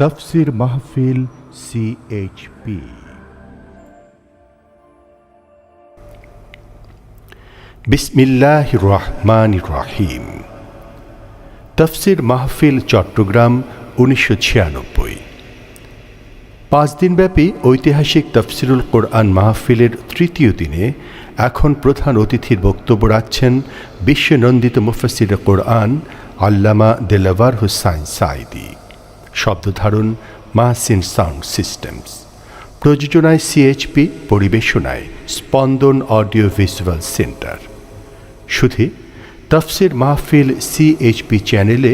তাফসীর মাহফিল CHP। বিসমিল্লাহির রহমানির রহিম। তাফসীর মাহফিল চট্টগ্রাম 1996। 5 দিনব্যাপী ঐতিহাসিক তাফসীরুল কোরআন মাহফিলের তৃতীয় দিনে এখন প্রধান অতিথির বক্তব্য রাখছেন বিশ্বনন্দিত মুফাসসিরে কোরআন আল্লামা দেলাওয়ার হোসাইন সাঈদী। শব্দধারণ মাহসিন সাউন্ড সিস্টেমস, প্রযোজনায় CHP, পরিবেশনায় স্পন্দন অডিও ভিজুয়াল সেন্টার। শুধু তাফসীর মাহফিল CHP চ্যানেলে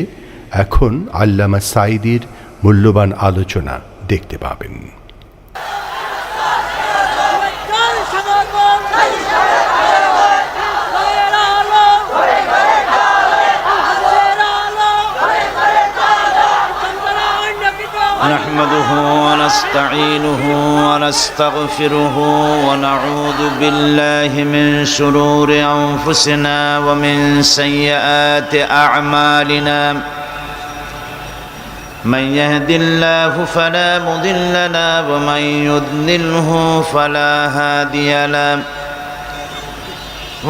এখন আল্লামা সাঈদীর মূল্যবান আলোচনা দেখতে পাবেন। نحمده ونستعينه ونستغفره ونعوذ بالله من شرور أنفسنا ومن سيئات أعمالنا من يهد الله فلا مضل له ومن يضلله فلا هادي له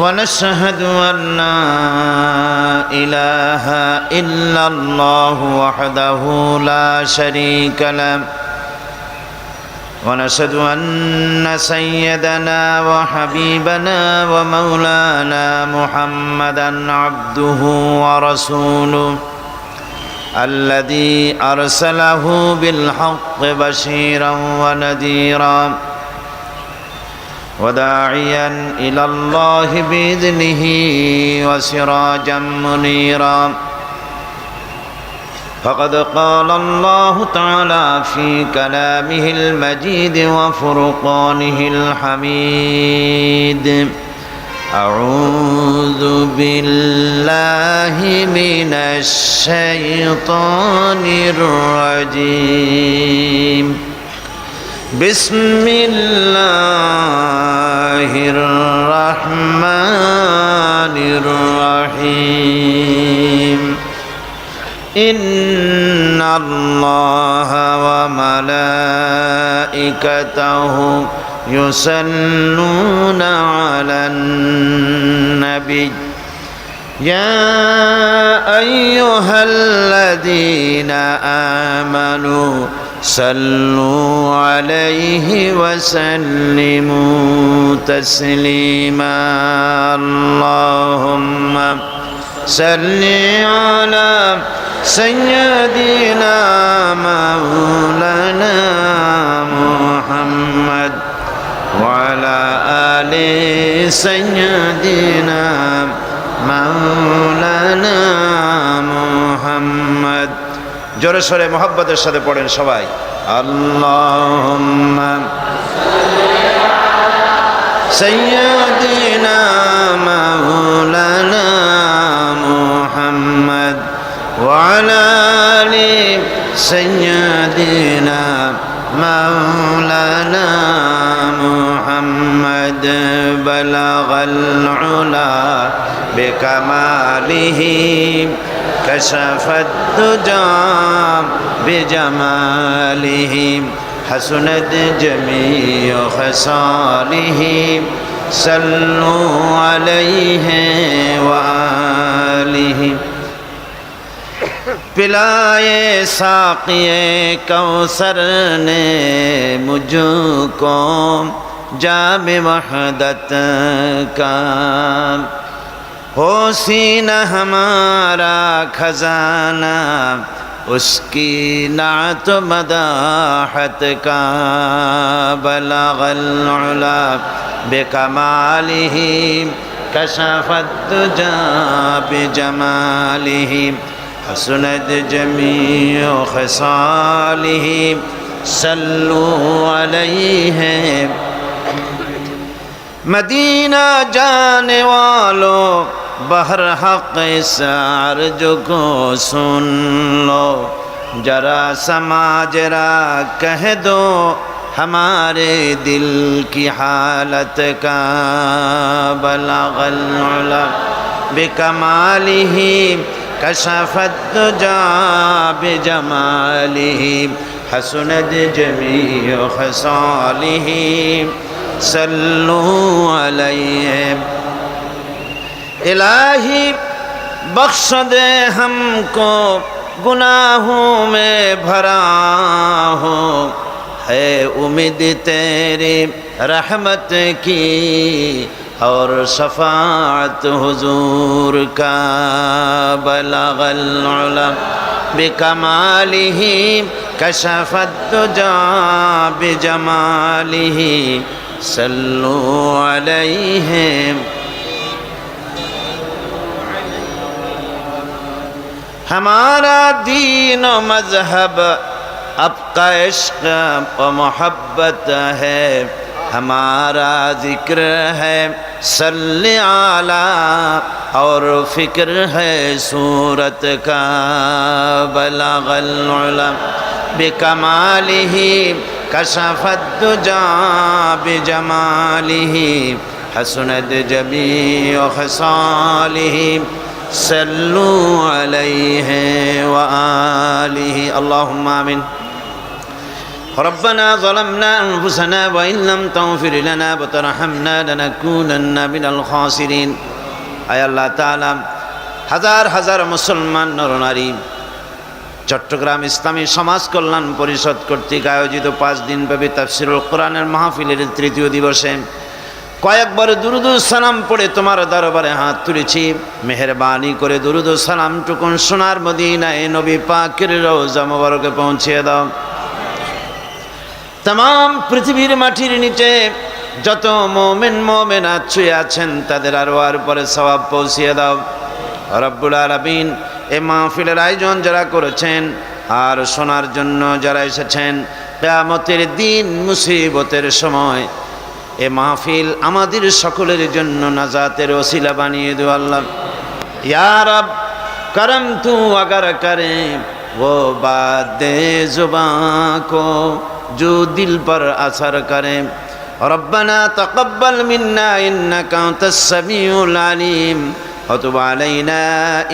ونشهد أن لا إله إلا الله وحده لا شريك له ونشهد أن سيدنا وحبيبنا ومولانا محمدا عبده ورسوله الذي أرسله بالحق بشيرا ونذيرا وداعيا إلى الله بإذنه وسراجا منيرا فقد قال الله تعالى في كلامه المجيد وفرقانه الحميد أعوذ بالله من الشيطان الرجيم بسم الله الرحمن الرحيم إن الله وملائكته يصلون على النبي يا أيها الذين آمنوا صلوا عليه وسلموا تسليما اللهم صل على سيدنا مولانا محمد وعلى آل سيدنا مولانا محمد। জোরে সরে মোহাব্বতের সাথে পড়েন সবাই, আল্লাহুম্মা সাইয়্যিদিনা মাওলানা মুহাম্মদ ওয়া আলা আলি সাইয়্যিদিনা মাওলানা মুহাম্মদ বালাগাল উলা বিকামালিহি كشف الدجى بجماله حسنت جميع خصاله صلوا عليه وآله पिलाए साक़िए कौसर ने मुझको जाम वहदत का हो सीना हमारा खजाना उसकी नात मदाहत का बलगल उला बेकमालिही कशफत दुजा बिजमालिही हसनत जमीउ खसालिही सल्लू अलैहि। मदीना जाने वालों बहर हक़ इस अर्ज को सुन लो, जरा समा जरा कह दो हमारे दिल की हालत का बलगल उला बिकमालिही كشف الدجى بجماله حسنت جميع خصاله صلوا عليه الہی بخش دے ہم کو گناہوں میں بھرا ہو ہے امید تیری رحمت کی اور شفاعت حضور کا بلغ العلا بکمالہ کشف الدجى بجمالہ صلوا علیہ ہمارا دین و مذہب اب کا عشق و محبت ہے ہمارا ذکر ہے صلی علی اور فکر ہے صورت کا بلغ العلا بکمالہ کشف الدجى بجمالہ حسنت جمیع خصالہ صلوا عليه وآله اللهم آمين ربنا ظلمنا أنفسنا وإن لم تغفر لنا وترحمنا لنكونن من الخاسرين আয় আল্লাহ তাআলা হাজার হাজার মুসলমান নরনারী চট্টগ্রাম ইসলামী সমাজ কল্যাণ পরিষদ কর্তৃক আয়োজিত 5 দিনব্যাপী তাফসীরুল কোরআনের মাহফিলের তৃতীয় দিবসে কয়েকবার দুরুদ সালাম পড়ে তোমার দরবারে হাত তুলেছি মেহেরবানি করে দুরুদ সালাম টুকুন সোনার মদিনায় নবী পাকের রওজা মোবারকে পৌঁছিয়ে দাও तमाम পৃথিবীর মাটির নিচে যত মুমিন মুমিনাত শুয়ে আছেন তাদের আরওয়ার পরে সওয়াব পৌঁছিয়ে দাও রব্বুল আলামিন এই মাহফিলের আয়োজন যারা করেছেন আর শোনার জন্য যারা এসেছেন কিয়ামতের দিন মুসিবতের সময় এ মাহফিল আমাদের সকলের জন্য নাজাতের ওসিলা বানিয়ে দাও আল্লাহ ইয়া রব করম তু अगर करे वो बात दे जुबां को जो दिल पर असर करे रब्बना तक़ब्बल मिन्ना इन्नका अंतस समीउल अलीम वतुब अलैना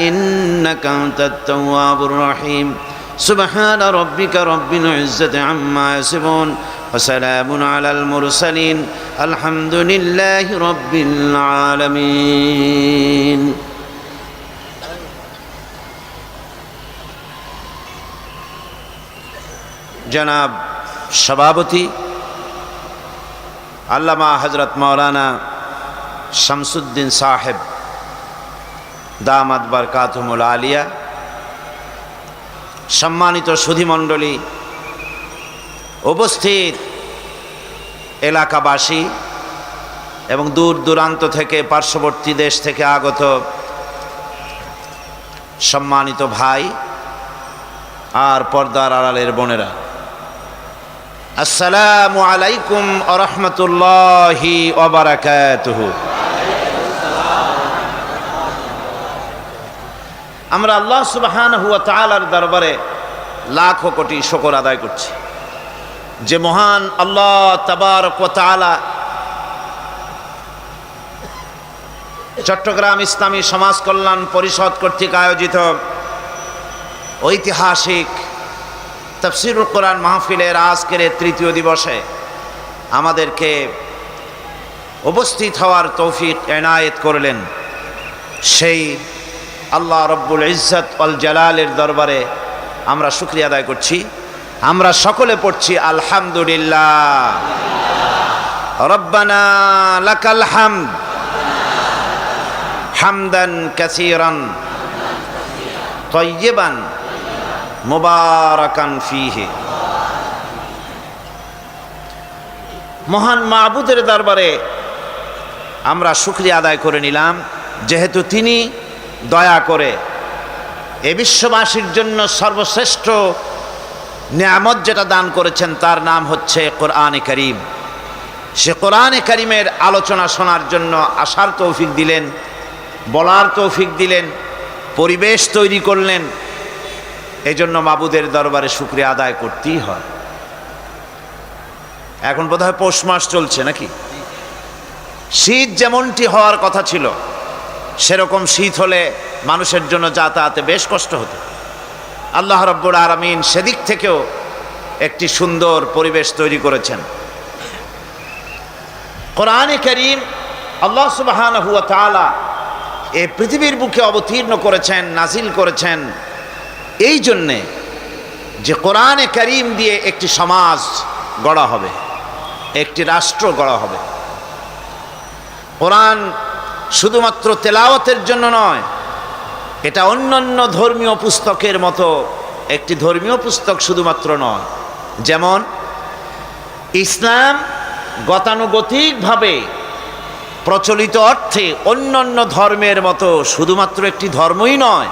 इन्नका अंतत तव्वाबुर रहीम सुब्हान रब्बिका रब्बिल इज्जति अम्मा यसिफून وسلام على المرسلين الحمد لله رب العالمين জনাব সভাপতি আল্লামা হযরত মাওলানা শামসুদ্দিন সাহেব দামাত বরকাতুহুল আলিয়া সম্মানিত সুধীমণ্ডলী উপস্থিত এলাকাবাসী এবং দূর দূরান্ত থেকে পার্শ্ববর্তী দেশ থেকে আগত সম্মানিত ভাই আর পর্দার আড়ালের বোনেরা আসসালামু আলাইকুম ওয়া রাহমাতুল্লাহি ওয়া বারাকাতুহু আমরা আল্লাহ সুবহানাহু ওয়া তাআলার দরবারে লাখো কোটি শুকর আদায় করছি যে মহান আল্লাহ তাবারক ওয়া তাআলা চট্টগ্রাম ইসলামী সমাজ কল্যাণ পরিষদ কর্তৃক আয়োজিত ঐতিহাসিক তাফসীরুল কোরআন মাহফিলের আজকের তৃতীয় দিবসে আমাদেরকে উপস্থিত হওয়ার তৌফিক এনায়েত করলেন সেই আল্লাহ রব্বুল ইজ্জত ওয়াল জালালের দরবারে আমরা শুকরিয়া আদায় করছি আমরা সকলে পড়ছি আলহামদুলিল্লাহ রব্বানা লাকাল হামদ হামদান কাসীরান তাইয়িবান মুবারাকান ফীহি মহান মাবুদের দরবারে আমরা শুকরিয়া আদায় করে নিলাম যেহেতু তিনি দয়া করে এই বিশ্ববাসীর জন্য সর্বশ্রেষ্ঠ নিয়ামত যেটা দান করেছেন তার নাম হচ্ছে কোরআনে কারীম সে কোরআনে কারীমের আলোচনা শোনার জন্য আসার তৌফিক দিলেন বলার তৌফিক দিলেন পরিবেশ তৈরি করলেন এজন্য মাবুদের দরবারে শুকরিয়া আদায় করতেই হয় এখন বোধহয় পৌষ মাস চলছে নাকি শীত যেমনটি হওয়ার কথা ছিল সেরকম শীত হলে মানুষের জন্য যাতায়াতে বেশ কষ্ট হতো। আল্লাহ রাব্বুল আলামিন সেদিক থেকেও একটি সুন্দর পরিবেশ তৈরি করেছেন। কোরআনে কারীম আল্লাহ সুবহানাহু ওয়া তাআলা এই পৃথিবীর বুকে অবতীর্ণ করেছেন, নাজিল করেছেন এই জন্যে যে কোরআনে কারীম দিয়ে একটি সমাজ গড়া হবে, একটি রাষ্ট্র গড়া হবে। কোরআন শুধুমাত্র তেলাওয়াতের জন্য নয়, এটা অন্যান্য ধর্মীয় পুস্তকের মতো একটি ধর্মীয় পুস্তক শুধুমাত্র নয়। যেমন ইসলাম গতানুগতিকভাবে প্রচলিত অর্থে অন্যান্য ধর্মের মতো শুধুমাত্র একটি ধর্মই নয়,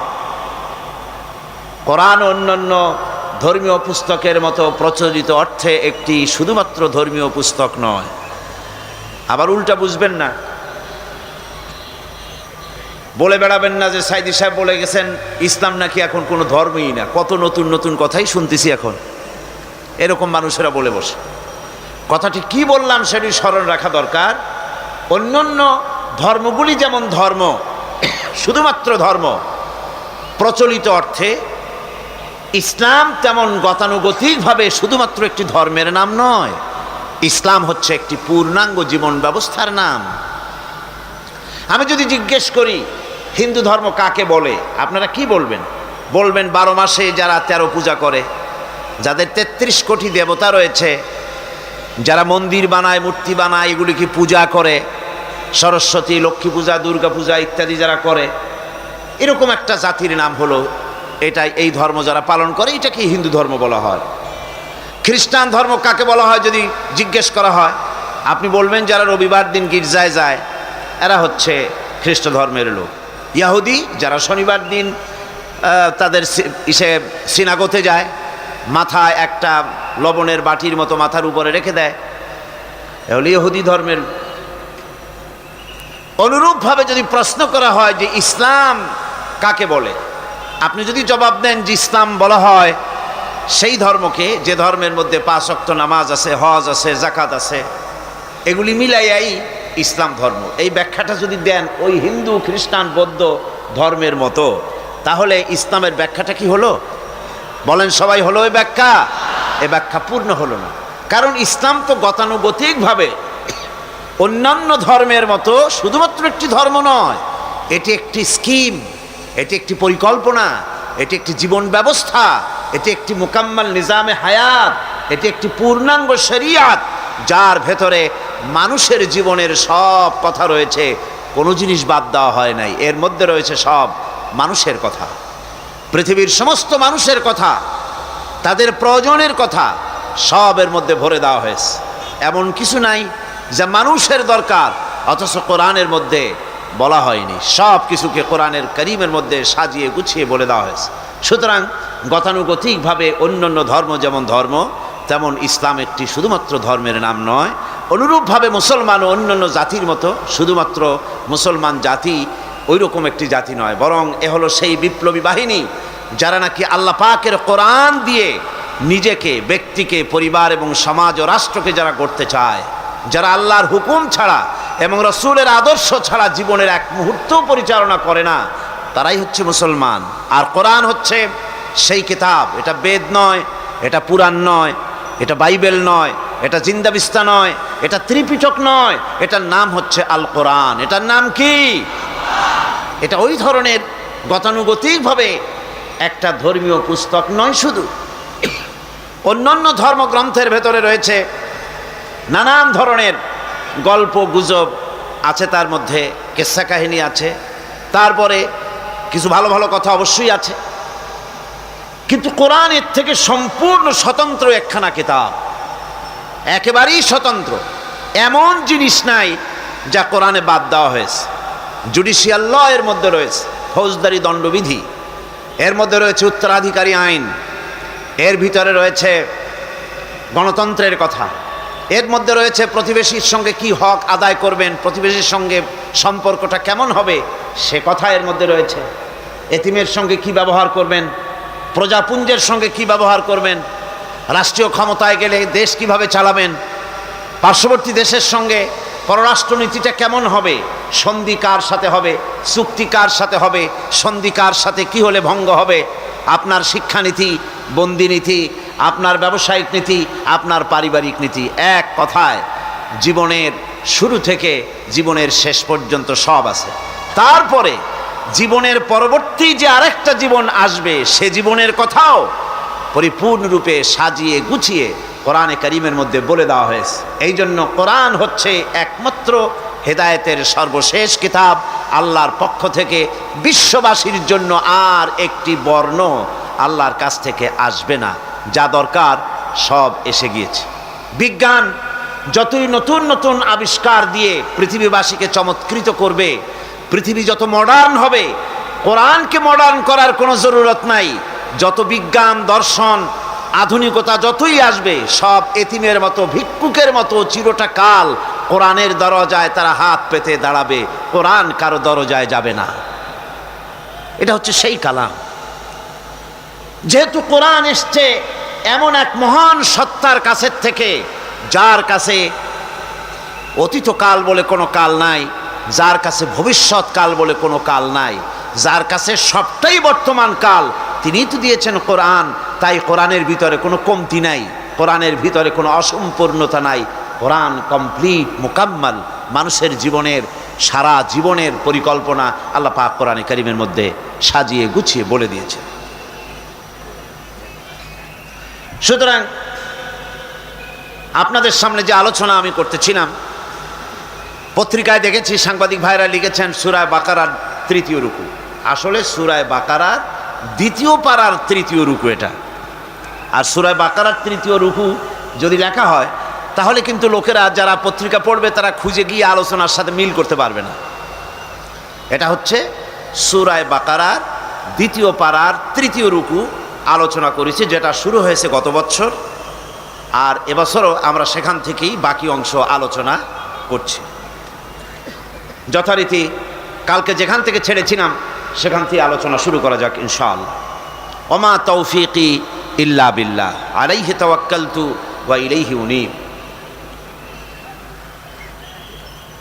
কোরআন অন্যান্য ধর্মীয় পুস্তকের মতো প্রচলিত অর্থে একটি শুধুমাত্র ধর্মীয় পুস্তক নয়। আবার উল্টা বুঝবেন না, বলে বেড়াবেন না যে সাইদি সাহেব বলে গেছেন ইসলাম নাকি এখন কোনো ধর্মই না। কত নতুন নতুন কথাই শুনতেছি এখন, এরকম মানুষেরা বলে বসে। কথাটি কি বললাম সেটি স্মরণ রাখা দরকার। অন্যান্য ধর্মগুলি যেমন ধর্ম, শুধুমাত্র ধর্ম প্রচলিত অর্থে, ইসলাম তেমন গতানুগতিকভাবে শুধুমাত্র একটি ধর্মের নাম নয়। ইসলাম হচ্ছে একটি পূর্ণাঙ্গ জীবন ব্যবস্থার নাম। আমি যদি জিজ্ঞেস করি হিন্দু ধর্ম কাকে বলে, আপনারা কি বলবেন? বলবেন 12 মাসে যারা 13 পূজা করে, যাদের 33 কোটি দেবতা রয়েছে, যারা মন্দির বানায়, মূর্তি বানায়, এগুলিকে পূজা করে, সরস্বতী, লক্ষ্মী পূজা, দুর্গা পূজা ইত্যাদি যারা করে, এরকম একটা জাতির নাম হলো এটাই। এই ধর্ম যারা পালন করে এটাকে হিন্দু ধর্ম বলা হয়। খ্রিস্টান ধর্ম কাকে বলা হয় যদি জিজ্ঞেস করা হয়, আপনি বলবেন যারা রবিবার দিন গির্জায় যায় এরা হচ্ছে খ্রিস্ট ধর্মের লোক। ইহুদি যারা শনিবার দিন তাদের সিনাগোতে যায়, মাথায় একটা লবণের বাটির মতো মাথার উপরে রেখে দেয়, এগুলো ইহুদি ধর্মের। অনুরূপভাবে যদি প্রশ্ন করা হয় যে ইসলাম কাকে বলে, আপনি যদি জবাব দেন যে ইসলাম বলা হয় সেই ধর্মকে যে ধর্মের মধ্যে 5 ওয়াক্ত নামাজ আছে, হজ আছে, যাকাত আছে, এগুলি মিলাইয়াই ইসলাম ধর্ম। এই ব্যাখ্যাটা যদি দেন ওই হিন্দু, খ্রিস্টান, বৌদ্ধ ধর্মের মতো, তাহলে ইসলামের ব্যাখ্যাটা কি হলো? বলেন সবাই, হলো এই ব্যাখ্যা? এ ব্যাখ্যা পূর্ণ হলো না। কারণ ইসলাম তো গতানুগতিকভাবে অন্যান্য ধর্মের মতো শুধুমাত্র একটি ধর্ম নয়, এটি একটি স্কিম, এটি একটি পরিকল্পনা, এটি একটি জীবন ব্যবস্থা, এটি একটি মুকাম্মাল নিজামে হায়াত, এটি একটি পূর্ণাঙ্গ শরিয়াত, যার ভেতরে মানুষের জীবনের সব কথা রয়েছে, কোনো জিনিস বাদ দেওয়া হয় নাই। এর মধ্যে রয়েছে সব মানুষের কথা, পৃথিবীর সমস্ত মানুষের কথা, তাদের প্রয়োজনের কথা সব এর মধ্যে ভরে দেওয়া হয়েছে। এমন কিছু নাই যা মানুষের দরকার অথচ কোরআনের মধ্যে বলা হয়নি। সব কিছুকে কোরআনের কারীমের মধ্যে সাজিয়ে গুছিয়ে বলে দেওয়া হয়েছে। সুতরাং গতানুগতিকভাবে অন্যান্য ধর্ম যেমন ধর্ম, তেমন ইসলাম একটি শুধুমাত্র ধর্মের নাম নয়। অনুরূপভাবে মুসলমানও অন্যান্য জাতির মতো শুধুমাত্র মুসলমান জাতি ওই রকম একটি জাতি নয়, বরং এ হলো সেই বিপ্লবী বাহিনী যারা নাকি আল্লাহ পাকের কোরআন দিয়ে নিজেকে, ব্যক্তিকে, পরিবার এবং সমাজ ও রাষ্ট্রকে যারা গড়তে চায়, যারা আল্লাহর হুকুম ছাড়া এবং রসুলের আদর্শ ছাড়া জীবনের এক মুহূর্ত পরিচালনা করে না, তারাই হচ্ছে মুসলমান। আর কোরআন হচ্ছে সেই কিতাব, এটা বেদ নয়, এটা পুরাণ নয়, এটা বাইবেল নয়, এটা জিন্দাবিস্তা নয়, এটা ত্রিপিটক নয়, এটার নাম হচ্ছে আল কোরআন। এটার নাম কি? এটা ওই ধরনের গতানুগতিকভাবে একটা ধর্মীয় পুস্তক নয় শুধু। অন্যান্য ধর্মগ্রন্থের ভেতরে রয়েছে নানান ধরনের গল্প গুজব আছে, তার মধ্যে কিস্সা কাহিনী আছে, তারপরে কিছু ভালো ভালো কথা অবশ্যই আছে, কিন্তু কোরআন এর থেকে সম্পূর্ণ স্বতন্ত্র একখানা কিতাব, একেবারেই স্বতন্ত্র। এমন জিনিস নাই যা কোরআনে বাদ দেওয়া হয়েছে। জুডিশিয়াল ল এর মধ্যে রয়েছে, ফৌজদারি দণ্ডবিধি, এর মধ্যে রয়েছে উত্তরাধিকারী আইন, এর ভিতরে রয়েছে গণতন্ত্রের কথা, এর মধ্যে রয়েছে প্রতিবেশীর সঙ্গে কি হক আদায় করবেন, প্রতিবেশীর সঙ্গে সম্পর্কটা কেমন হবে সে কথা এর মধ্যে রয়েছে, এতিমের সঙ্গে কি ব্যবহার করবেন, প্রজাপুঞ্জের সঙ্গে কি ব্যবহার করবেন, রাষ্ট্রীয় ক্ষমতায় গেলে দেশ কিভাবে চালাবেন, পার্শ্ববর্তী দেশের সঙ্গে পররাষ্ট্রনীতিটা কেমন হবে, সন্ধি কার সাথে হবে, চুক্তি কার সাথে হবে, সন্ধি কার সাথে কি হলে ভঙ্গ হবে, আপনার শিক্ষানীতি, বন্দিনীতি, আপনার ব্যবসায়িক নীতি, আপনার পারিবারিক নীতি, এক কথায় জীবনের শুরু থেকে জীবনের শেষ পর্যন্ত সব আছে। তারপরে জীবনের পরবর্তী যে আরেকটা জীবন আসবে, সে জীবনের কথাও পরিপূর্ণরূপে সাজিয়ে গুছিয়ে কোরআনে কারীমের মধ্যে বলে দেওয়া হয়েছে। এই জন্য কোরআন হচ্ছে একমাত্র হেদায়েতের সর্বশেষ কিতাব। আল্লাহর পক্ষ থেকে বিশ্ববাসীর জন্য আর একটি বর্ণ আল্লাহর কাছ থেকে আসবে না। যা দরকার সব এসে গিয়েছে। বিজ্ঞান যতই নতুন নতুন আবিষ্কার দিয়ে পৃথিবীবাসীকে চমৎকৃত করবে, পৃথিবী যত মডার্ন হবে, কোরআনকে মডার্ন করার কোনো জরুরত নাই। যত বিজ্ঞান, দর্শন, আধুনিকতা যতই আসবে, সব এতিমের মতো, ভিক্ষুকের মতো চিরটা কাল কোরআনের দরজায় তারা হাত পেতে দাঁড়াবে। কোরআন কারো দরজায় যাবে না। এটা হচ্ছে সেই কালাম। যেহেতু কোরআন এসছে এমন এক মহান সত্তার কাছের থেকে, যার কাছে অতীতকাল বলে কোনো কাল নাই, যার কাছে ভবিষ্যৎকাল বলে কোনো কাল নাই, যার কাছে সবটাই বর্তমান কাল, তিনিই তো দিয়েছেন কোরআন। তাই কোরআনের ভিতরে কোনো কমতি নাই, কোরআনের ভিতরে কোনো অসম্পূর্ণতা নাই। কোরআন কমপ্লিট, মুকাম্মাল, মানুষের জীবনের সারা জীবনের পরিকল্পনা আল্লাহ পাক কোরআনে কারীমের মধ্যে সাজিয়ে গুছিয়ে বলে দিয়েছেন। সুতরাং আপনাদের সামনে যে আলোচনা আমি করতেছিলাম, পত্রিকায় দেখেছি সাংবাদিক ভাইরা লিখেছেন সূরা বাকারার 3য় রুকু। আসলে সূরা বাকারার 2য় পারার 3য় রুকু এটা। আর সূরা বাকারার 3য় রুকু যদি লেখা হয়, তাহলে কিন্তু লোকেরা যারা পত্রিকা পড়বে তারা খুঁজে গিয়ে আলোচনার সাথে মিল করতে পারবে না। এটা হচ্ছে সূরা বাকারার 2য় পারার 3য় রুকু আলোচনা করেছি, যেটা শুরু হয়েছে গত বছর। আর এবছরও আমরা সেখান থেকেই বাকি অংশ আলোচনা করছি। যথারীতি কালকে যেখান থেকে ছেড়েছিলাম সেখান থেকে আলোচনা শুরু করা যাক ইনশাআল্লাহ। ওমা তৌফিকি ইল্লা বিল্লাহ আলাইহি তাওয়াক্কালতু ওয়া ইলাইহি উনীব।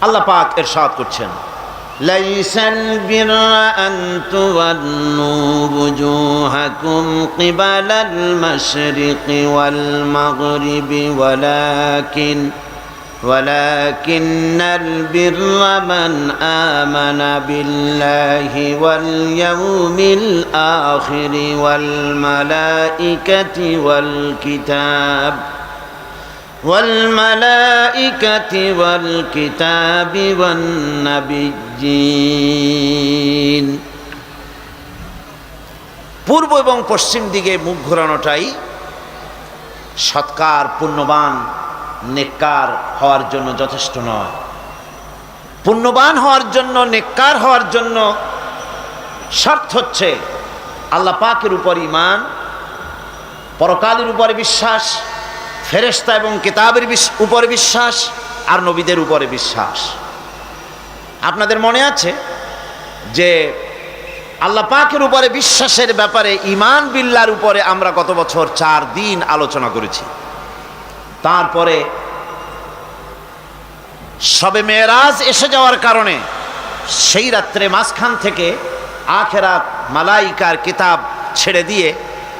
আল্লাহ পাক ইরশাদ করছেন, লাইসাল বিররা আন তুওয়াল্লু ওয়ুজুহাকুম কিবালাল মাশরিকি ওয়াল মাগরিবি ولكن البر من آمن بالله واليوم الآخر والملائكة والنبيين। পূর্ব এবং পশ্চিম দিকে মুখ ঘোরানোটাই সৎকার, পুণ্যবান, নেককার হওয়ার জন্য যথেষ্ট নয়। পুণ্যবান হওয়ার জন্য, নেককার হওয়ার জন্য শর্ত হচ্ছে আল্লাহ পাকের উপর ঈমান, পরকালের উপরে বিশ্বাস, ফেরেশতা এবং কিতাবের উপরে বিশ্বাস, আর নবীদের উপরে বিশ্বাস। আপনাদের মনে আছে যে আল্লাহ পাকের উপরে বিশ্বাসের ব্যাপারে, ঈমান বিল্লাহর উপরে আমরা গত বছর 4 দিন আলোচনা করেছি। তারপরে শবে মেরাজ এসে যাওয়ার কারণে সেই রাত্রে মাঝখান থেকে আখিরাত, মালাইকার কিতাব ছেড়ে দিয়ে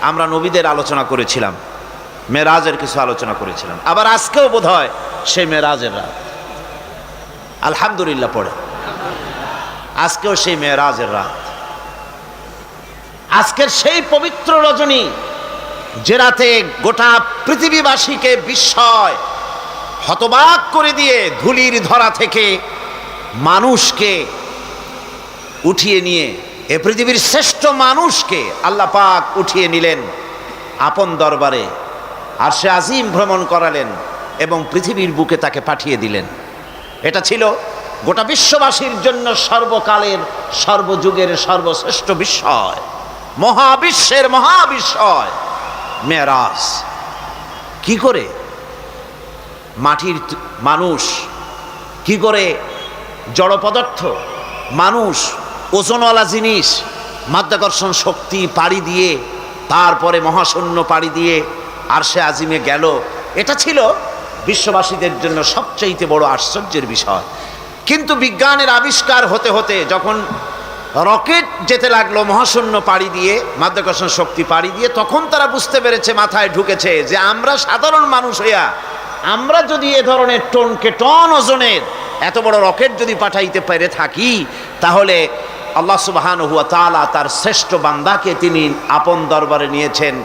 আমরা নবীদের আলোচনা করেছিলাম, মেরাজের কিছু আলোচনা করেছিলাম। আবার আজকেও বোধহয় সেই মেরাজের রাত, আলহামদুলিল্লাহ পড়ে, আজকেও সেই মেরাজের রাত। আজকের সেই পবিত্র রজনী, যে রাতে গোটা পৃথিবীবাসীকে বিস্ময় হতবাক করে দিয়ে ধুলির ধরা থেকে মানুষকে উঠিয়ে নিয়ে, এ পৃথিবীর শ্রেষ্ঠ মানুষকে আল্লাহ পাক উঠিয়ে নিলেন আপন দরবারে, আরশে আজিম ভ্রমণ করালেন এবং পৃথিবীর বুকে তাকে পাঠিয়ে দিলেন। এটা ছিল গোটা বিশ্ববাসীর জন্য সর্বকালের, সর্বযুগের সর্বশ্রেষ্ঠ বিস্ময়, মহাবিশ্বের মহাবিস্ময় মেরাজ। কি করে মাটির মানুষ, কি করে জড় পদার্থ, মানুষ, ওজনওয়ালা জিনিস, মাধ্যাকর্ষণ শক্তি পাড়ি দিয়ে, তারপরে মহাশূন্য পাড়ি দিয়ে আরশে আজিমে গেল। এটা ছিল বিশ্ববাসীদের জন্য সবচাইতে বড় আশ্চর্যের বিষয়। কিন্তু বিজ্ঞানের আবিষ্কার হতে হতে যখন রকেট যেতে লাগলো মহাশূন্য পাড়ি দিয়ে, মাধ্যাকর্ষণ শক্তি পাড়ি দিয়ে, তখন তারা বুঝতে পেরেছে, মাথায় ঢুকেছে যে আমরা সাধারণ মানুষ হইয়া আমরা যদি এ ধরনের টনকে টন ওজনের এত বড় রকেট যদি পাঠাইতে পেরে থাকি, তাহলে আল্লাহ সুবহানাহু ওয়া তাআলা তার শ্রেষ্ঠ বান্দাকে তিনি আপন দরবারে নিয়েছেন।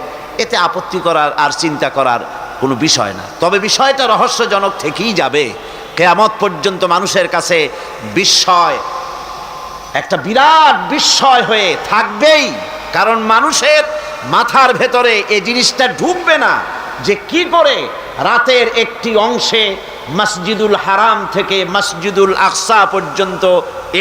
এতে আপত্তি করার আর চিন্তা করার কোনো বিষয় না। তবে বিষয়টা রহস্যজনক থেকেই যাবে, কিয়ামত পর্যন্ত মানুষের কাছে বিস্ময়, একটা বিরাট বিস্ময় হয়ে থাকবেই। কারণ মানুষের মাথার ভেতরে এই জিনিসটা ঢুকবে না যে কি করে রাতের একটি অংশে মসজিদুল হারাম থেকে মসজিদুল আকসা পর্যন্ত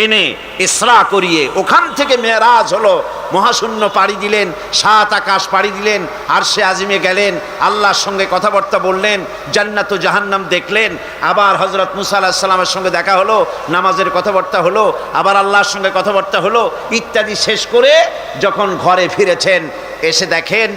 এনে ইসরা করিয়ে ওখান থেকে মেরাজ হলো, মহাশূন্য পাড়ি দিলেন, 7 আকাশ পাড়ি দিলেন, আরশে আজিমে গেলেন, আল্লাহর সঙ্গে কথাবার্তা বললেন, জান্নাত ও জাহান্নাম দেখলেন, আবার হযরত মুসা আলাইহিস সালামের সঙ্গে দেখা হলো, নামাজের কথাবার্তা হলো, আবার আল্লাহর সঙ্গে কথাবার্তা হলো, ইত্যাদি শেষ করে যখন ঘরে ফিরেছেন, এসে দেখেন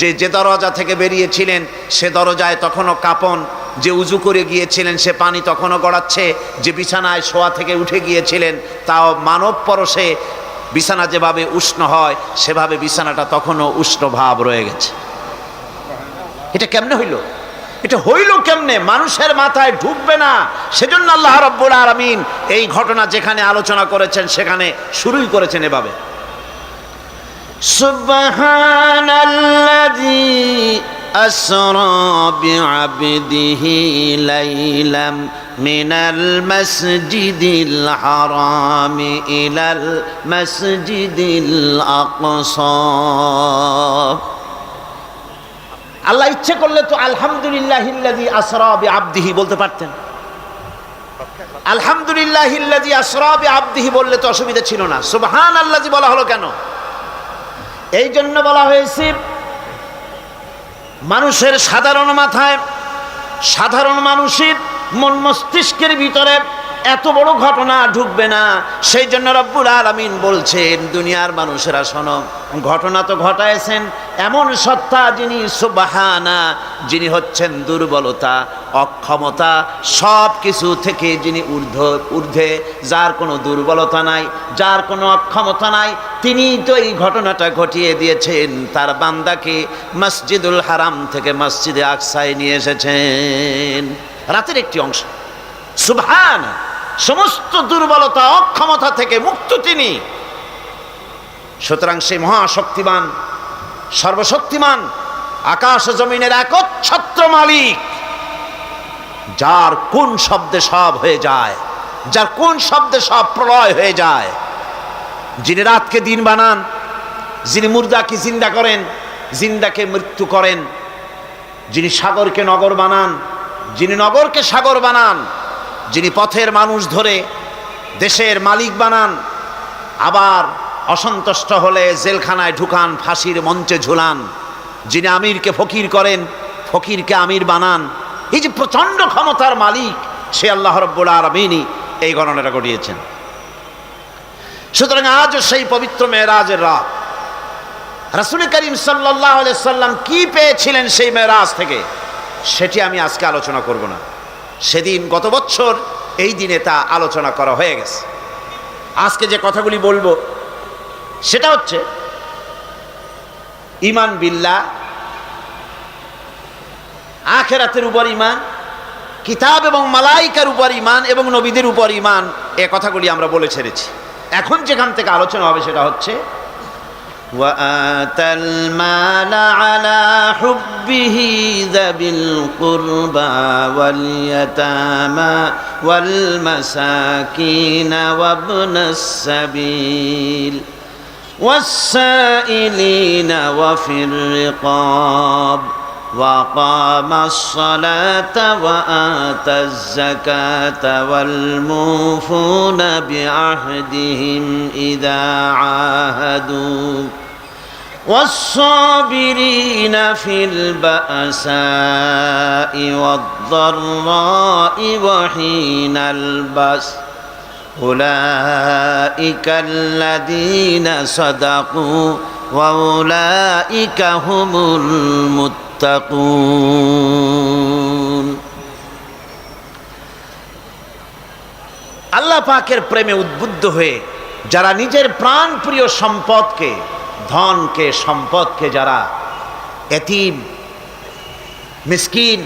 যে দরজা থেকে বেরিয়েছিলেন সে দরজায় তখনও কাঁপন, যে উজু করে গিয়েছিলেন সে পানি তখনও গড়াচ্ছে, যে বিছানায় শোয়া থেকে উঠে গিয়েছিলেন তাও মানব পরশে বিছানা যেভাবে উষ্ণ হয় সেভাবে বিছানাটা তখনও উষ্ণ ভাব রয়ে গেছে। এটা কেমনে হইল? এটা হইল কেমনে? মানুষের মাথায় ঢুকবে না। সেজন্য আল্লাহ রাব্বুল আলামিন এই ঘটনা যেখানে আলোচনা করেছেন সেখানে শুরুই করেছেন এভাবে, সুবহানাল্লাযী আসরা বিআবদিহি লাইলাম মিনাল মাসজিদিল হারামি ইলাল মাসজিদিল আকসা। আল্লাহ ইচ্ছে করলে তো আলহামদুলিল্লাহিল্লাযী আসরা বিআবদিহি বলতে পারতেন। আলহামদুলিল্লাহিল্লাযী আসরা বিআবদিহি বললে তো অসুবিধা ছিল না। সুবহানাল্লাযী বলা হলো কেন? এই জন্য বলা হয়েছে মানুষের সাধারণ মাথায়, সাধারণ মানুষের মন মস্তিষ্কের ভিতরে এত বড় ঘটনা ঢুকবে না। সেই জন্য রব্বুল আলামিন বলছেন, দুনিয়ার মানুষেরা শোনো, ঘটনা তো ঘটায়ছেন এমন সত্তা যিনি সুবহানা, যিনি হচ্ছেন দুর্বলতা, অক্ষমতা সব কিছু থেকে যিনি ঊর্ধ্বে, যার কোনো দুর্বলতা নাই, যার কোনো অক্ষমতা নাই, তিনি তো এই ঘটনাটা ঘটিয়ে দিয়েছেন। তার বান্দাকে মসজিদুল হারাম থেকে মসজিদে আকসায় নিয়ে এসেছেন, রাতের একটি অংশ। সুবহানা, সমস্ত দুর্বলতা অক্ষমতা থেকে মুক্ত তিনি। সুতরাং সেই মহাশক্তিমান, সর্বশক্তিমান, আকাশ জমিনের একচ্ছত্র মালিক, যার কোন শব্দে সব হয়ে যায়, যার কোন শব্দে সব প্রলয় হয়ে যায়, যিনি রাতকে দিন বানান, যিনি মুর্দাকে জিন্দা করেন, জিন্দাকে মৃত্যু করেন, যিনি সাগরকে নগর বানান, যিনি নগরকে সাগর বানান, যিনি পথের মানুষ ধরে দেশের মালিক বানান, আবার অসন্তুষ্ট হলে জেলখানায় ঢুকান, ফাঁসির মঞ্চে ঝুলান, যিনি আমিরকে ফকির করেন, ফকিরকে আমির বানান, এই যে প্রচণ্ড ক্ষমতার মালিক, সে আল্লাহ রাব্বুল আলামিনই এই গণনাটা ঘটিয়েছেন। সুতরাং আজও সেই পবিত্র মেরাজের রাত, রাসূল করিম সাল্লাল্লাহু আলাইহি সাল্লাম কি পেয়েছিলেন সেই মেরাজ থেকে, সেটি আমি আজকে আলোচনা করব না। সেদিন গত বছর এই দিনে তা আলোচনা করা হয়ে গেছে। আজকে যে কথাগুলি বলবো সেটা হচ্ছে ঈমান বিল্লাহ, আখিরাতের উপর ঈমান, কিতাব এবং মালাইকার উপর ঈমান এবং নবীদের উপর ঈমান। এই কথাগুলি আমরা বলে ছেড়েছি। এখন যেখান থেকে আলোচনা হবে সেটা হচ্ছে وآتى المال على حبه ذوي القربى واليتامى والمساكين وابن السبيل والسائلين وفي الرقاب وأقام الصلاة وآتى الزكاة والموفون بعهدهم إذا عاهدوا والصابرين في البأساء والضراء وحين البأس أولئك الذين صدقوا وأولئك هم المتقون। আল্লাহ পাকের প্রেমে উদ্বুদ্ধ হয়ে যারা নিজের প্রাণ প্রিয় সম্পদকে, ধনকে, সম্পদকে যারা এতিম, মিসকিন,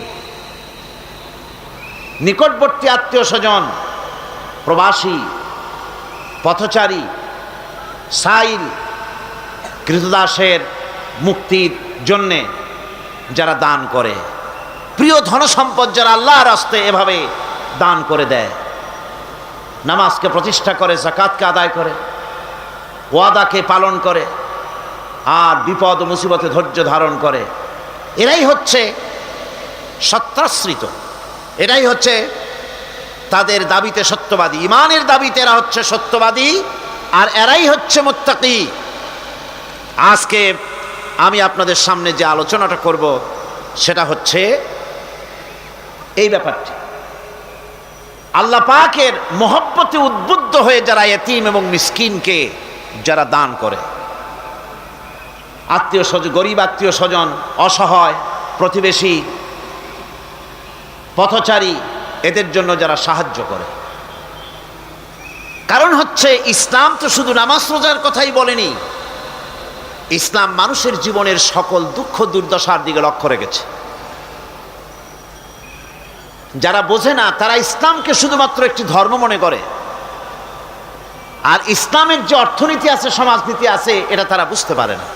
নিকটবর্তী আত্মীয় স্বজন, প্রবাসী, পথচারী, সাইল, কৃতদাসের মুক্তির জন্যে যারা দান করে, প্রিয় ধনসম্পদ যারা আল্লাহর রাস্তে এভাবে দান করে দেয়, নামাজকে প্রতিষ্ঠা করে, যাকাতকে আদায় করে, ওয়াদাকে পালন করে, আর বিপদ ও মুসিবতে ধৈর্য ধারণ করে, এরাই হচ্ছে সত্যাশ্রিত, এরাই হচ্ছে তাদের দাবিতে সত্যবাদী, ইমানের দাবিতে এরা হচ্ছে সত্যবাদী, আর এরাই হচ্ছে মুত্তাকি। আজকে আমি আপনাদের সামনে যে আলোচনাটা করব সেটা হচ্ছে এই ব্যাপারটি, আল্লাহ পাকের মহব্বতে উদ্বুদ্ধ হয়ে যারা এতিম এবং মিসকিনকে যারা দান করে, আত্মীয় স্বজন, গরিব আত্মীয় স্বজন, অসহায় প্রতিবেশী, পথচারী, এদের জন্য যারা সাহায্য করে। কারণ হচ্ছে ইসলাম তো শুধু নামাজ রোজার কথাই বলেনি, ইসলাম মানুষের জীবনের সকল দুঃখ দুর্দশার দিকে লক্ষ্য রেখেছে। যারা বোঝে না তারা ইসলামকে শুধুমাত্র একটি ধর্ম মনে করে, আর ইসলামের যে অর্থনীতি আছে, সমাজনীতি আছে, এটা তারা বুঝতে পারে না।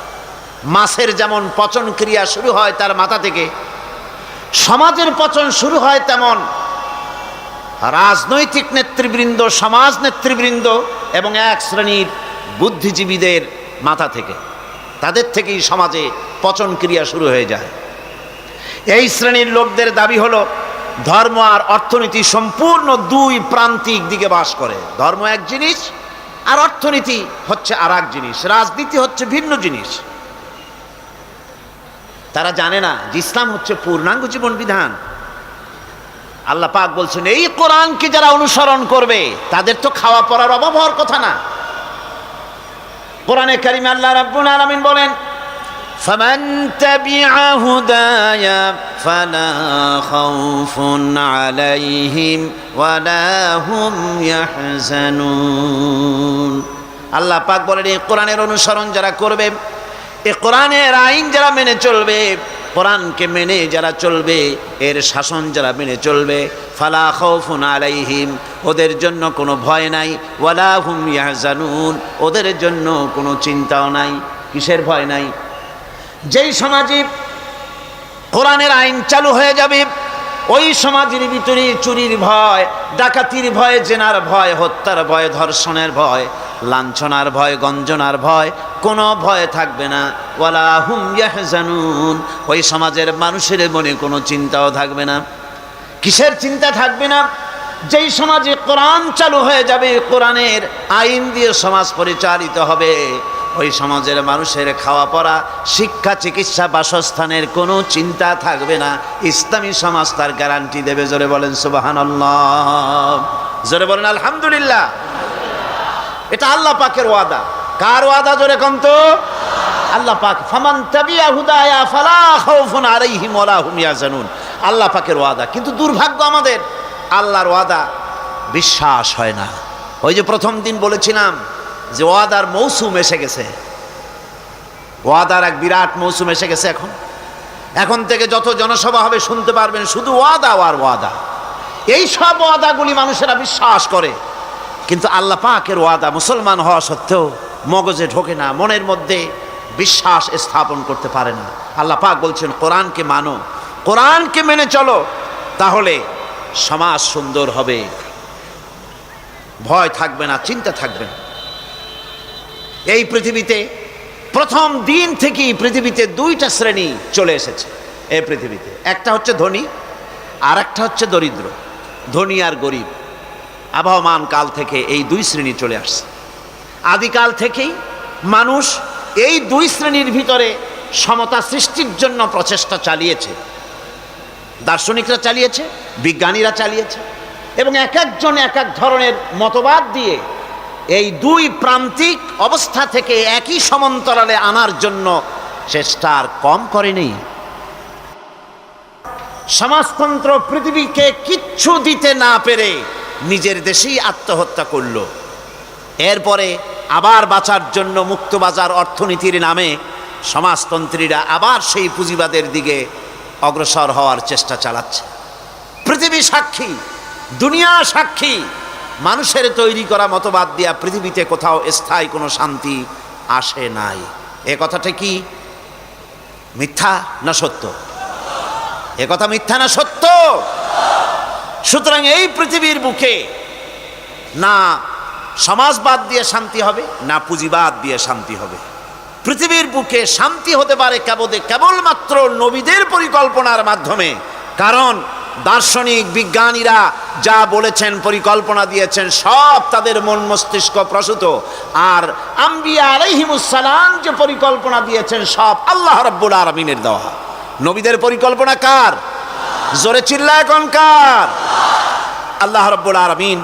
মাছের যেমন পচন ক্রিয়া শুরু হয় তার মাথা থেকে, সমাজের পচন শুরু হয় তেমন রাজনৈতিক নেতৃবৃন্দ, সমাজ নেতৃবৃন্দ এবং এক শ্রেণীর বুদ্ধিজীবীদের মাথা থেকে, তাদের থেকেই সমাজে পচন ক্রিয়া শুরু হয়ে যায়। এই শ্রেণীর লোকদের দাবি হলো ধর্ম আর অর্থনীতি সম্পূর্ণ দুই প্রান্তিক দিকে বাস করে। ধর্ম এক জিনিস আর অর্থনীতি হচ্ছে আর এক জিনিস, রাজনীতি হচ্ছে ভিন্ন জিনিস। তারা জানে না যে ইসলাম হচ্ছে পূর্ণাঙ্গ জীবন বিধান। আল্লাহ পাক বলছেন এই কোরআনকে যারা অনুসরণ করবে তাদের তো খাওয়া পড়ার অভাব হওয়ার কথা না। কোরআনে কারিমে আল্লাহ রাব্বুল আলামিন বলেন, ফামান তাবিআ হুদায়া ফালা খাউফুন আলাইহিম ওয়ালা হুম ইয়াহজানুন। আল্লাহ পাক বলেন এই কোরআনের অনুসরণ যারা করবে, এই কোরআনের আইন যারা মেনে চলবে, কোরআনকে মেনে যারা চলবে, এর শাসন যারা মেনে চলবে, ফালা খাউফুন আলাইহিম, ওদের জন্য কোনো ভয় নাই, ওয়ালা হুম ইয়াহজানুন, ওদের জন্য কোনো চিন্তাও নাই। কিসের ভয় নাই? যেই সমাজে কোরআনের আইন চালু হয়ে যাবে, ওই সমাজের ভিতরে চুরির ভয়, ডাকাতির ভয়, জেনার ভয়, হত্যার ভয়, ধর্ষণের ভয়, লাঞ্ছনার ভয়, গঞ্জনার ভয়, কোনো ভয় থাকবে না। ওয়ালা হুম ইয়াহজানুন, ওই সমাজের মানুষের মনে কোনো চিন্তাও থাকবে না। কিসের চিন্তা থাকবে না? যেই সমাজে কোরআন চালু হয়ে যাবে, কোরআনের আইন দিয়ে সমাজ পরিচালিত হবে, ওই সমাজের মানুষের খাওয়া পড়া, শিক্ষা, চিকিৎসা, বাসস্থানের কোনো চিন্তা থাকবে না। ইসলামী সমাজ তার গ্যারান্টি দেবে। জোরে বলেন সুবহানাল্লাহ, জোরে বলেন আলহামদুলিল্লাহ। এটা আল্লাহ পাকের ওয়াদা। কার ওয়াদা? জোরে কোন তো আল্লাহ পাক। ফামান তাবিআ হুদায়া ফালা খাউফুন আলাইহিম ওয়ালা হুম ইয়াহজানুন, আল্লাহ পাকের ওয়াদা। কিন্তু দুর্ভাগ্য আমাদের, আল্লাহর ওয়াদা বিশ্বাস হয় না। ওই যে প্রথম দিন বলেছিলাম যে ওয়াদার মৌসুম এসে গেছে, ওয়াদার এক বিরাট মৌসুম এসে গেছে। এখন থেকে যত জনসভা হবে শুনতে পারবেন শুধু ওয়াদা আর ওয়াদা। এই সব ওয়াদাগুলি মানুষেরা বিশ্বাস করে, কিন্তু আল্লাহ পাকের ওয়াদা মুসলমান হওয়া সত্ত্বেও মগজে ঢোকে না, মনের মধ্যে বিশ্বাস স্থাপন করতে পারে না। আল্লাহ পাক বলছেন কোরআনকে মানো, কোরআনকে মেনে চলো, তাহলে সমাজ সুন্দর হবে, ভয় থাকবে না, চিন্তা থাকবে না। এই পৃথিবীতে প্রথম দিন থেকেই পৃথিবীতে দুইটা শ্রেণী চলে এসেছে এই পৃথিবীতে। একটা হচ্ছে ধনী আর একটা হচ্ছে দরিদ্র। ধনী আর গরিব আবহমান কাল থেকে এই দুই শ্রেণী চলে আসছে। আদিকাল থেকেই মানুষ এই দুই শ্রেণীর ভিতরে সমতা সৃষ্টির জন্য প্রচেষ্টা চালিয়েছে। দার্শনিকরা চালিয়েছে, বিজ্ঞানীরা চালিয়েছে, এবং এক একজন এক এক ধরনের মতবাদ দিয়ে এই দুই প্রান্তিক অবস্থা থেকে একই সমান্তরালে আনার জন্য চেষ্টা আর কম করেনি। সমাজতন্ত্র পৃথিবীকে কিচ্ছু দিতে না পেরে নিজের দেশেই আত্মহত্যা করল। এরপরে আবার বাঁচার জন্য মুক্তবাজার অর্থনীতির নামে সমাজতন্ত্রীরা আবার সেই পুঁজিবাদের দিকে অগ্রসর হওয়ার চেষ্টা চালাচ্ছে। পৃথিবী সাক্ষী, দুনিয়া সাক্ষী, মানুষের তৈরি করা মতবাদ দিয়া পৃথিবীতে কোথাও স্থায়ী কোনো শান্তি আসে নাই। এ কথাটা কি মিথ্যা না সত্য? এ কথা মিথ্যা না সত্য? সুতরাং এই পৃথিবীর বুকে না সমাজবাদ দিয়ে শান্তি হবে, না পুঁজিবাদ দিয়ে শান্তি হবে। পৃথিবীর বুকে শান্তি হতে পারে কেবলমাত্র নবীদের পরিকল্পনার মাধ্যমে। কারণ দার্শনিক বিজ্ঞানীরা যা বলেছেন, পরিকল্পনা দিয়েছেন, সব তাদের মন মস্তিষ্ক প্রসূত। আর আম্বিয়া আলাইহিমুস সালাম যে পরিকল্পনা দিয়েছেন, সব আল্লাহ রাব্বুল আলামিনের দেওয়া। নবীদের পরিকল্পনা কার? জোরে চিল্লায় এখন কার? আল্লাহ রাব্বুল আলামিন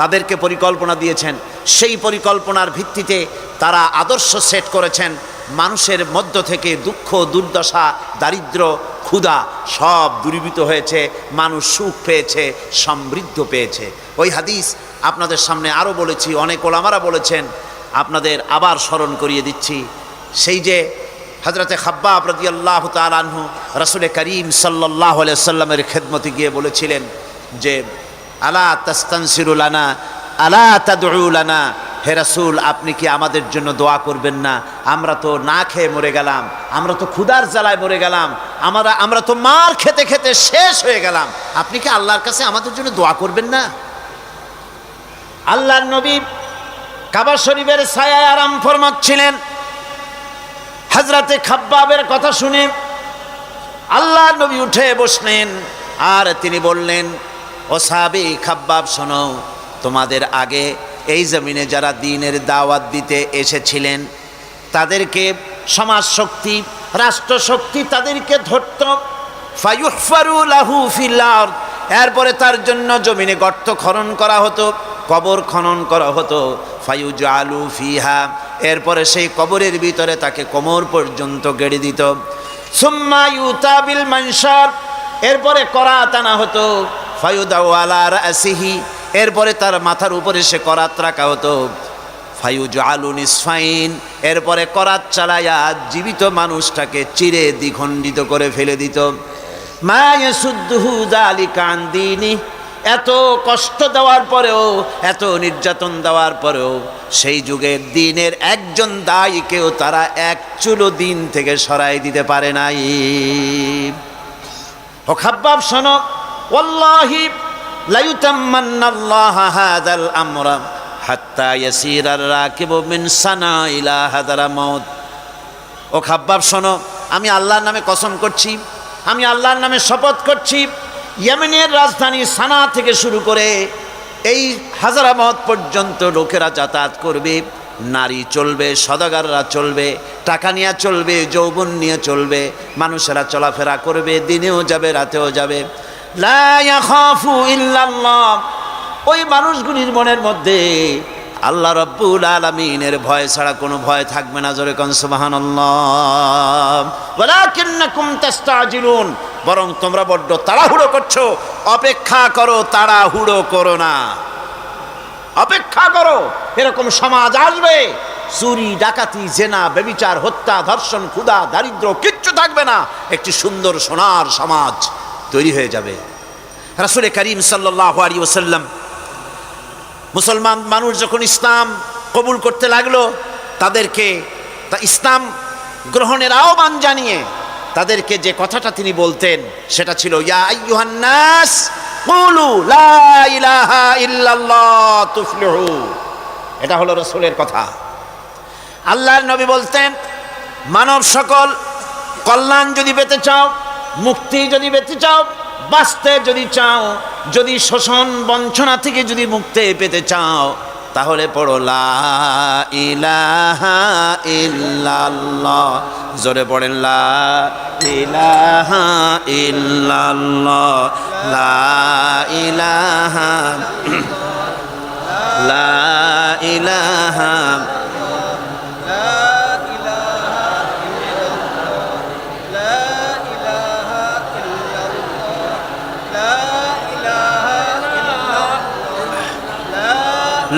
তাদেরকে পরিকল্পনা দিয়েছেন। সেই পরিকল্পনার ভিত্তিতে তারা আদর্শ সেট করেছেন। মানুষের মধ্য থেকে দুঃখ, দুর্দশা, দারিদ্র, ক্ষুধা সব দূরীভূত হয়েছে, মানুষ সুখ পেয়েছে, সমৃদ্ধ পেয়েছে। ওই হাদিস আপনাদের সামনে আরও বলেছি, অনেক ওলামারা বলেছেন, আপনাদের আবার স্মরণ করিয়ে দিচ্ছি। সেই যে হযরতে খাব্বাব রাদিয়াল্লাহু তাআলা আনহু রাসূল করিম সাল্লাল্লাহু আলাইহি ওয়াসাল্লামের খেদমতে গিয়ে বলেছিলেন যে আলা তাস্তানসিরু লানা আলা তাদউ লানা, হে রাসূল আপনি কি আমাদের জন্য দোয়া করবেন না? আমরা তো না খেয়ে মরে গেলাম, আমরা তো ক্ষুধার জ্বালায় মরে গেলাম, আমরা তো মার খেতে খেতে শেষ হয়ে গেলাম, আপনি কি আল্লাহর কাছে আমাদের জন্য দোয়া করবেন না? আল্লাহর নবী কাবা শরীফের ছায়ায় আরাম ফরমাচ্ছিলেন। হযরতে খাব্বাবের কথা শুনে আল্লাহর নবী উঠে বসলেন আর তিনি বললেন, ও সাহাবী খাব্বাব শোনো, তোমাদের আগে এই জমিনে যারা দ্বীনের দাওয়াত দিতে এসেছিলেন তাদেরকে সমাজ শক্তি, রাষ্ট্র শক্তি তাদেরকে ধরত। ফায়ুহফারু লাহু ফিল আরদ, এরপরে তার জন্য জমিনে গর্ত খনন করা হতো, কবর খনন করা হতো। ফায়ুজআলু ফিহা, এরপরে সেই কবরের ভিতরে তাকে কোমর পর্যন্ত গেড়ে দিত। সুম্মা ইউতা বিল মানশার, এরপরে করাত আনা হতো। ফায়ুদাউ আলা রাসিহি, এরপরে তার মাথার উপরে সে করাত রাখা হতো। ফায়ুজআলু নিসফাইন, এরপরে করাত চালায়া জীবিত মানুষটাকে চিরে দ্বিখণ্ডিত করে ফেলে দিত। মা ইয়াসুদ্দুহু যালিকা আন দীনি, এত কষ্ট দেওয়ার পরেও, এত নির্যাতন দেওয়ার পরেও সেই যুগের দ্বীনের একজন দায়ীকেও তারা এক চুলো দ্বীন থেকে সরাই দিতে পারে নাই। ও খাব্বাব শোনো, ওয়াল্লাহি লা ইউতাম্মান্নাল্লাহু হাযাল আমরা হাত্তা ইয়াসিরার রাকিবু মিন সানা ইলা হাদারামাউত। ও খাব্বাব শোনো, আমি আল্লাহর নামে কসম করছি, আমি আল্লাহর নামে শপথ করছি, ইয়েমেনের রাজধানী সানা থেকে শুরু করে এই হাজারামাউত পর্যন্ত লোকেরা যাতায়াত করবে, নারী চলবে, সদাগররা চলবে, টাকা নিয়ে চলবে, যৌবন নিয়ে চলবে, মানুষেরা চলাফেরা করবে, দিনেও যাবে রাতেও যাবে। লা ইয়াখাফু ইল্লাল্লাহ, ওই মানুষগুলির মনের মধ্যে আল্লাহ রাব্বুল আলামিনের ভয় ছাড়া কোনো ভয় থাকবে না। জোরে কোন সুবহানাল্লাহ। ওয়ালাকিন্নাকুম তাস্তাজিলুন, বরং তোমরা বড্ড তাড়াহুড়ো করছো। অপেক্ষা করো, তাড়াহুড়ো করো না, অপেক্ষা করো। এরকম সমাজ আসবে, চুরি, ডাকাতি, জেনা, ব্যভিচার, হত্যা, ধর্ষণ, ক্ষুধা, দারিদ্র কিচ্ছু থাকবে না। একটি সুন্দর সোনার সমাজ তৈরি হয়ে যাবে। রাসূল করিম সাল্লাল্লাহু আলাইহি ওয়াসাল্লাম মুসলমান মানুষ যখন ইসলাম কবুল করতে লাগলো, তাদেরকে ইসলাম গ্রহণের আহ্বান জানিয়ে তাদেরকে যে কথাটা তিনি বলতেন সেটা ছিল, ইয়া আইয়ুহান নাস কুলু লা ইলাহা ইল্লাল্লাহ তুফলিহু। এটা হলো রাসূলের কথা। আল্লাহর নবী বলতেন, মানব সকল কল্যাণ যদি পেতে চাও, মুক্তি যদি পেতে চাও, বাঁচতে যদি চাও, যদি শোষণ বঞ্চনা থেকে যদি মুক্তি পেতে চাও, তাহলে পড়ো লা ইলাহা ইল্লাল্লাহ। জোরে পড়েন লা ইলাহা ইল্লাল্লাহ, লা ইলাহা লা ইলাহা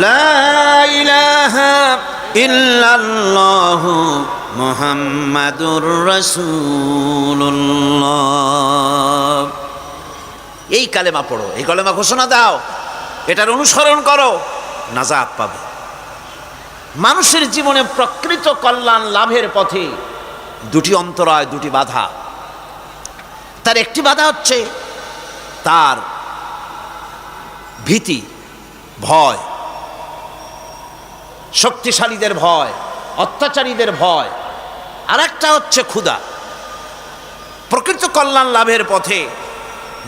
লা ইলাহা ইল্লাল্লাহু মুহাম্মাদুর রাসূলুল্লাহ। এই কালেমা পড়ো, এই কালেমা ঘোষণা দাও, এটার অনুসরণ করো, নাজাত পাবে। মানুষের জীবনে প্রকৃত কল্যাণ লাভের পথে দুটি অন্তরায়, দুটি বাধা। তার একটি বাধা হচ্ছে তার ভীতি, ভয়, শক্তিশালীদের ভয়, অত্যাচারীদের ভয়। আর একটা হচ্ছে ক্ষুধা। প্রকৃত কল্যাণ লাভের পথে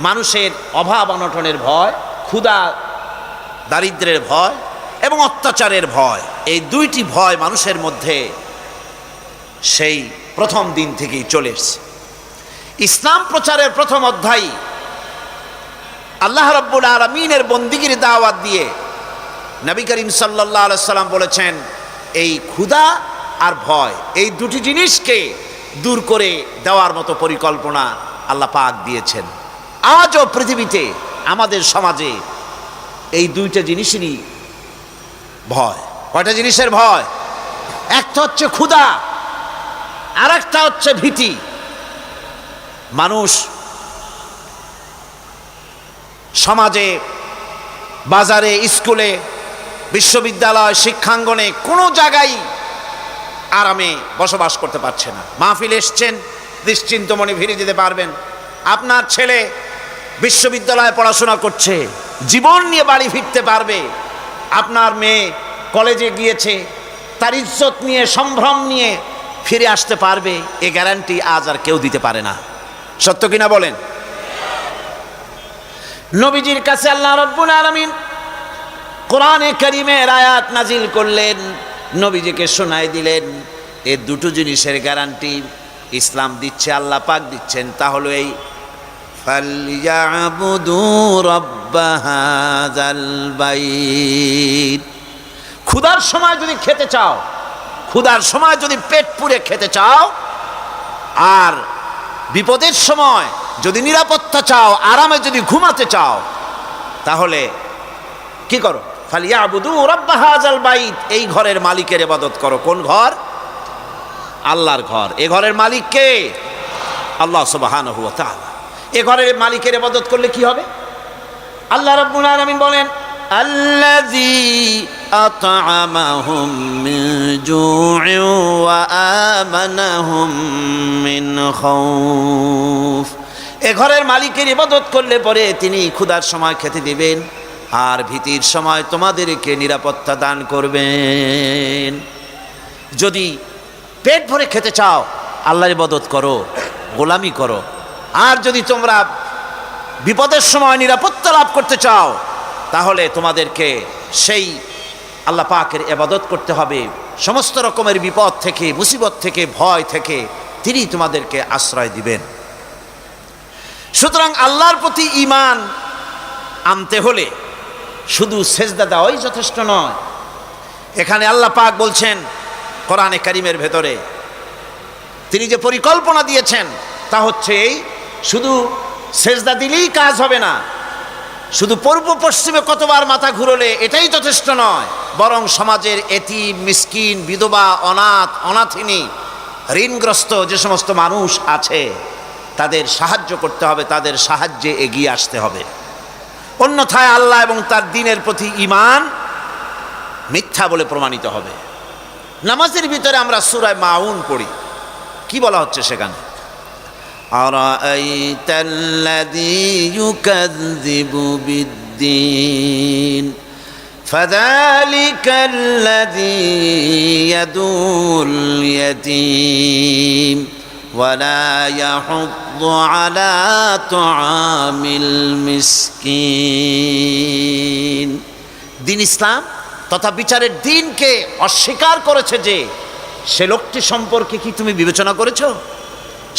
মানুষের অভাব অনটনের ভয়, ক্ষুধা দারিদ্র্যের ভয় এবং অত্যাচারের ভয়, এই দুইটি ভয় মানুষের মধ্যে সেই প্রথম দিন থেকেই চলে এসেছে। ইসলাম প্রচারের প্রথম অধ্যায় আল্লাহ রাব্বুল আলামিনের বন্দিগির দাওয়াত দিয়ে নবী করিম সাল্লাল্লাহু আলাইহি সাল্লাম বলেছেন, এই ক্ষুধা আর ভয়, এই দুটি জিনিসকে দূর করে দেওয়ার মতো পরিকল্পনা আল্লাহ পাক দিয়েছেন। আজও পৃথিবীতে আমাদের সমাজে এই দুইটা জিনিসেরই ভয়। কয়টা জিনিসের ভয়? একটা হচ্ছে ক্ষুধা, আর একটা হচ্ছে ভীতি। মানুষ সমাজে, বাজারে, স্কুলে, বিশ্ববিদ্যালয়, শিক্ষাঙ্গনে কোনো জায়গায় আরামে বসবাস করতে পারছে না। মাহফিল এসছেন, নিশ্চিন্ত মনে ফিরে যেতে পারবেন। আপনার ছেলে বিশ্ববিদ্যালয়ে পড়াশোনা করছে, জীবন নিয়ে বাড়ি ফিরতে পারবে। আপনার মেয়ে কলেজে গিয়েছে, তার ইজ্জত নিয়ে, সম্ভ্রম নিয়ে ফিরে আসতে পারবে, এ গ্যারান্টি আজ আর কেউ দিতে পারে না। সত্য কিনা বলেন? নবীজির কাছে আল্লাহ রাব্বুল আলামিন কোরআনে কারীমের আয়াত নাজিল করলেন, নবীজিকে শোনায় দিলেন। এই দুটো জিনিসের গ্যারান্টি ইসলাম দিচ্ছে, আল্লাহ পাক দিচ্ছেন। তা হলো এই ফালইয়াবুদু রাব্ব হাযাল বাইত। ক্ষুধার সময় যদি খেতে চাও, ক্ষুধার সময় যদি পেট পুরে খেতে চাও, আর বিপদের সময় যদি নিরাপত্তা চাও, আরামে যদি ঘুমাতে চাও, তাহলে কি করো? ফালিয়াবুদু রাব্ব হাযাল বাইত। এই ঘরের মালিকের ইবাদত করো। কোন ঘর? আল্লাহর ঘর। এ ঘরের মালিক কে? আল্লাহ সুবহানাহু ওয়া তাআলা। এ ঘরের মালিকের ইবাদত করলে কি হবে? আল্লাহ রাব্বুল আলামিন বলেন, আল্লাযী আত'আমাহুম মিন জু'ইন ওয়া আমানাহুম মিন খাউফ। এ ঘরের মালিকের ইবাদত করলে পরে তিনি ক্ষুধার সময় খেতে দিবেন, আর ভীতির সময় তোমাদেরকে নিরাপত্তা দান করবেন। যদি পেট ভরে খেতে চাও, আল্লাহর ইবাদত করো, গোলামি করো। আর যদি তোমরা বিপদের সময় নিরাপত্তা লাভ করতে চাও, তাহলে তোমাদেরকে সেই আল্লাহ পাকের ইবাদত করতে হবে। সমস্ত রকমের বিপদ থেকে, মুসিবত থেকে, ভয় থেকে তিনি তোমাদেরকে আশ্রয় দিবেন। সুতরাং আল্লাহর প্রতি ঈমান আনতে হলে শুধু সেজদা দেওয়াই যথেষ্ট নয়। এখানে আল্লাহ পাক বলছেন কোরআনে কারীমের ভেতরে, তিনি যে পরিকল্পনা দিয়েছেন তা হচ্ছে এই, শুধু সেজদা দিলেই কাজ হবে না, শুধু পূর্ব পশ্চিমে কতবার মাথা ঘুরলে এটাই যথেষ্ট নয়, বরং সমাজের এতিম, মিসকিন, বিধবা, অনাথ, অনাথিনী, ঋণগ্রস্ত যে সমস্ত মানুষ আছে তাদের সাহায্য করতে হবে, তাদের সাহায্যে এগিয়ে আসতে হবে। অন্যথায় আল্লাহ এবং তার দ্বীনের প্রতি ঈমান মিথ্যা বলে প্রমাণিত হবে। নামাজের ভিতরে আমরা সূরা মাউন পড়ি, কি বলা হচ্ছে সেখানে? আরাআইতাল্লাযী ইউকাযযিবু বিদ্দীন ফাযালিকাল্লাযী ইয়াদুল ইয়াতীম ওয়ালা ইয়াহুদ্দু আলা তুআমিল মিসকিন। দ্বীন ইসলাম তথা বিচারের দ্বীনকে অস্বীকার করেছে যে সে লোকটি সম্পর্কে কি তুমি বিবেচনা করেছো?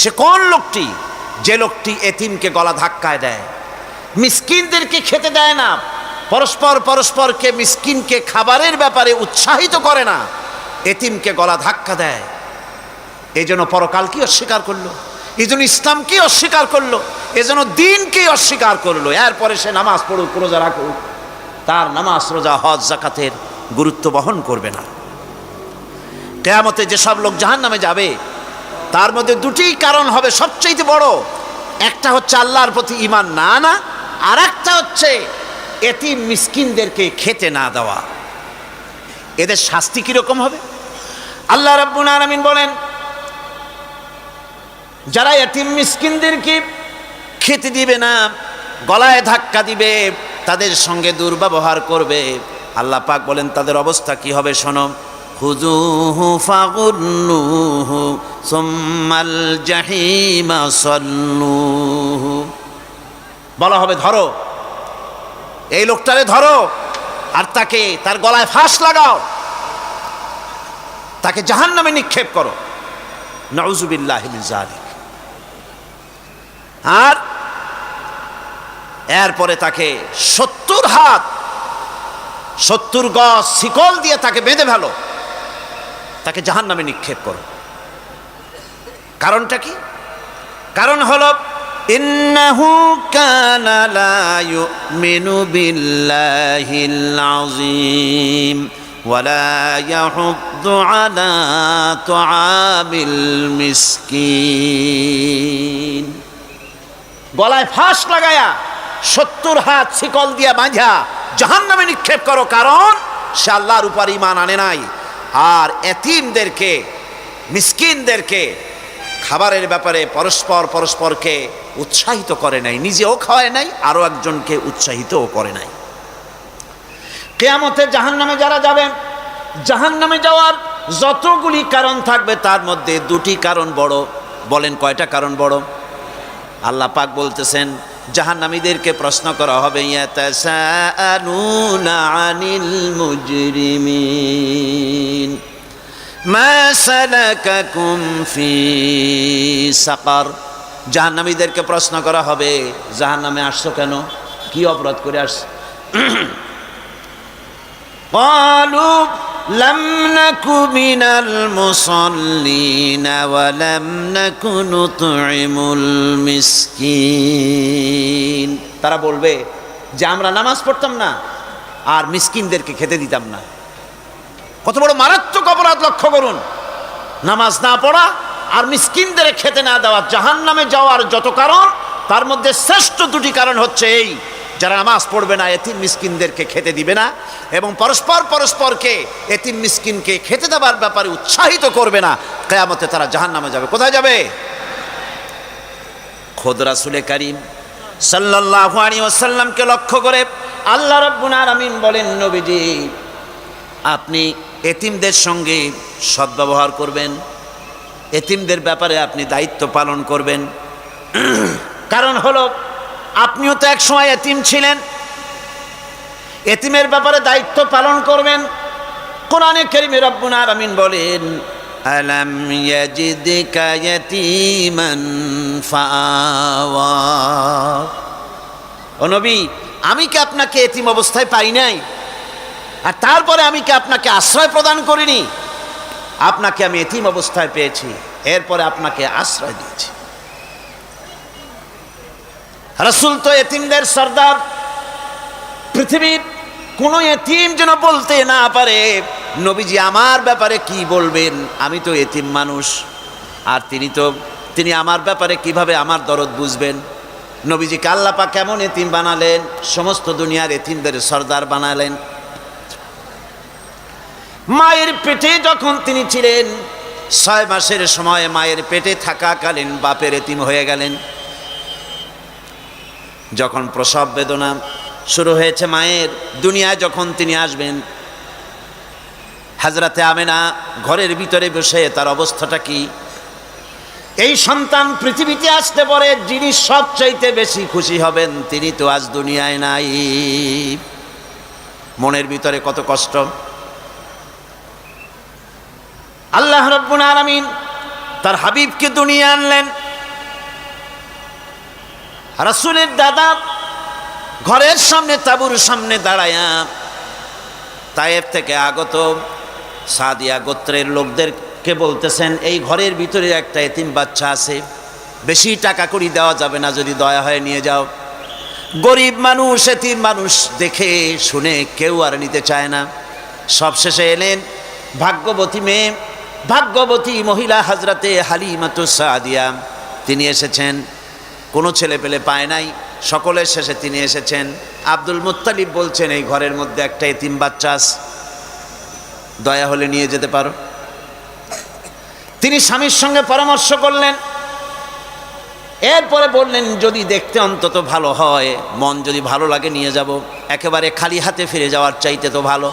সে কোন লোকটি? যে লোকটি এতিমকে গলা ধাক্কায় দেয়, মিসকিনদেরকে খেতে দেয় না, পরস্পরকে মিসকিনকে খাবারের ব্যাপারে উৎসাহিত করে না, এতিমকে গলা ধাক্কা দেয়। এই জন্য পরকালকে অস্বীকার করলো, এই জন্য ইসলামকে অস্বীকার করলো, এই জন্য দ্বীনকে অস্বীকার করলো। এরপরে সে নামাজ পড়ুক, রোজা রাখুক, তার নামাজ, রোজা, হজ, যাকাতের গুরুত্ব বহন করবে না। কিয়ামতে যেসব লোক জাহান্নামে যাবে তার মধ্যে দুটি কারণ হবে সবচেয়ে বড়। একটা হচ্ছে আল্লাহর প্রতি ঈমান না আনা, আর একটা হচ্ছে এতিম মিসকিনদেরকে খেতে না দেওয়া। এদের শাস্তি কিরকম হবে? আল্লাহ রাব্বুল আলামিন বলেন, যারা এতিম মিসকিনদেরকে খেতে দিবে না, গলায় ধাক্কা দিবে, তাদের সঙ্গে দুর্ব্যবহার করবে, আল্লাহ পাক বলেন তাদের অবস্থা কি হবে শোনো। খুযুহু ফাগুল্লুহু সুম্মাল জাহিমা সাল্লুহু। বলা হবে ধরো এই লোকটারে, ধরো আর তাকে তার গলায় ফাঁস লাগাও, তাকে জাহান্নামে নিক্ষেপ করো। নাউযুবিল্লাহি মিন যালিক। আর এরপরে তাকে 70 হাত 70 গজ শিকল দিয়ে তাকে বেঁধে ফেলো, তাকে জাহান্নামে নিক্ষেপ করো। কারণটা কি? কারণ হলো ইন্নাহু কানা লা ইউমিনু বিল্লাহিল আযীম ওয়া লা ইয়াহুদ্দু আলা তুআমিল মিসকিন। গলায় ফাঁস লাগায়া 70 হাত শিকল দিয়া বাঁধা জাহান্নামে নিক্ষেপ করো, কারণ সে আল্লাহর উপর ঈমান আনে নাই। আর এতিমদেরকে, মিসকিনদেরকে খাবারের ব্যাপারে পরস্পরকে উৎসাহিত করে নাই, নিজেও খাওয়ায় নাই, আরো একজনকে উৎসাহিতও করে নাই। কিয়ামতে জাহান্নামে যারা যাবেন, জাহান্নামে যাওয়ার যতগুলি কারণ থাকবে তার মধ্যে দুটি কারণ বড়। বলেন কয়টা কারণ বড়? আল্লাহ পাক বলতেছেন জাহান্নামীদেরকে প্রশ্ন করা হবে, ইয়াতাসাআলুনা আনিল মুজরিমিন মা সালাকাকুম ফি সাকার। জাহান্নামীদেরকে প্রশ্ন করা হবে, জাহান্নামে আসছো কেন, কি অপরাধ করে আসছো? ক্বালু লাম নাকু মিনাল মুসাল্লিনা ওয়া লাম নাকু নুতঈমুল মিসকিন। তারা বলবে যে আমরা নামাজ পড়তাম না আর মিসকিনদেরকে খেতে দিতাম না। কত বড় মারাত্মক অপরাধ লক্ষ্য করুন। নামাজ না পড়া আর মিসকিনদের খেতে না দেওয়া। জাহান্নামে যাওয়ার যত কারণ তার মধ্যে শ্রেষ্ঠ দুটি কারণ হচ্ছে এই, যারা নামাজ পড়বে না, এতিম মিসকিনদেরকে খেতে দিবে না, এবং পরস্পরকে এতিম মিসকিনকে খেতে দেওয়ার ব্যাপারে উৎসাহিত করবে না, কিয়ামতে তারা জাহান্নামে যাবে। কোথায় যাবে? খোদ রাসূলে কারীম সাল্লাল্লাহু আলাইহি ওয়াসাল্লামকে লক্ষ্য করে আল্লাহ রাব্বুল আলামিন বলেন, নবীজি আপনি এতিমদের সঙ্গে সদ্ব্যবহার করবেন, এতিমদের ব্যাপারে আপনি দায়িত্ব পালন করবেন। কারণ হলো আপনিও তো এক সময় এতিম ছিলেন, এতিমের ব্যাপারে দায়িত্ব পালন করবেন। কোরআনে কারীমে রব্বুল আলামিন বলেন, আলাম ইয়াজিদকা ইয়াতীমান ফাআওয়া। ও নবী, আমি কি আপনাকে এতিম অবস্থায় পাই নাই? আর তারপরে আমি কি আপনাকে আশ্রয় প্রদান করিনি? আপনাকে আমি এতিম অবস্থায় পেয়েছি, এরপরে আপনাকে আশ্রয় দিয়েছি। রাসূল তো এতিমদের সর্দার। পৃথিবীর কোন এতিম যেন বলতে না পারে নবীজি আমার ব্যাপারে কি বলবেন, আমি তো এতিম মানুষ, আর তিনি আমার ব্যাপারে কিভাবে আমার দরদ বুঝবেন। নবীজিকে আল্লাহ পাক কেমন এতিম বানালেন, সমস্ত দুনিয়ার এতিমদের সর্দার বানালেন। মায়ের পেটে যখন তিনি ছিলেন, 6 মাসের সময় মায়ের পেটে থাকাকালীন বাপের এতিম হয়ে গেলেন। যখন প্রসব বেদনা শুরু হয়েছে মায়ের, দুনিয়ায় যখন তিনি আসবেন, হযরতে আমেনা ঘরের ভিতরে বসে তার অবস্থাটা কি? এই সন্তান পৃথিবীতে আসতে পরে যিনি সবচাইতে বেশি খুশি হবেন তিনি তো আজ দুনিয়ায় নাই। মনের ভিতরে কত কষ্ট। আল্লাহ রাব্বুল আলামিন তার হাবিবকে দুনিয়া আনলেন। রাসূলের দাদা ঘরের সামনে, তাঁবুর সামনে দাঁড়ায়া তায়েফ থেকে আগত সাদিয়া গোত্রের লোকদেরকে বলতেছেন, এই ঘরের ভিতরে একটা এতিম বাচ্চা আছে, বেশি টাকা করি দেওয়া যাবে না, যদি দয়া হয় নিয়ে যাও। গরিব মানুষ, এতিম মানুষ দেখে শুনে কেউ আর নিতে চায় না। সবশেষে এলেন ভাগ্যবতী মেয়ে, ভাগ্যবতী মহিলা হযরতে হালিমাতুস সাদিয়া। তিনি এসেছেন, কোনো ছেলে পেলে পায় নাই, সকলের শেষে তিনি এসেছেন। আব্দুল মুত্তালিব বলছেন, এই ঘরের মধ্যে একটা এতিম বাচ্চা আছে, দয়া হলে নিয়ে যেতে পারো। তিনি স্বামীর সঙ্গে পরামর্শ করলেন, এরপরে বললেন যদি দেখতে অন্তত ভালো হয়, মন যদি ভালো লাগে নিয়ে যাব, একেবারে খালি হাতে ফিরে যাওয়ার চাইতে তো ভালো।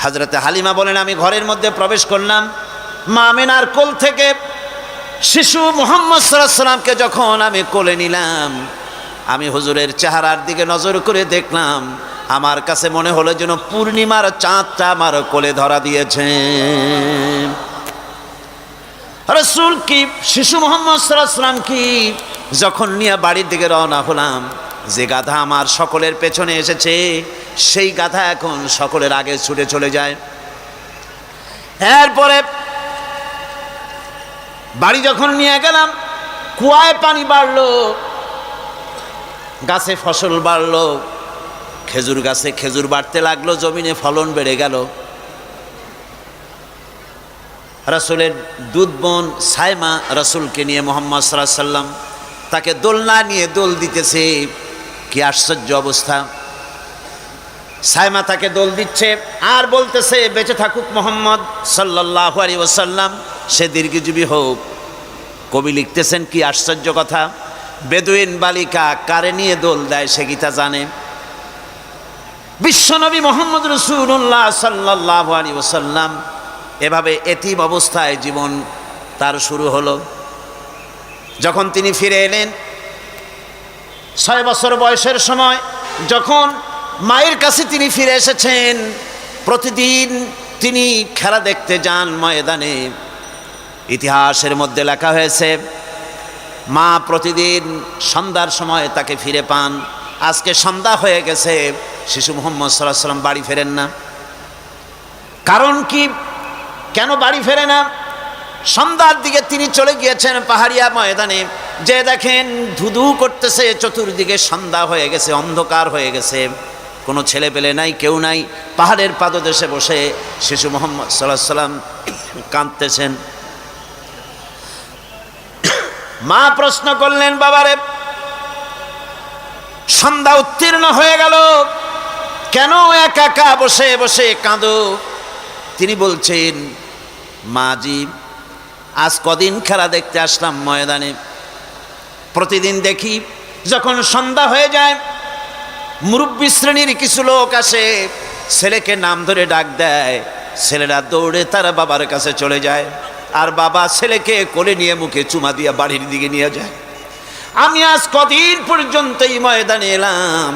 হযরতে হালিমা বলেন, আমি ঘরের মধ্যে প্রবেশ করলাম, মা আমিনার কোল থেকে শিশু মুহাম্মদ সাল্লাল্লাহু আলাইহি ওয়াসাল্লামকে যখন আমি কোলে নিলাম, আমি হুজুরের চেহারার দিকে নজর করে দেখলাম, আমার কাছে মনে হলো যেন পূর্ণিমার চাঁদটা আমার কোলে ধরা দিয়েছে। রাসূল কি শিশু মুহাম্মদ সাল্লাল্লাহু আলাইহি ওয়াসাল্লাম কি যখন নিয়ে বাড়ির দিকে রওনা হলাম, যে গাধা আমার সকলের পেছনে এসেছে সেই গাধা এখন সকলের আগে ছুটে চলে যায়। এরপরে বাড়ি যখন নিয়ে গেলাম, কুয়ায় পানি বাড়লো, গাছে ফসল বাড়লো, খেজুর গাছে খেজুর বাড়তে লাগলো, জমিনে ফলন বেড়ে গেল। রাসূলের দুধ বোন সাইমা রাসূলকে নিয়ে মুহাম্মদ সাল্লাল্লাহু আলাইহি ওয়াসাল্লাম তাকে দোলনা নিয়ে দোল দিতেছে। কি আশ্চর্য অবস্থা! সাইমা তাকে দোল দিচ্ছে আর বলতেছে, বেঁচে থাকুক মুহাম্মদ সাল্লাল্লাহু আলাইহি ওয়াসাল্লাম, সে দীর্ঘজীবী হোক। কবি লিখতেছেন, কি আশ্চর্য কথা! বেদুইন বালিকা কারে নিয়ে দোল দেয় সে কি তা জানে? বিশ্বনবী মুহাম্মদ রাসূলুল্লাহ সাল্লাল্লাহু আলাইহি ওয়াসাল্লাম এভাবে এতিম অবস্থায় জীবন তার শুরু হলো। যখন তিনি ফিরে এলেন 6 বছর বয়সের সময়, যখন মায়ের কাছে তিনি ফিরে এসেছেন, প্রতিদিন তিনি খেলা দেখতে যান ময়দানে। ইতিহাসের মধ্যে লেখা হয়েছে, মা প্রতিদিন সন্ধ্যার সময় তাকে ফিরে পান। আজকে সন্ধ্যা হয়ে গেছে, শিশু মুহাম্মদ সাল্লাল্লাহু আলাইহি ওয়াসাল্লাম বাড়ি ফেরেন না। কারণ কি, কেন বাড়ি ফেরে না? সন্ধ্যার দিকে তিনি চলে গিয়েছেন পাহাড়িয়া ময়দানে, যে দেখেন ধুধু করতেছে চতুর্দিকে, সন্ধ্যা হয়ে গেছে, অন্ধকার হয়ে গেছে, কোনো ছেলে পেলে নাই, কেউ নাই। পাহাড়ের পাদদেশে বসে শিশু মুহাম্মদ সাল্লাল্লাহু আলাইহি ওয়াসাল্লাম কাঁদতেছেন। মা প্রশ্ন করলেন, বাবারে সন্ধ্যা উত্তীর্ণ হয়ে গেল, কেন একা একা বসে বসে কাঁদো? তিনি বলছেন, মাজি আজ কদিন খেলা দেখতে আসলাম ময়দানে, প্রতিদিন দেখি যখন সন্ধ্যা হয়ে যায় মুরব্বী শ্রেণীর কিছু লোক আসে, ছেলেকে নাম ধরে ডাক দেয়, ছেলেরা দৌড়ে তার বাবার কাছে চলে যায়, আর বাবা ছেলেকে কোলে নিয়ে মুখে চুমা দিয়ে বাড়ির দিকে নিয়ে যায়। আমি আজ কদিন পর্যন্ত এই ময়দানে এলাম,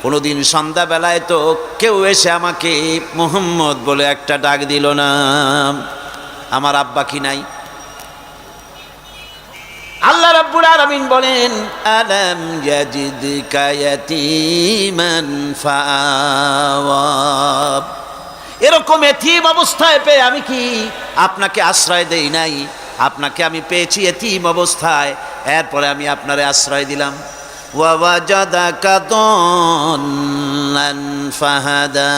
কোনোদিন সন্ধ্যাবেলায় তো কেউ এসে আমাকে মুহাম্মদ বলে একটা ডাক দিল না। আমার আব্বা কি নাই? আল্লাহ রাব্বুল আলামিন বলেন, আলাম ইয়াজিদকা ইয়াতীমান ফাআওয়া। এরকম এতিম অবস্থায় পেয়ে আমি কি আপনাকে আশ্রয় দেই নাই? আপনাকে আমি পেয়েছি এতিম অবস্থায়, এরপরে আমি আপনারে আশ্রয় দিলাম। ওয়াওয়াজাদাকা দাল্লান ফাহাদা।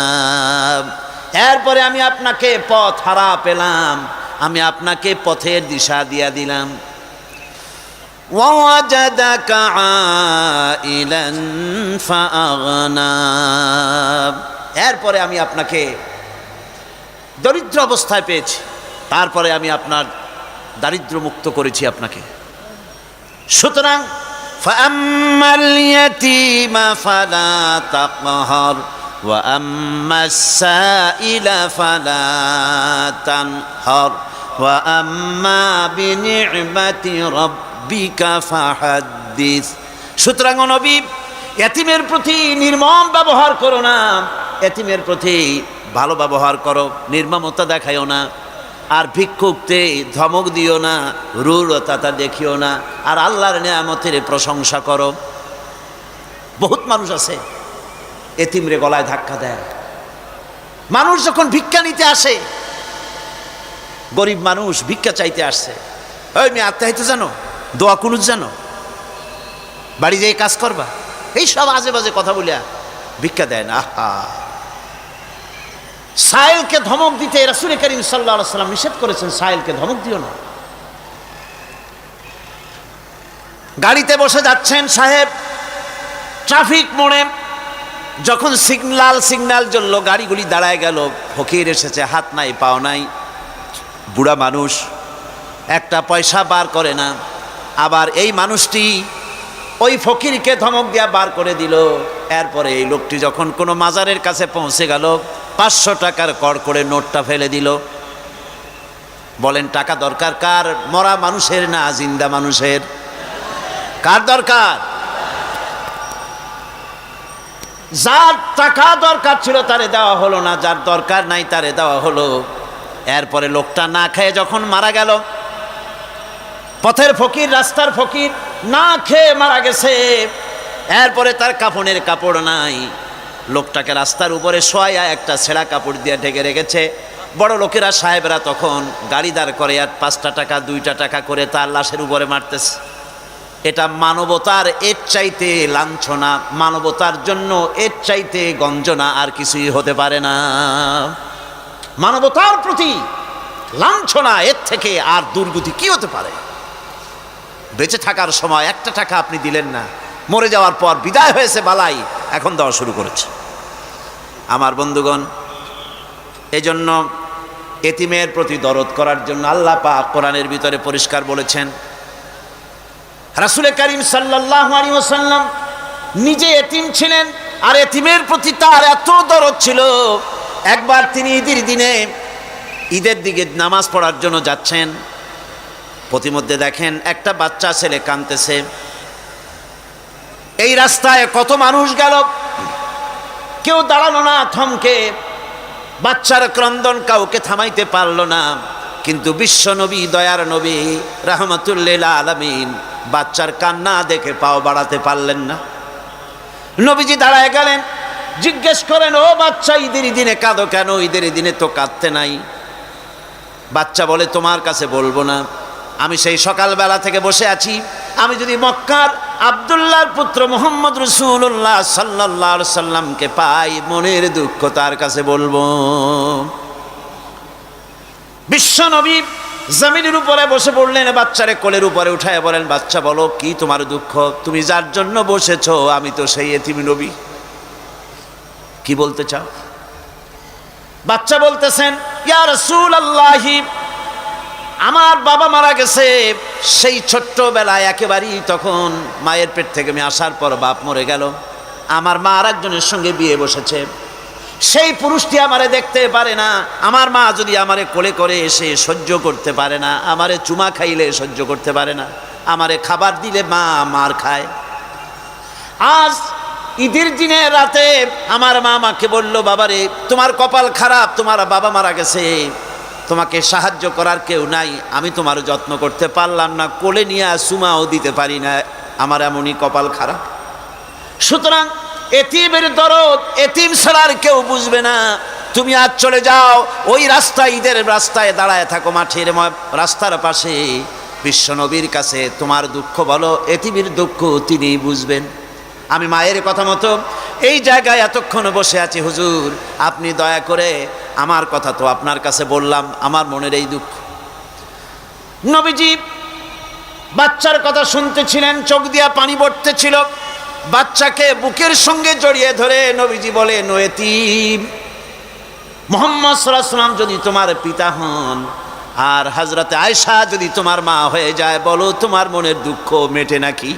এরপরে আমি আপনাকে পথ হারা পেলাম, আমি আপনাকে পথের দিশা দিয়া দিলাম। ওয়াওয়াজাদাকা আইলান ফাআগনা। এরপরে আমি আপনাকে দরিদ্র অবস্থায় পেয়েছি, তারপরে আমি আপনার দারিদ্র্য মুক্ত করেছি আপনাকে। সুতরাং ফাআম্মাল ইয়াতীমা ফালা তাকহার ওয়া আম্মাস সাইলা ফালা তানহার ওয়া আম্মা বিনি'মাতি রাব্বিকা ফাহাদ্দিস। সুতরাং নবী, এতিমের প্রতি নির্মম ব্যবহার করো না, এতিমের প্রতি ভালো ব্যবহার করো, নির্মমতা দেখাইও না। আর ভিক্ষুকতে ধমক দিও না, রূঢ়তা দেখিও না, আর আল্লাহর নিয়ামতের প্রশংসা করো। বহুত মানুষ আছে এতিমরে গলায় ধাক্কা দেয়। মানুষ যখন ভিক্ষা নিতে আসে, গরিব মানুষ ভিক্ষা চাইতে আসছে, ওই মেয়ে আত্মা হইতে জানো, দোয়া কুনুত জানো, বাড়ি যেয়ে কাজ করবা, এই সব আজে বাজে কথা বলিয়া ভিক্ষা দেয় না। আহা, সাহেলকে ধমক দিতে রাসূল করিম সাল্লাল্লাহু আলাইহি ওয়াসাল্লাম নিষেধ করেছেন, সাহেলকে ধমক দিও না। গাড়িতে বসে যাচ্ছেন সাহেব, ট্রাফিক মোড়ে যখন সিগন্যাল জ্বললো, গাড়িগুলি দাঁড়ায় গেল। ফকির এসেছে, হাত নাই পাও নাই, বুড়া মানুষ, একটা পয়সা বার করে না। আবার এই মানুষটি ওই ফকিরকে ধমক দিয়া বার করে দিল। এরপরে এই লোকটি যখন কোনো মাজারের কাছে পৌঁছে গেল, 500 টাকার কড়কড়ে নোটটা ফেলে দিল। বলেন টাকা দরকার কার? মরা মানুষের না জিন্দা মানুষের? কার দরকার? যার টাকা দরকার ছিল তারে দেওয়া হলো না, যার দরকার নাই তারে দেওয়া হলো। এরপরে লোকটা না খেয়ে যখন মারা গেল, পথের ফকির, রাস্তার ফকির, না খেয়ে মারা গেছে। এরপরে তার কাফনের কাপড় নাই, লোকটাকে রাস্তার উপরে শোয়া একটা ছেঁড়া কাপড় দিয়ে ঢেকে রেখেছে। বড় লোকেরা, সাহেবরা তখন গাড়ি দাঁড় করে আর 5টা টাকা 2টা টাকা করে তার লাশের উপরে মারতেছে। এটা মানবতার এর চাইতে লাঞ্ছনা, মানবতার জন্য এর চাইতে গঞ্জনা আর কিছুই হতে পারে না। মানবতার প্রতি লাঞ্ছনা, এর থেকে আর দুর্গতি কি হতে পারে? বেঁচে থাকার সময় 1টা টাকা আপনি দিলেন না, মরে যাওয়ার পর বিদায় হয়েছে বালাই, এখন দেওয়া শুরু করেছে। আমার বন্ধুগণ, এজন্য এতিমের প্রতি দরদ করার জন্য আল্লাহ পাক কোরআনের ভিতরে পরিষ্কার বলেছেন। রাসূল করিম সাল্লাল্লাহু আলাইহি ওয়াসাল্লাম নিজে এতিম ছিলেন, আর এতিমের প্রতি তার এত দরদ ছিল। একবার তিনি ঈদের দিকে নামাজ পড়ার জন্য যাচ্ছেন, প্রতিমধ্যে দেখেন একটা বাচ্চা ছেলে কাঁদতেছে। এই রাস্তায় কত মানুষ গেল, কেউ দাঁড়ালো না থমকে, বাচ্চার ক্রন্দন কাউকে থামাইতে পারলো না। কিন্তু বিশ্ব নবী, দয়ার নবী রাহমাতুল লিল আলামিন বাচ্চার কান্না দেখে পাও বাড়াতে পারলেন না। নবীজি দাঁড়ায় গেলেন, জিজ্ঞেস করেন, ও বাচ্চা, ঈদের দিনে কাঁদো কেন? ঈদের দিনে তো কাঁদতে নাই। বাচ্চা বলে, তোমার কাছে বলবো না, আমি সেই সকালবেলা থেকে বসে আছি। আমি যদি মক্কার আব্দুল্লাহর পুত্র মুহাম্মদ রাসূলুল্লাহ সাল্লাল্লাহু আলাইহি সাল্লামকে পাই, মনের দুঃখ তার কাছে বলবো। বিশ্ব নবী জমিনের উপরে বসে পড়লেন, বাচ্চারে কোলের উপরে উঠায় বলেন, বাচ্চা বলো কি তোমার দুঃখ? তুমি যার জন্য বসেছো আমি তো সেই এতিম নবী, কি বলতে চাও? বাচ্চা বলতেছেন, ইয়া রাসূলুল্লাহ, আমার বাবা মারা গেছে। সেই ছোট্টবেলায় একেবারেই তখন মায়ের পেট থেকে আমি আসার পর বাপ মরে গেল। আমার মা আর একজনের সঙ্গে বিয়ে বসেছে। সেই পুরুষটি আমারে দেখতে পারে না। আমার মা যদি আমারে কোলে করে এসে সহ্য করতে পারে না, আমারে চুমা খাইলে সহ্য করতে পারে না, আমারে খাবার দিলে মা মার খায়। আজ ঈদের দিনে রাতে আমার মা আমাকে বলল, বাবারে তোমার কপাল খারাপ, তোমার বাবা মারা গেছে, তোমাকে সাহায্য করার কেউ নাই, আমি তোমার যত্ন করতে পারলাম না, কোলে নিয়ে চুমাও দিতে পারি না, আমার এমনই কপাল খারাপ। সুতরাং এতিমের দরদ এতিম ছাড়া আর কেউ বুঝবে না। তুমি আজ চলে যাও, ওই রাস্তায়, ঈদের রাস্তায় দাঁড়ায় থাকো, মাঠের রাস্তার পাশে, বিশ্বনবীর কাছে তোমার দুঃখ বলো, এতিমের দুঃখ তিনি বুঝবেন। আমি মায়ের কথা মতো এই জায়গায় এতক্ষণ বসে আছি, হুজুর আপনি দয়া করে, আমার কথা তো আপনার কাছে বললাম, আমার মনের এই দুঃখ। নবীজি বাচ্চার কথা শুনতেছিলেন, চোখ দিয়া পানি পড়তেছিল। বাচ্চাকে বুকের সঙ্গে জড়িয়ে ধরে নবীজি বলেন, ও এতিম, মুহাম্মদ সাল্লাল্লাহু আলাইহি ওয়াসাল্লাম যদি তোমার পিতা হন আর হযরতে আয়েশা যদি তোমার মা হয়ে যায়, বলো তোমার মনের দুঃখ মেটে নাকি?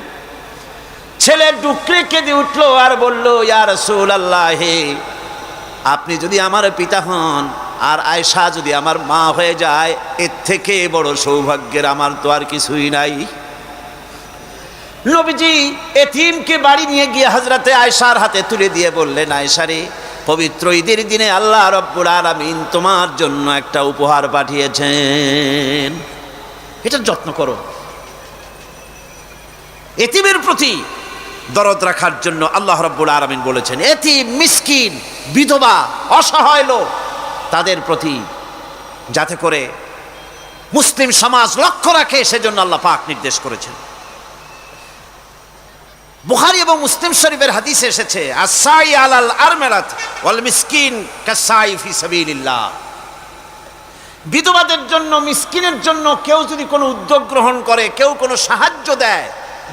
ছেলে ডুকরে কেঁদে উঠলো আর বলল, ইয়া রাসূলুল্লাহ, আপনি যদি আমার পিতা হন আর আয়েশা যদি আমার মা হয়ে যায়, এর থেকে বড় সৌভাগ্যের আমার তো আর কিছুই নাই। নবীজি এতিমকে বাড়ি নিয়ে গিয়ে হযরতে আয়েশার হাতে তুলে দিয়ে বললেন, আয়েশা রে, পবিত্র ঈদের দিনে আল্লাহ রাব্বুল আলামিন তোমার জন্য একটা উপহার পাঠিয়েছেন, এটা যত্ন করো। এতিমের প্রতি দরদ রাখার জন্য আল্লাহ রাব্বুল আলামিন বলেছেন, এতিম, মিসকিন, বিধবা, অসহায় লোক, তাদের প্রতি যাতে করে মুসলিম সমাজ লক্ষ্য রাখে, সেজন্য আল্লাহ পাক নির্দেশ করেছেন। বুখারী এবং মুসলিম শরীফের হাদিসে এসেছে, আস-সাই আলাল আরমালাত ওয়াল মিসকিন কাস-সাই ফি সাবিলিল্লাহ। বিধবাদের জন্য, মিসকিনের জন্য কেউ যদি কোনো উদ্যোগ গ্রহণ করে, কেউ কোনো সাহায্য দেয়,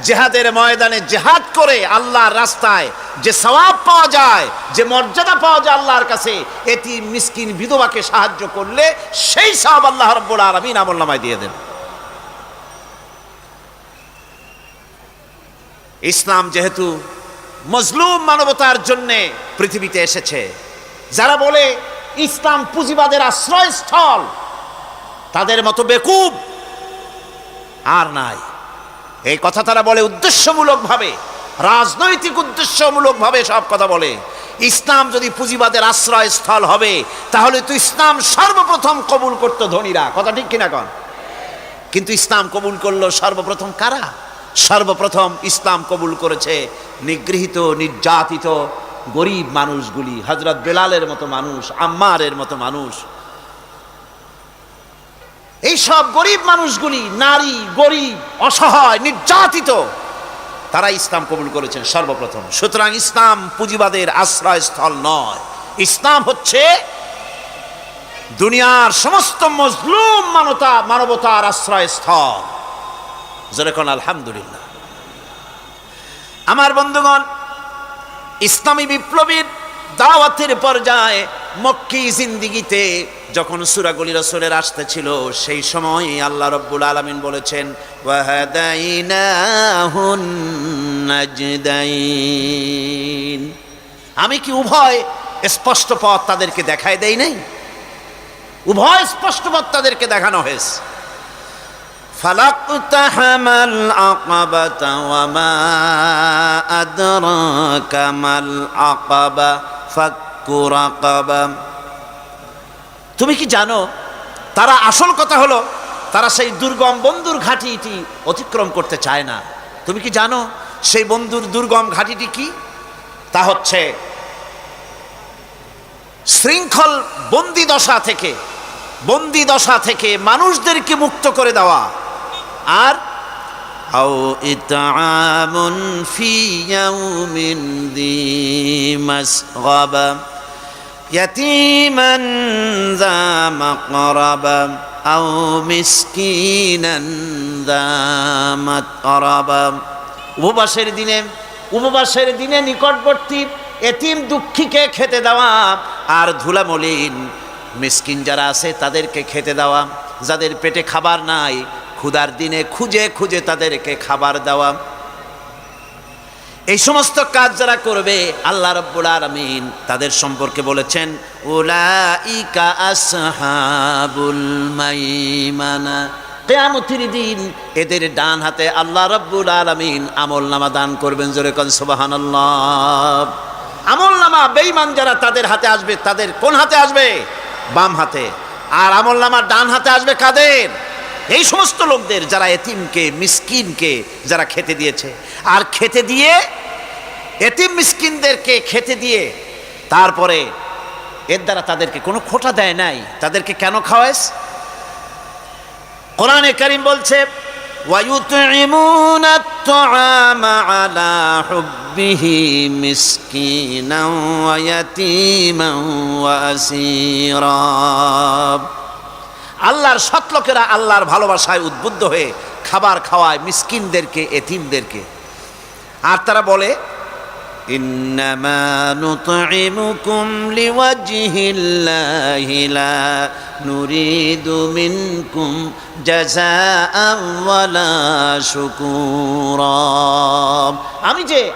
জিহাদের ময়দানে জিহাদ করে আল্লাহর রাস্তায় যে সওয়াব পাওয়া যায়, যে মর্যাদা পাওয়া যায় আল্লাহর কাছে, এতিম মিসকিন বিধবাকে সাহায্য করলে সেই সওয়াব আল্লাহ রাব্বুল আলামিন আমলনামায় দিয়ে দেন। ইসলাম যেহেতু মজলুম মানবতার জন্যে পৃথিবীতে এসেছে, যারা বলে ইসলাম পুঁজিবাদের আশ্রয়স্থল, তাদের মতো বেকুব আর নাই। এই কথা তারা বলে উদ্দেশ্যমূলকভাবে, রাজনৈতিক উদ্দেশ্যমূলকভাবে সব কথা বলে। ইসলাম যদি পুঁজিবাদের আশ্রয়স্থল হবে, তাহলে তো ইসলাম সর্বপ্রথম কবুল করতো ধনীরা, কথা ঠিক কিনা কন? কিন্তু ইসলাম কবুল করলো সর্বপ্রথম কারা? সর্বপ্রথম ইসলাম কবুল করেছে নিগৃহীত, নির্যাতিত গরিব মানুষগুলি, হযরত বেলালের মতো মানুষ, আম্মারের মতো মানুষ। এই সব গরিব মানুষগুলি, নারী, গরিব, অসহায়, নির্যাতিত, তারা ইসলাম কবুল করেছেন সর্বপ্রথম। সুতরাং ইসলাম পুঁজিবাদের আশ্রয়স্থল নয়, ইসলাম হচ্ছে দুনিয়ার সমস্ত মজলুম মানবতার আশ্রয়স্থল। যেরকম আলহামদুলিল্লাহ। আমার বন্ধুগণ, ইসলামী বিপ্লবীর দাওয়াতের পর্যায়ে মক্কি জিন্দিগিতে যখন সূরাগুলি রাসূলের আসতেছিল, সেই সময় আল্লাহ রাব্বুল আলামিন বলেছেন, ওয়াহাদাইনাহুন নাজদাইন। আমি কি উভয় স্পষ্ট পথ তাদেরকে দেখায় দেই নাই? উভয় স্পষ্ট পথ তাদেরকে দেখানো হয়েছে। ফালাকতাহামাল আকাবাতা ওয়া মা আদরাকা মাল আকাবা ফাক্কু রাকাবা। তুমি কি জানো, তারা আসল কথা হলো তারা সেই দুর্গম বন্ধুর ঘাঁটিটি অতিক্রম করতে চায় না। তুমি কি জানো সেই বন্ধুর দুর্গম ঘাঁটিটি কি? তা হচ্ছে শৃঙ্খল বন্দি দশা থেকে মানুষদেরকে মুক্ত করে দেওয়া, আর আও ইতআমুন ফি ইয়াউমিন যী মাসগাবা ইয়াতীমান যা মাকরাবা আও মিসকিনান যা মাতরাবা। উপবাসের দিনে নিকটবর্তী এতিম দুঃখীকে খেতে দেওয়া, আর ধুলামলিন মিসকিন যারা আছে তাদেরকে খেতে দেওয়া, যাদের পেটে খাবার নাই ক্ষুধার দিনে খুঁজে খুঁজে তাদেরকে খাবার দেওয়া। এই সমস্ত কাজ যারা করবে আল্লাহ রাব্বুল আলামিন তাদের সম্পর্কে বলেছেন, উলাইকা আসহাবুল মাইমানা। কিয়ামতের দিন এদের ডান হাতে আল্লাহ রাব্বুল আলামিন আমলনামা দান করবেন। জোরে কোন সুবহানাল্লাহ। আমলনামা বেঈমান যারা তাদের হাতে আসবে, তাদের কোন হাতে আসবে? বাম হাতে। আর আমলনামা ডান হাতে আসবে কাদের? এই সমস্ত লোকদের যারা এতিমকে, মিসকিনকে যারা খেতে দিয়েছে। আর খেতে দিয়ে, এতিম মিসকিনদেরকে খেতে দিয়ে তারপরে এর দ্বারা তাদেরকে কোনো খোঁটা দেয় নাই। তাদেরকে কেন খাওয়াস? কোরআনে কারীম বলছে, وَيُطْعِمُونَ الطَّعَامَ عَلَى حُبِّهِ مِسْكِينًا وَيَتِيمًا وَأَسِيرًا। আল্লাহর সৎ লোকেরা আল্লাহর ভালোবাসায় উদ্বুদ্ধ হয়ে খাবার খাওয়ায় মিসকিনদেরকে, এতিমদেরকে। আর তারা বলে, ইন্নামা নুতঈমুকুম লিওয়াজহিল্লাহি লা নুরিদু মিনকুম জাযাআন ওয়ালা শুকুরা।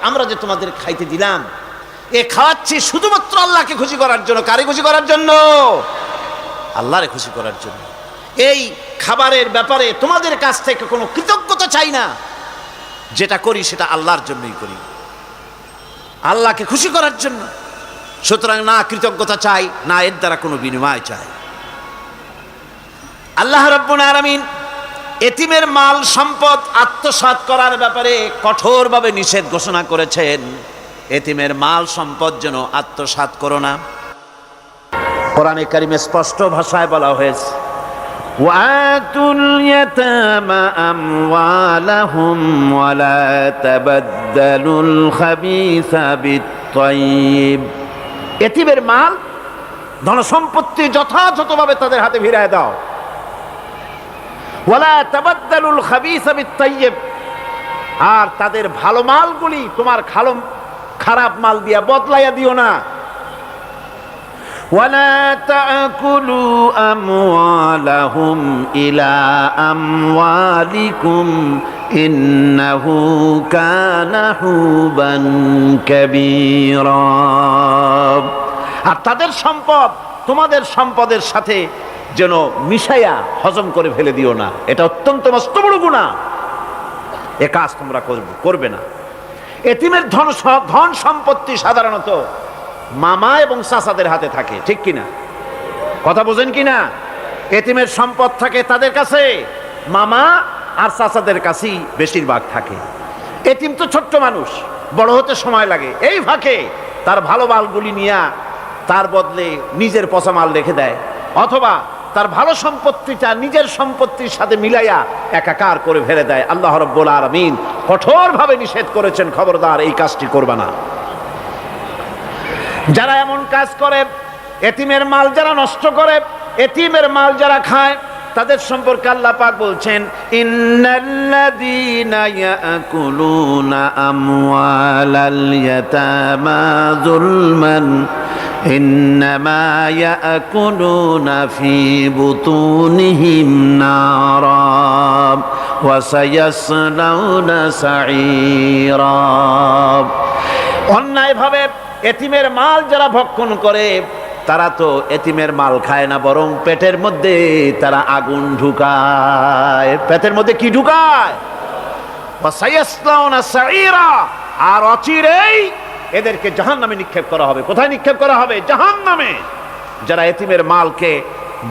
আমরা যে তোমাদের খাইতে দিলাম, এ খাওয়াচ্ছি শুধুমাত্র আল্লাহকে খুশি করার জন্য। কারে খুশি করার জন্য? আল্লাহরে খুশি করার জন্য। এই খাবারের ব্যাপারে তোমাদের কাছ থেকে কোনো কৃতজ্ঞতা চাই না। যেটা করি সেটা আল্লাহর জন্যই করি, আল্লাহকে খুশি করার জন্য। সুতরাং না কৃতজ্ঞতা চাই, না এর দ্বারা কোনো বিনিময় চাই। আল্লাহ রাব্বুল আলামিন এতিমের মাল সম্পদ আত্মসাৎ করার ব্যাপারে কঠোরভাবে নিষেধ ঘোষণা করেছেন। এতিমের মাল সম্পদ যেন আত্মসাৎ করো না। কোরআনে কারিমে স্পষ্ট ভাষায় বলা হয়েছে, وآتوا اليتامى أموالهم ولا تبدلوا الخبيث بالطيب। এতিমের মাল ধন সম্পত্তি যথাযথভাবে তাদের হাতে ফিরিয়ে দাও। ওয়ালা তাবাদদালুল খাবিসা বিত-তাইয়্যিব, আর তাদের ভালো মালগুলি তোমার খারাপ মাল দিয়া বদলাইয়া দিও না। ওয়ালা তাকুলু আমওয়ালাহুম ইলা আমওয়ালিকুম ইন্নাহু কানা হুবান কাবীরা। আর তাদের সম্পদ তোমাদের সম্পদের সাথে যেন মিশাইয়া হজম করে ফেলে দিও না, এটা অত্যন্ত মস্ত বড় গুনাহ। এ কাজ তোমরা করবে না। এতিমের ধন সম্পত্তি সাধারণত মামা এবং চাচাদের হাতে থাকে, ঠিক কিনা? কথা বোঝেন কিনা? এতিমের সম্পদ থাকে তাদের কাছে, মামা আর চাচাদের কাছেই বেশিরভাগ থাকে। এতিম তো ছোট্ট মানুষ, বড় হতে সময় লাগে। এই ফাঁকে তার ভালো মালগুলি নিয়ে তার বদলে নিজের পচা মাল রেখে দেয়, অথবা তার ভালো সম্পত্তিটা নিজের সম্পত্তির সাথে মিলাইয়া একাকার করে ফেলে দেয়। আল্লাহ রাব্বুল আলামিন কঠোরভাবে নিষেধ করেছেন, খবরদার এই কাজটি করবে না। যারা এমন কাজ করে, এতিমের মাল যারা নষ্ট করে, এতিমের মাল যারা খায়, তাদের সম্পর্কে আল্লাহ পাক বলছেন, ইন্নাল্লাযীনা ইয়াকুলুনা আমওয়ালাল ইয়াতামা যুলমান ইন্নামা ইয়াকুলুনা ফি বুতুনিহিম নারা ওয়া সায়াসলাউনা সাঈরা। অন্যায়ভাবে এতিমের মাল যারা ভক্ষণ করে, তারা তো এতিমের মাল খায় না, বরং পেটের মধ্যে তারা আগুন ঢুকায়। পেটের মধ্যে কি ঢুকায়? আর অচিরেই এদেরকে জাহান্নামে নিক্ষেপ করা হবে। কোথায় নিক্ষেপ করা হবে? জাহান্নামে। যারা এতিমের মালকে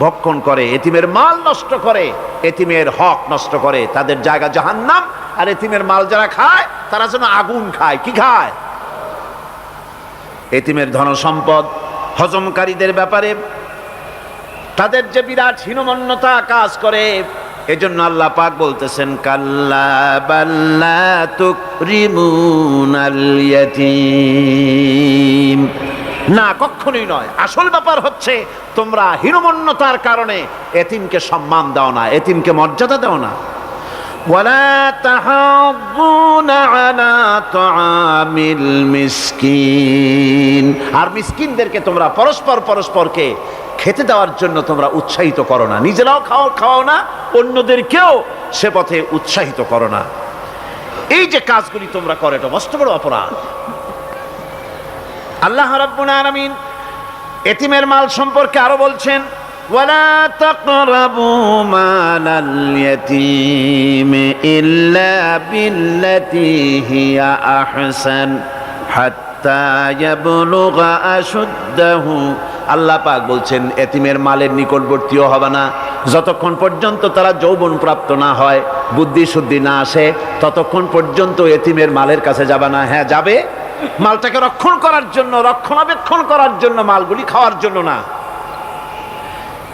ভক্ষণ করে, এতিমের মাল নষ্ট করে, এতিমের হক নষ্ট করে, তাদের জায়গা জাহান্নাম। আর এতিমের মাল যারা খায়, তারা যেন আগুন খায়। কি খায়? এতিমের ধন সম্পদ হজমকারীদের ব্যাপারে তাদের যে বিরাট হীনমন্যতা কাজ করে, এজন্য আল্লাহ পাক বলতেছেন, কাল্লা বাল্লা তুকরিমুনাল ইয়াতীম। না, কখনোই নয়। আসল ব্যাপার হচ্ছে তোমরা হীনমন্যতার কারণে এতিমকে সম্মান দাও না, এতিমকে মর্যাদা দাও না। ওয়ালা তাহাব্বুনা আলা তাআমিল মিসকিন, আর মিসকিনদেরকে তোমরা পরস্পরকে খেতে দেওয়ার জন্য তোমরা উৎসাহিত করো না। নিজেরাও খাওয়াও না, অন্যদেরকেও সে পথে উৎসাহিত করো না। এই যে কাজগুলি তোমরা করো, এটা মস্ত বড় অপরাধ। আল্লাহ রাব্বুল আলামিন এতিমের মাল সম্পর্কে আরো বলছেন, ওয়ালা তাকরাবু মালাল ইয়াতীম ইল্লা বিল্লাতী হিয়া আহসান হাত্তা ইয়াবলুগা আশুদ্দাহু। আল্লাহ পাক বলছেন, এতিমের মালের নিকটবর্তীও হবে না যতক্ষণ পর্যন্ত তারা যৌবন প্রাপ্ত না হয়, বুদ্ধি শুদ্ধি না আসে, ততক্ষণ পর্যন্ত এতিমের মালের কাছে যাবে না। হ্যাঁ, যাবে মালটাকে রক্ষণ করার জন্য, রক্ষণাবেক্ষণ করার জন্য, মালগুলি খাওয়ার জন্য না।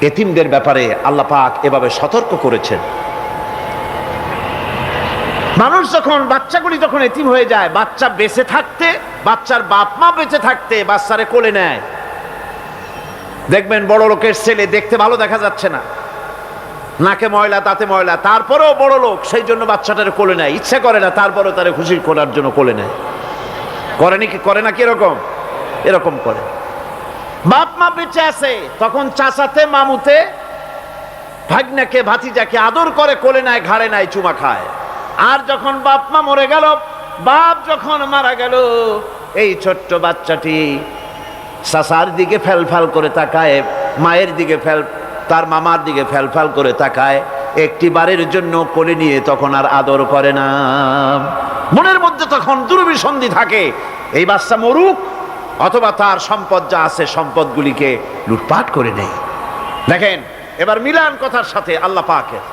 এতিমদের ব্যাপারে আল্লাহ পাক এভাবে সতর্ক করেছেন। মানুষ যখন, বাচ্চাগুলি যখন এতিম হয়ে যায়, বাচ্চা বেঁচে থাকতে, বাচ্চার বাপ মা বেঁচে থাকতে বাচ্চারে কোলে নেয়। দেখবেন বড় লোকের ছেলে দেখতে ভালো দেখা যাচ্ছে না, নাকে ময়লা, তাতে ময়লা, তারপরেও বড় লোক, সেই জন্য বাচ্চাটারে কোলে নেয়। ইচ্ছা করে না, তারপরেও তারে খুশি করার জন্য কোলে নেয়। করে না কি এরকম? এরকম করে। বাপ মা বেঁচে আছে, তখন চাচাতে মামুতে ভাগ্নাকে ভাতিজাকে আদর করে কোলে নেয়, ঘাড়ে নেয়, চুমা খায়। আর যখন বাপ মা মরে গেল, বাপ যখন মারা গেল, এই ছোট্ট বাচ্চাটি চাচার দিকে ফ্যালফ্যাল করে তাকায়, মায়ের দিকে তার মামার দিকে ফ্যালফ্যাল করে তাকায়, একটি বারের জন্য কোলে নিয়ে তখন আর আদর করে না। মনের মধ্যে তখন দুর্বিসন্ধি থাকে, এই বাচ্চা মরুক, অথবা তার সম্পদ যা আছে সম্পদগুলিকে লুটপাট করে নেয়। দেখেন এবার মিলান কথার সাথে আল্লাহ পাকের,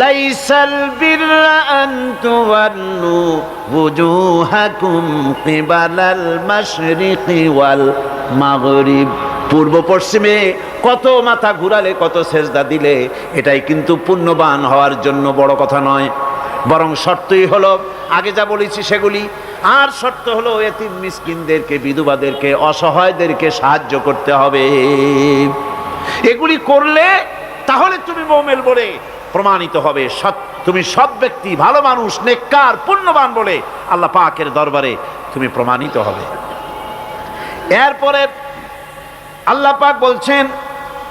লাইসাল বিররা আন তুওয়াল্লু ওয়ুজুহাকুম কিবালাল মাশরিকি ওয়াল মাগরিব পূর্ব পশ্চিমে কত মাথা ঘুরালে, কত সেজদা দিলে, এটাই কিন্তু পুণ্যবান হওয়ার জন্য বড় কথা নয়। বরং শর্তই হলো আগে যা বলেছি সেগুলি, আর শর্ত হলো এতিম মিসকিনদেরকে, বিধবাদেরকে, অসহায়দেরকে সাহায্য করতে হবে। এগুলি করলে তাহলে তুমি মুমিন বলে প্রমাণিত হবে, তুমি সৎ ব্যক্তি, ভালো মানুষ, নেককার, পুণ্যবান বলে আল্লাহ পাকের দরবারে তুমি প্রমাণিত হবে। এরপরে আল্লাহ পাক বলছেন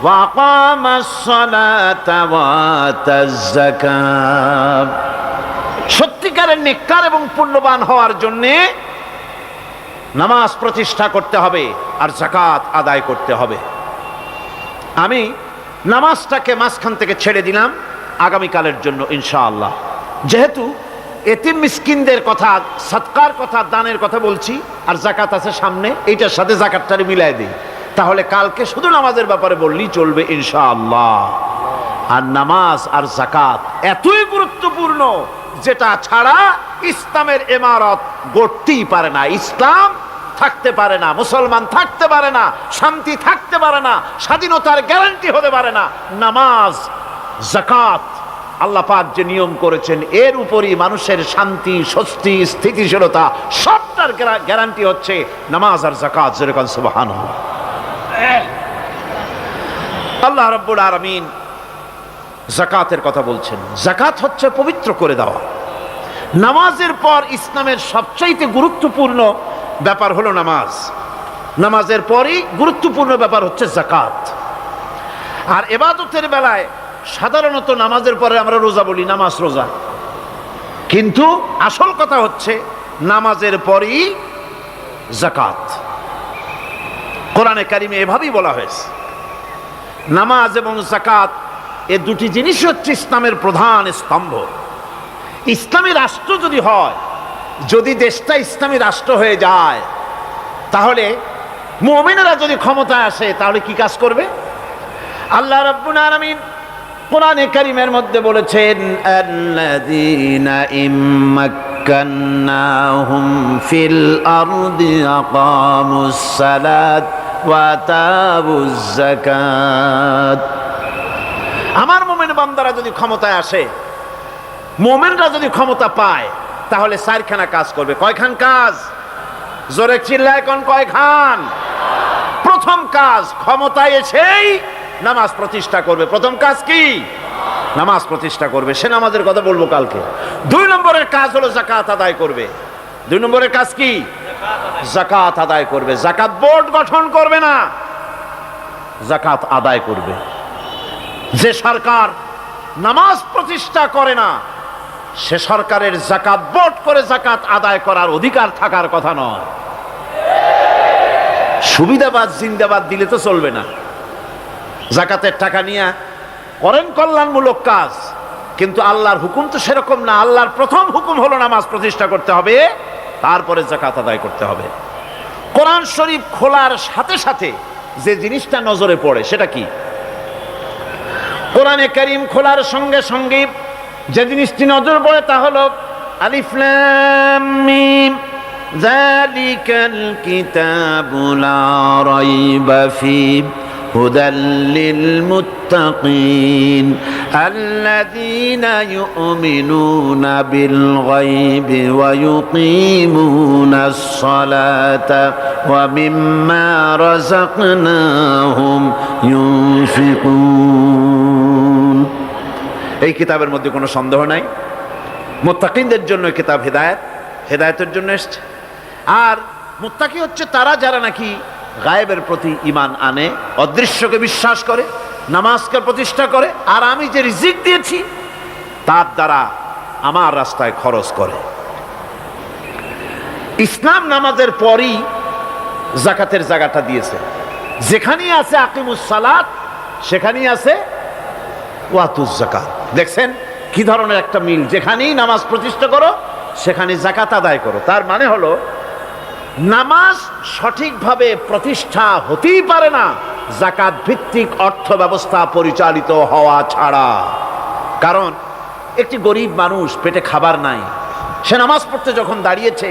ওয়াকামাস সালাতা ওয়া আতাজ যাকাত। সত্যিকারের নেককার এবং পুণ্যবান হওয়ার জন্যে নামাজ প্রতিষ্ঠা করতে হবে আর যাকাত আদায় করতে হবে। আমি নামাজটাকে মাঝখান থেকে ছেড়ে দিলাম আগামীকালের জন্য ইনশাআল্লাহ। যেহেতু এতিম মিসকিনদের কথা, সদকার কথা, দানের কথা বলছি, আর যাকাত আছে সামনে, এইটার সাথে যাকাতটারে মিলাই দিই, তাহলে কালকে শুধু নামাজের ব্যাপারে বললেই চলবে ইনশাআল্লাহ। আর নামাজ আর যাকাত এতই গুরুত্বপূর্ণ, যেটা ছাড়া ইসলামের ইমারত গড়তেই পারে না, ইসলাম থাকতে পারে না, মুসলমান থাকতে পারে না, শান্তি থাকতে পারে না, স্বাধীনতার গ্যারান্টি হতে পারে না। নামাজ, যাকাত আল্লাহ পাক যে নিয়ম করেছেন, এর উপরই মানুষের শান্তি, স্বস্তি, স্থিতিশীলতা সবটার গ্যারান্টি হচ্ছে নামাজ আর যাকাত। যেরকম সুবহানাল্লাহ। আল্লাহ রাব্বুল আলামিন যাকাতের কথা বলছেন। যাকাত হচ্ছে পবিত্র করে দেওয়া। নামাজের পর ইসলামের সবচাইতে গুরুত্বপূর্ণ ব্যাপার হলো নামাজ, নামাজের পরই গুরুত্বপূর্ণ ব্যাপার হচ্ছে যাকাত। আর ইবাদতের বেলায় সাধারণত নামাজের পরে আমরা রোজা বলি, নামাজ রোজা, কিন্তু আসল কথা হচ্ছে নামাজের পরই যাকাত। কোরআনে কারিমে এভাবেই বলা হয়েছে। নামাজ এবং যাকাত এই দুটি জিনিস হচ্ছে ইসলামের প্রধান স্তম্ভ। ইসলামী রাষ্ট্র যদি হয়, যদি দেশটা ইসলামী রাষ্ট্র হয়ে যায়, তাহলে মুমিনেরা যদি ক্ষমতায় আসে, তাহলে কি কাজ করবে? আল্লাহ রাব্বুল আলামিন কোরআনে কারীমের মধ্যে বলেছেন আল্লাযীনা ইম্মাক্কান্নাহুম ফিল আরদি আকামুস সালাত ওয়া আতাউজ যাকাত। আমার মুমিন বান্দারা যদি ক্ষমতায় আসে, মুমিনরা যদি ক্ষমতা পায়, তাহলে চারখানা কাজ করবে। কয়খান কাজ? জোরে চিল্লায় কোন কয়খান? প্রথম কাজ, ক্ষমতায় এসেই নামাজ প্রতিষ্ঠা করবে। প্রথম কাজ কি? নামাজ প্রতিষ্ঠা করবে। সে নামাজের কথা বলবো কালকে। 2 নম্বরের কাজ হলো যাকাত আদায় করবে। 2 নম্বরের কাজ কি? যাকাত আদায় করবে। যাকাত বোর্ড গঠন করবে না, যাকাত আদায় করবে। যে সরকার নামাজ প্রতিষ্ঠা করে না, সে সরকারের যাকাত বোর্ড করে যাকাত আদায় করার অধিকার থাকার কথা নয়। সুবিধাবাদ জিন্দাবাদ দিলে তো চলবে না। যাকাতের টাকা নিয়ে করেন কল্যাণমূলক কাজ, কিন্তু আল্লাহর হুকুম তো সেরকম না। আল্লাহর প্রথম হুকুম হলো নামাজ প্রতিষ্ঠা করতে হবে, তারপরে যাকাত আদায় করতে হবে। কোরআন শরীফ খোলার সাথে সাথে যে জিনিসটা নজরে পড়ে সেটা কি? কোরআনে কারীম খোলার সঙ্গে সঙ্গে যে জিনিসটি নজর পড়ে তা হলো আলিফ লাম মিম যালিকাল কিতাবু লা রাইবা ফীহি হুদাল লিল মুত্তাকিন আল্লাযীনা ইউমিনুনা বিল গায়বি ওয়া ইউকিমুনাস সালাতা ওয়া মিম্মা রাযাকনাহুম ইউনফিকুন। এই কিতাবের মধ্যে কোনো সন্দেহ নাই, মুত্তাকিনদের জন্য কিতাব হেদায়েত, হেদায়েতের জন্য এসেছে। আর মুত্তাকি হচ্ছে তারা যারা নাকি গায়েবের প্রতি ঈমান আনে, অদৃশ্যকে বিশ্বাস করে, নামাজকে প্রতিষ্ঠা করে, আর আমি যে রিজিক দিয়েছি তার দ্বারা আমার রাস্তায় খরচ করে। ইসলাম নামাজের পরই যাকাতের জায়গাটা দিয়েছে। যেখানেই আছে আকিমুস সালাত, সেখানেই আছে ওয়াতুজ যাকাত। দেখছেন কি ধরনের একটা মিল? যেখানেই নামাজ প্রতিষ্ঠা করো, সেখানে যাকাত আদায় করো। তার মানে হলো নামাজ সঠিকভাবে প্রতিষ্ঠা হতেই পারে না যাকাত ভিত্তিক অর্থ ব্যবস্থা পরিচালিত হওয়া ছাড়া। কারণ একটি গরিব মানুষ, পেটে খাবার নাই, সে নামাজ পড়তে যখন দাঁড়িয়েছে,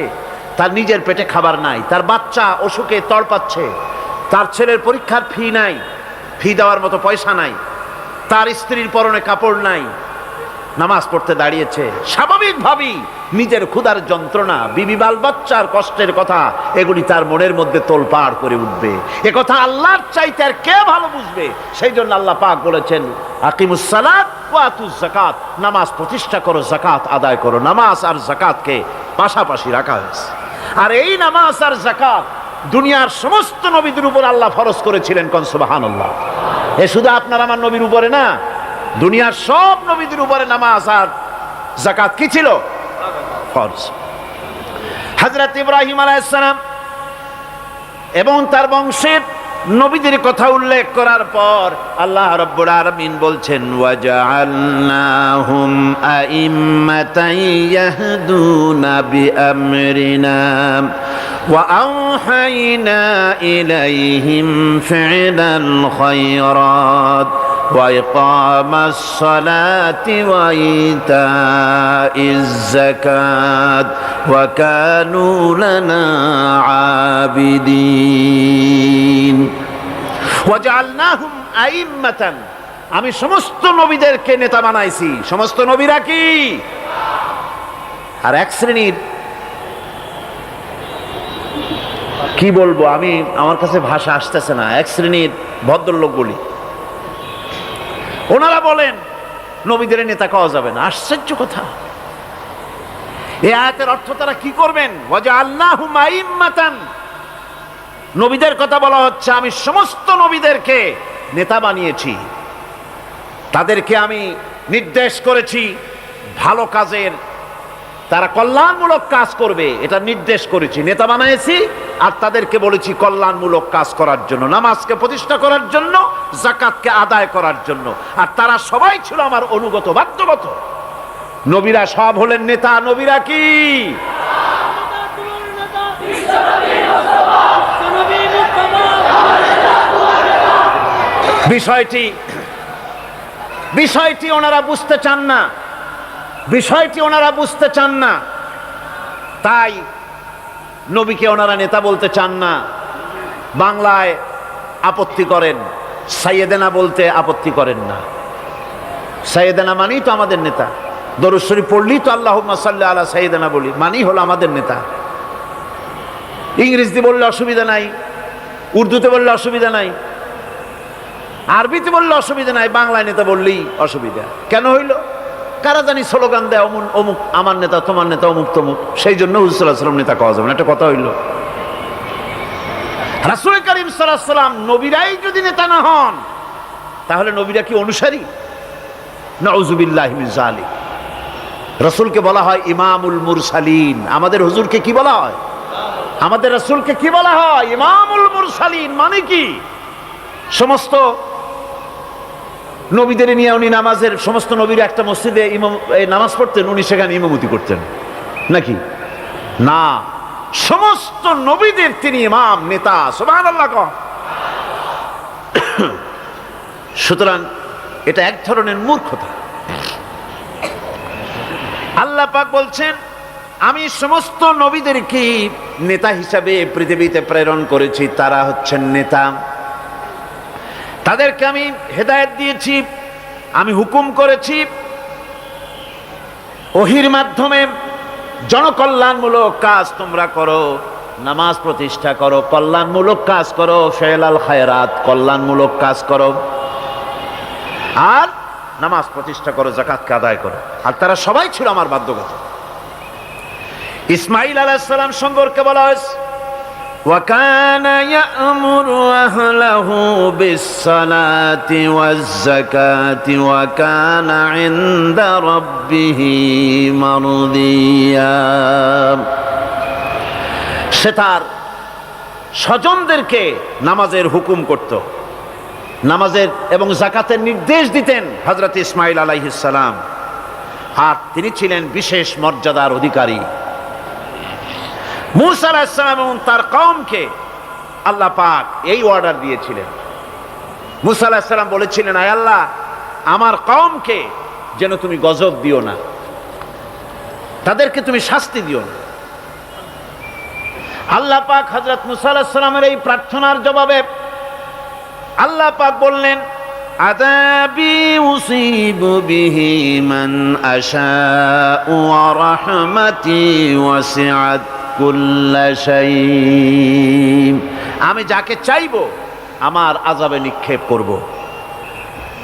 তার নিজের পেটে খাবার নাই, তার বাচ্চা অসুখে তড়পাচ্ছে, তার ছেলের পরীক্ষার ফি নাই, ফি দেওয়ার মতো পয়সা নাই, তার স্ত্রীর পরনে কাপড় নাই, নামাজ পড়তে দাঁড়িয়েছে। স্বাভাবিকভাবেই নিজের ক্ষুধার যন্ত্রণা, বিবি বাল বাচ্চার কষ্টের কথা এগুলি তার মনের মধ্যে তোলপাড় করে উঠবে। এ কথা আল্লাহর চাইতে আর কে ভালো বুঝবে? সেই জন্য আল্লাহ পাক বলেছেন, আকিমুস সালাত ওয়া আতুজ যাকাত, নামাজ প্রতিষ্ঠা করো, যাকাত আদায় করো। নামাজ আর যাকাতকে পাশাপাশি রাখা হয়েছে। আর এই নামাজ আর যাকাত দুনিয়ার সমস্ত নবীদের উপর আল্লাহ ফরজ করেছিলেন। কোন সুবহানাল্লাহ। এ শুধু আপনার আমার নবীর উপরে না, দুনিয়ার সব নবীদের উপরে নামাজ আর যাকাত কি ছিল? ফরজ। হযরত ইব্রাহিম আলাইহিস সালাম এবং তার বংশের নবীদের কথা উল্লেখ করার পর আল্লাহ রাব্বুল আলামিন বলছেন, ওয়াজআলনাহুম আইম্মাতান ইয়াহদুনা বিআমরিনা ওয়া আওহাইনা ইলাইহিম ফি'লাল খায়রাত ওয়া ইকামাস সালাতি ওয়া ইতাইজ যাকাত ওয়া কানু লানা আবিদিন। ওয়াজআলনাহুম আইম্মাতান, আমি সমস্ত নবীদেরকে নেতা বানাইছি। সমস্ত নবীরা কি? আর এক শ্রেণীর, কি বলবো আমি, আমার কাছে ভাষা আসতেছে না, এক শ্রেণীর ভদ্রলোক বলি, ওনারা বলেন নবীদের নেতা কওয়া যাবে না। আশ্চর্য কথা। এই আয়াতের অর্থ তারা কি করবেন? ওয়াজআলনাহুম আইম্মাতান, নবীদের কথা বলা হচ্ছে, আমি সমস্ত নবীদেরকে নেতা বানিয়েছি, তাদেরকে আমি নির্দেশ করেছি ভালো কাজের, তারা কল্যাণমূলক কাজ করবে এটা নির্দেশ করেছি, নেতা বানিয়েছি। আর তাদেরকে বলেছি কল্যাণমূলক কাজ করার জন্য, নামাজকে প্রতিষ্ঠা করার জন্য, যাকাতকে আদায় করার জন্য। আর তারা সবাই ছিল আমার অনুগত, বাধ্যগত। নবীরা সব হলেন নেতা। নবীরা কি? বিষয়টি ওনারা বুঝতে চান না, বিষয়টি ওনারা বুঝতে চান না, তাই নবীকে ওনারা নেতা বলতে চান না। বাংলায় আপত্তি করেন, সাইয়েদেনা বলতে আপত্তি করেন না। সাইয়েদেনা মানেই তো আমাদের নেতা। দরুদ শরীফ পড়লেই তো আল্লাহুম্মা সাল্লি আলা সাইয়েদেনা বলি, মানেই হলো আমাদের নেতা। ইংরেজিতে বললে অসুবিধা নাই, উর্দুতে বললে অসুবিধা নাই, আরবিতে বললে অসুবিধা নাই, বাংলায় নেতা বললেই অসুবিধা। কেন হইল? কারা জানি স্লোগান দেয়, অমুক আমার নেতা, তোমার নেতা অমুক তমুক, সেই জন্য হুজুর সাল্লাল্লাহু আলাইহি ওয়াসাল্লাম নেতা কওয়া যাবে না। একটা কথা হইল। রাসূল করিম সাল্লাল্লাহু আলাইহি ওয়াসাল্লাম নবীরাই যদি নেতা না হন, তাহলে নবীরা কি অনুসারী? নাউযুবিল্লাহি মিন যালিক। রাসূলকে বলা হয় ইমামুল মুরসালিন। আমাদের হুজুরকে কি বলা হয়? আমাদের রাসূলকে কি বলা হয়? ইমামুল মুরসালিন। মানে কি? সমস্ত নবীদের নিয়ে উনি নামাজের, সমস্ত নবীরা একটা মসজিদে নামাজ পড়তেন, উনি সেখানে ইমামতি করতেন নাকি? না, সমস্ত নবীদের তিনি ইমাম, নেতা। সুবহানাল্লাহ। সুতরাং এটা এক ধরনের মূর্খতা। আল্লাহ পাক বলছেন, আমি সমস্ত নবীদেরকে নেতা হিসাবে পৃথিবীতে প্রেরণ করেছি। তারা হচ্ছেন নেতা, তাদেরকে আমি হেদায়েত দিয়েছি, আমি হুকুম করেছি ওহির মাধ্যমে জনকল্যাণমূলক কাজ তোমরা করো, নামাজ প্রতিষ্ঠা করো, কল্যাণমূলক কাজ করো, ফেলাল খায়রাত, কল্যাণমূলক কাজ করো, আর নামাজ প্রতিষ্ঠা করো, যাকাতকে আদায় করো। আর তারা সবাই ছিল আমার বাধ্যগত। ইসমাঈল আলাইহিস সালাম সম্পর্কে বলা হয়েছে, وَكَانَ يَأْمُرُ أَهْلَهُ بِالصَّلَاةِ وَالزَّكَاةِ وَكَانَ عِندَ رَبِّهِ مَرْضِيًّا। সে তার স্বজনদেরকে নামাজের হুকুম করত, নামাজের এবং যাকাতের নির্দেশ দিতেন হযরত ইসমাঈল আলাইহিস সালাম। আর তিনি ছিলেন বিশেষ মর্যাদার অধিকারী। মূসা আলাইহিস সালাম এবং তার কওমকে আল্লাহ পাক এই অর্ডার দিয়েছিলেন। মূসা আলাইহিস সালাম বলেছিলেন, আয় আল্লাহ, আমার কওমকে যেন তুমি গজব দিও না, তাদেরকে তুমি শাস্তি দিও না। আল্লাহ পাক হযরত মূসা আলাইহিস সালামের এই প্রার্থনার জবাবে আল্লাহ পাক বললেন আযাবি উসিবু বিহি মান আশাউ ওয়া রাহমাতি ওয়াসিআত কুল্লা শাই। আমি যাকে চাইবো আমার আযাবে নিক্ষেপ করব,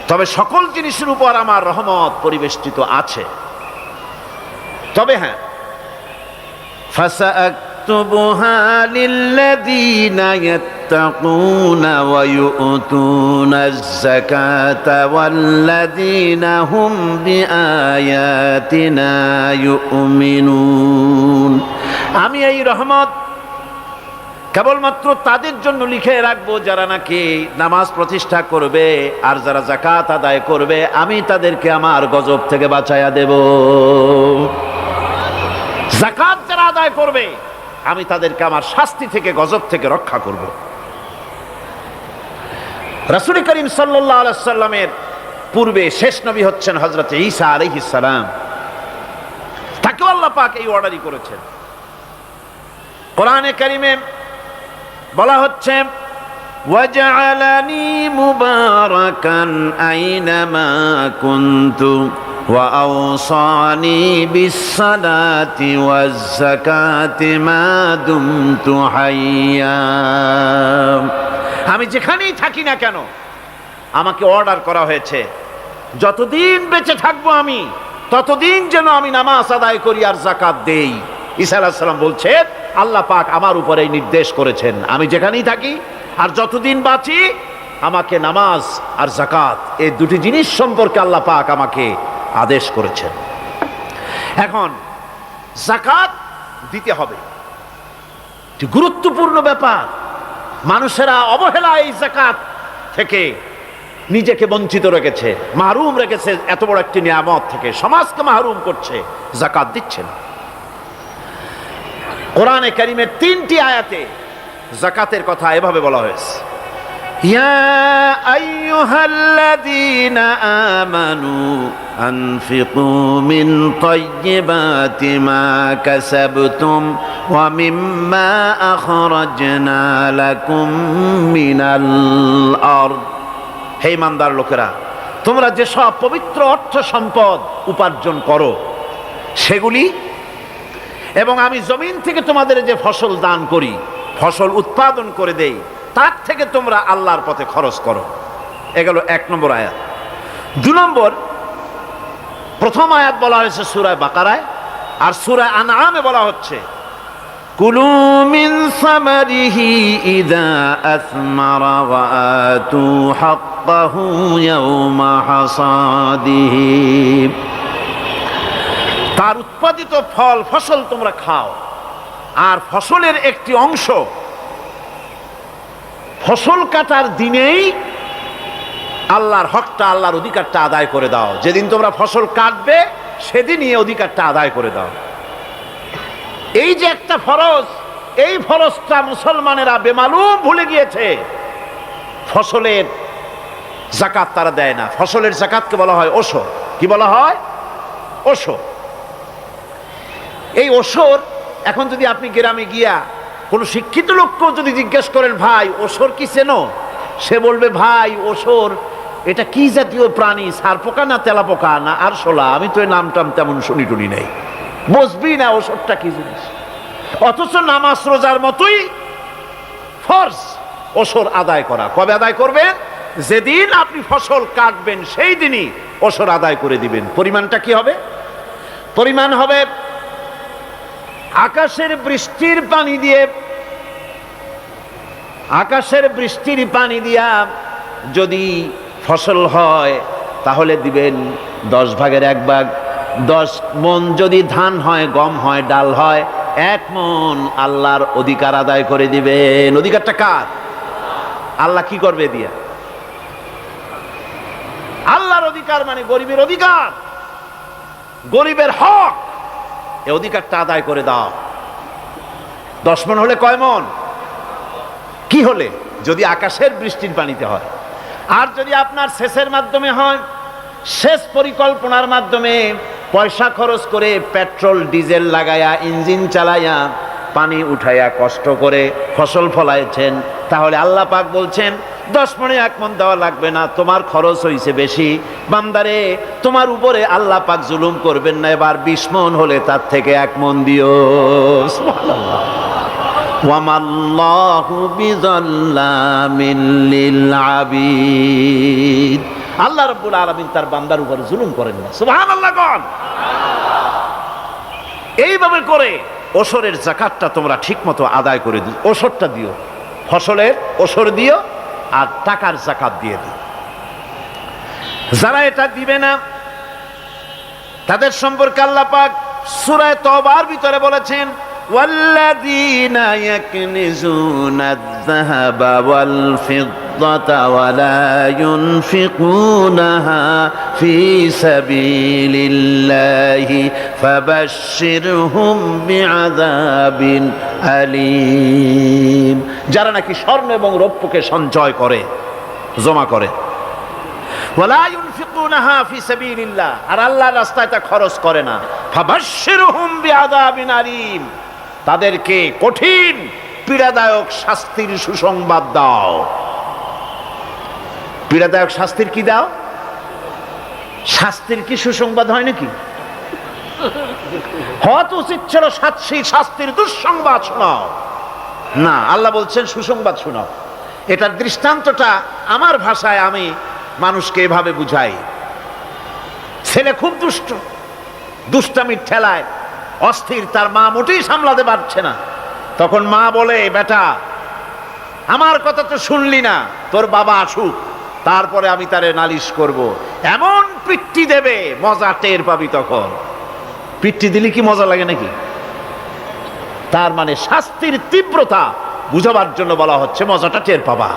তবে সকল জিনিসের উপর আমার রহমত পরিবেষ্টিত আছে। তবে হ্যাঁ, ফাসাআকতুবুহা লিল্লাযীনা ইয়াত্তাকুনা ওয়া ইউতুনাজ যাকাতা ওয়াল্লাযীনা হুম বিআয়াতিনা ইউমিনুন। আমি এই রহমত কেবলমাত্র তাদের জন্য লিখে রাখবো যারা নাকি নামাজ প্রতিষ্ঠা করবে আর যারা যাকাত আদায় করবে, আমি তাদেরকে আমার গজব থেকে বাঁচাইয়া দেব। যাকাত যারা আদায় করবে আমি তাদেরকে আমার শাস্তি থেকে, গজব থেকে রক্ষা করব। রাসূল করিম সাল্লাল্লাহু আলাইহি সাল্লামের পূর্বে শেষ নবী হচ্ছেন হযরত ঈসা আলাইহিস সালাম। তাকে আল্লাহ পাক এই অর্ডারই করেছেন। কোরআনে কারিমে বলা হচ্ছে ওয়াজআলানি মুবারাকান আইনামা কুনতু ওয়া আওসানি বিসসালাতি ওয়াজ যাকাতি মা দুমতু হাইয়া। আমি যেখানেই থাকি না কেন আমাকে অর্ডার করা হয়েছে যতদিন বেঁচে থাকবো আমি ততদিন যেন আমি নামাজ আদায় করি আর যাকাত দেই। ঈসা আলাইহিস সালাম বলছেন আল্লাহ পাক আমার উপরে নির্দেশ করেছেন আমি যেখানেই থাকি আর যতদিন বাঁচি আমাকে নামাজ আর যাকাত এই দুটি জিনিস সম্পর্কে আল্লাহ পাক আমাকে আদেশ করেছেন। এখন যাকাত দিতে হবে, গুরুত্বপূর্ণ ব্যাপার। মানুষেরা অবহেলা এই যাকাত থেকে নিজেকে বঞ্চিত রেখেছে, মাহরুম রেখেছে এত বড় একটি নিয়ামত থেকে, সমাজকে মাহরুম করছে, যাকাত দিচ্ছে না। কোরআনে কারিমের 3টি আয়াতে যাকাতের কথা এভাবে বলা হয়েছে, ইয়া আইয়ুহাল্লাযীনা আমানু আনফিকু মিন তাইয়্যিবাতি মা কাসাবতুম ওয়া মিম্মা আখরাজনা লাকুম মিনাল আরদ। হে ইমানদার লোকেরা, তোমরা যেসব পবিত্র অর্থ সম্পদ উপার্জন করো সেগুলি, এবং আমি জমিন থেকে তোমাদের যে ফসল দান করি, ফসল উৎপাদন করে দেই, তার থেকে তোমরা আল্লাহর পথে খরচ করো। এগুলো 1 নম্বর আয়াত। 2 নম্বর, প্রথম আয়াত বলা হয়েছে সূরা বাকারায়, আর সূরা আনআমে বলা হচ্ছে কুলু মিন সামারিহি ইযা আসমারা ওয়া আতু হাক্কাহু ইয়াওমা হাসাদিহি। তার উৎপাদিত ফল ফসল তোমরা খাও, আর ফসলের একটি অংশ ফসল কাটার দিনেই আল্লাহর হকটা, আল্লাহর অধিকারটা আদায় করে দাও। যেদিন তোমরা ফসল কাটবে সেদিনই অধিকারটা আদায় করে দাও। এই যে একটা ফরজ, এই ফরজটা মুসলমানেরা বেমালুম ভুলে গিয়েছে। ফসলের যাকাত তারা দেয় না। ফসলের যাকাতকে বলা হয় ওশর। কি বলা হয়? ওশর। এই ওশর এখন যদি আপনি গ্রামে গিয়া কোনো শিক্ষিত লোককেও যদি জিজ্ঞেস করেন ভাই ওশর কি চেনো, সে বলবে ভাই ওশর এটা কি জাতীয় প্রাণী, সারপোকা না তেলাপোকা না আরশোলা, আমি তো এই নামটাম তেমন শুনি টুনি নেই, বুঝবি না ওশরটা কি জিনিস। অথচ নামাজ রোজার মতোই ফরজ ওশর আদায় করা। কবে আদায় করবেন? যেদিন আপনি ফসল কাটবেন সেই দিনই ওশর আদায় করে দিবেন। পরিমাণটা কি হবে? পরিমাণ হবে আকাশের বৃষ্টির পানি দিয়ে, আকাশের বৃষ্টির পানি দিয়া যদি ফসল হয় তাহলে দিবেন 10 ভাগের 1 ভাগ। 10 মণ যদি ধান হয়, গম হয়, ডাল হয়, 1 মণ আল্লাহর অধিকার আদায় করে দিবেন। অধিকারটা কার? আল্লাহ কি করবে দিয়া? আল্লাহর অধিকার মানে গরিবের অধিকার, গরিবের হক। এই অধিকারটা আদায় করে দাও। 10 মণ হলে কয় মণ? কি হলে? যদি আকাশের বৃষ্টির পানিতে হয়। আর যদি আপনার সেচের মাধ্যমে হয়, সেচ পরিকল্পনার মাধ্যমে পয়সা খরচ করে পেট্রোল ডিজেল লাগায়া ইঞ্জিন চালায়া পানি উঠাইয়া কষ্ট করে ফসল ফলাইছেন, তাহলে আল্লাহ পাক বলছেন 10 মণে 1 মণ দেওয়া লাগবে না, তোমার খরচ হইছে বেশি। বান্দারে, তোমার উপরে আল্লাহ পাক জুলুম করবেন না, এবার 20 মণ হলে তার থেকে 1 মণ দিও। সুবহানাল্লাহ। ওয়ামাল্লাহু বিযাল্লামিল লিল আবিদ। আল্লাহ রাব্বুল আলামিন তার বান্দার উপর জুলুম করেন না। সুবহানাল্লাহ কোন। এইভাবে করে ওশরের যাকাতটা তোমরা ঠিকমতো আদায় করে দিও। ওশরটা দিও, ফসলের ওশর দিও আর টাকার যাকাত দিয়ে দিও। যারা এটা দিবে না তাদের সম্পর্কে আল্লাহ পাক সূরা তওবার ভিতরে বলেছেন, ওয়াল্লাযীনা ইয়াকনিজুনা আয-যাহাবা ওয়াল ফিদ্দাতা ওয়া লা ইউনফিকুনাহা ফী সাবিলিল্লাহি ফাবাশশিরহুম বিআযাবিন আলীম। যারা নাকি স্বর্ণ এবং রৌপ্যকে সঞ্চয় করে, জমা করে, ওয়ালা ইউনফিকুনাহা ফী সাবিলিল্লাহ, আর আল্লাহর রাস্তায় তা খরচ করে না, ফাবাশশিরহুম বিআযাবিন আলীম, তাদেরকে কঠিন পীড়াদায়ক শাস্তির সুসংবাদ দাও। পীড়াদায়ক শাস্তির কি দাও? শাস্তির কি সুসংবাদ হয় নাকি? হয়তো উচিত ছিল শাস্তির দুঃসংবাদ শোনাও, না, আল্লাহ বলছেন সুসংবাদ শোনাও। এটার দৃষ্টান্তটা আমার ভাষায় আমি মানুষকে এভাবে বুঝাই। ছেলে খুব দুষ্ট, দুষ্টামির ঠেলায় অস্থির, তার মা মোটেই সামলাতে পারছে না। তখন মা বলে, বেটা আমার কথা তো শুনলি না, তোর বাবা আসুক, তারপরে আমি তারে নালিশ করব। এমন পিট্টি দেবে, মজা টের পাবি। তখন পিট্টি দিলে কি মজা লাগে নাকি? তার মানে শাস্তির তীব্রতা বুঝাবার জন্য বলা হচ্ছে, মজাটা টের পাবা।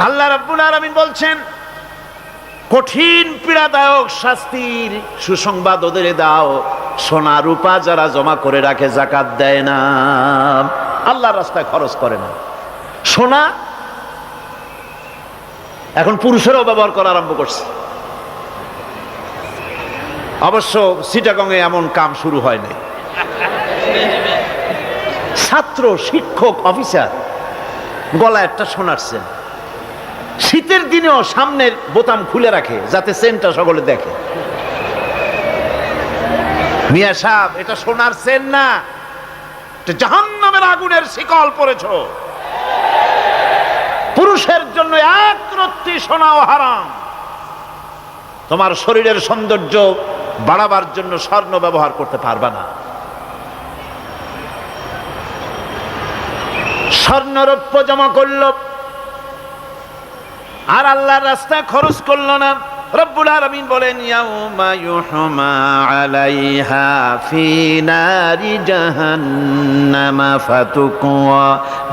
আল্লাহ রাব্বুল আলামিন বলছেন, কঠিন পীড়াদায়ক শাস্তির সুসংবাদ ওদের দাও, সোনা রূপা যারা জমা করে রাখে, যাকাত দেয় না, আল্লাহর রাস্তায় খরচ করে না। সোনা এখন পুরুষেরাও ব্যবহার করা আরম্ভ করছে। অবশ্য চিটাগংয়ে এমন কাম শুরু হয় নাই। ছাত্র, শিক্ষক, অফিসার গলায় একটা সোনার চেন, শীতের দিনেও সামনের বোতাম খুলে রাখে যাতে চেনটা সকলে দেখে। মিয়া সাহেব, এটা সোনার চেন না, এটা জাহান্নামের আগুনের শিকল পরেছ। পুরুষের জন্য এক রত্তি সোনাও হারাম। তোমার শরীরের সৌন্দর্য বাড়াবার জন্য স্বর্ণ ব্যবহার করতে পারবা না। স্বর্ণ রৌপ্য জমা করল আর আল্লাহর রাস্তায় খরচ করলো না। রব্বুল আলামিন বলেন, ইয়াউমা ইউহমা আলাইহা ফি নারি জাহান্নামা ফাতুকওয়া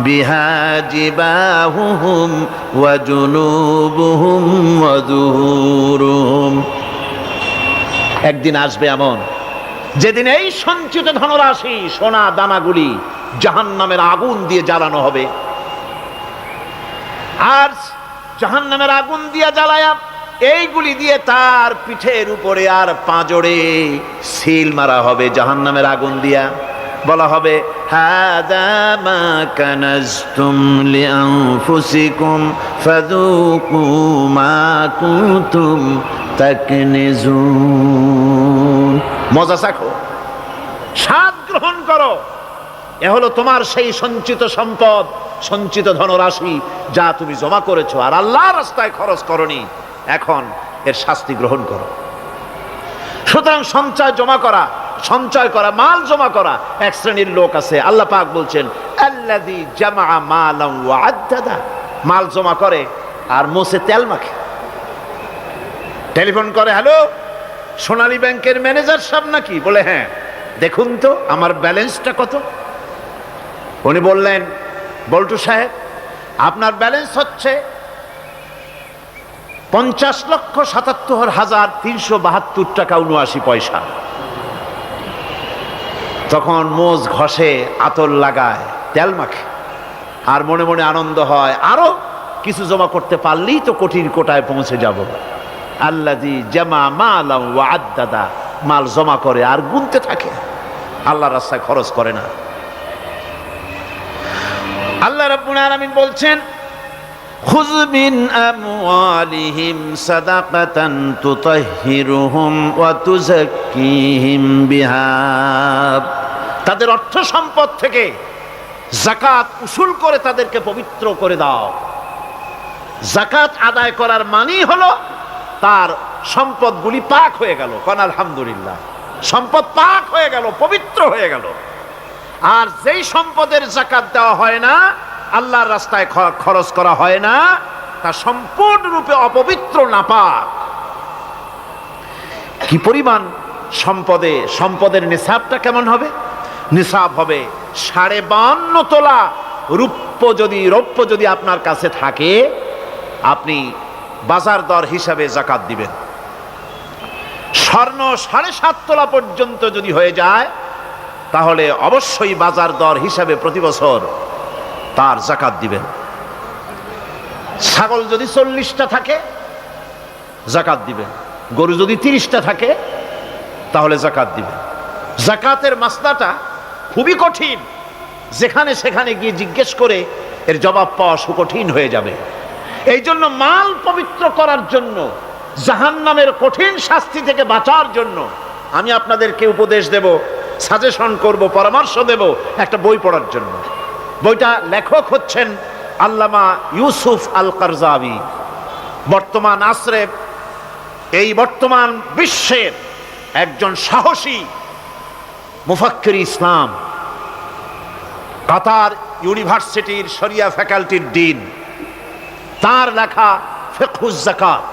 বিহা জিবাহুহুম ওয়া জুনুবুহুম ওয়া যুহুরুহুম। একদিন আসবে এমন, যেদিন এই সঞ্চিত ধনরাশি, সোনা দানাগুলি জাহান্নামের আগুন দিয়ে জ্বালানো হবে। আর জাহান্নামের আগুন দিয়ে জ্বালায়া এইগুলি দিয়ে তার পিঠের উপরে আর পাঁজরে সিল মারা হবে জাহান্নামের আগুন দিয়া। বলা হবে, হাদা মা কানাজতুম লিআনফুসিকুম ফাযুকু মা কুনতুম তাকনিজুন। মজা চাখো, স্বাদ গ্রহণ করো, এ হলো তোমার সেই সঞ্চিত সম্পদ, সঞ্চিত ধনরাশি যা তুমি জমা করেছো আর আল্লাহর রাস্তায় খরচ করনি। এখন এর শাস্তি গ্রহণ করো। সুতরাং সঞ্চয় করা, মাল জমা করা এক শ্রেণীর লোক আছে। আল্লাহ পাক বলছেন, আল্লাযী জামা মালান ওয়া আদ্দাদা, মাল জমা করে আর মোছে তেল মাখে। টেলিফোন করে, হ্যালো, সোনালী ব্যাংকের ম্যানেজার সাহেব নাকি? বলে, হ্যাঁ, দেখুন তো আমার ব্যালেন্সটা কত। উনি বললেন, বল্টু সাহেব, আপনার ব্যালেন্স হচ্ছে 50,77,372 টাকা 79 পয়সা। তখন মোজ ঘষে, আতর লাগায়, তেল মাখে আর মনে মনে আনন্দ হয়, আরো কিছু জমা করতে পারলেই তো কোটির কোটায় পৌঁছে যাব। আল্লাযী জামা মালান ওয়া আদ্দাদা, মাল জমা করে আর গুনতে থাকে, আল্লাহর রাস্তায় খরচ করে না। আল্লাহ রাব্বুল আলামিন বলছেন, খুয মিন আমওয়ালিহিম সাদাকাতান তুতাহহিরুহুম ওয়া তুযাক্কিহিম বিহা, তাদের অর্থ সম্পদ থেকে যাকাত উসুল করে তাদেরকে পবিত্র করে দাও। যাকাত আদায় করার মানেই হলো তার সম্পদগুলি পাক হয়ে গেল, কোন আলহামদুলিল্লাহ। সম্পদ পাক হয়ে গেল, পবিত্র হয়ে গেল। আর যেই সম্পদের যাকাত দেওয়া হয় না, আল্লাহর রাস্তায় খরচ করা হয় না, তা সম্পূর্ণরূপে অপবিত্র, নাপাক। কি পরিমাণ সম্পদের নিসাবটা কেমন হবে? নিসাব হবে 52.5 তোলা রৌপ্য যদি আপনার কাছে থাকে, আপনি বাজার দর হিসাবে যাকাত দিবেন। স্বর্ণ 7.5 তোলা পর্যন্ত যদি হয়ে যায়, তাহলে অবশ্যই বাজার দর হিসাবে প্রতি বছর তার যাকাত দিবেন। ছাগল যদি 40টা থাকে, যাকাত দিবেন। গরু যদি 30টা থাকে, তাহলে যাকাত দিবেন। যাকাতের মাসলাটা খুবই কঠিন, যেখানে সেখানে গিয়ে জিজ্ঞেস করে এর জবাব পাওয়া সুকঠিন হয়ে যাবে। এই জন্য মাল পবিত্র করার জন্য, জাহান্নামের কঠিন শাস্তি থেকে বাঁচার জন্য আমি আপনাদেরকে উপদেশ দেব, সাজেশন করব, পরামর্শ দেব একটা বই পড়ার জন্য। বইটা লেখক হচ্ছেন আল্লামা ইউসুফ আল কারজাবি। বর্তমান আসরে, এই বর্তমান বিশ্বের একজন সাহসী মুফাক্কির ইসলাম, কাতার ইউনিভার্সিটির শরিয়া ফ্যাকাল্টির ডিন। তার লেখা ফিকহুজ যাকাত,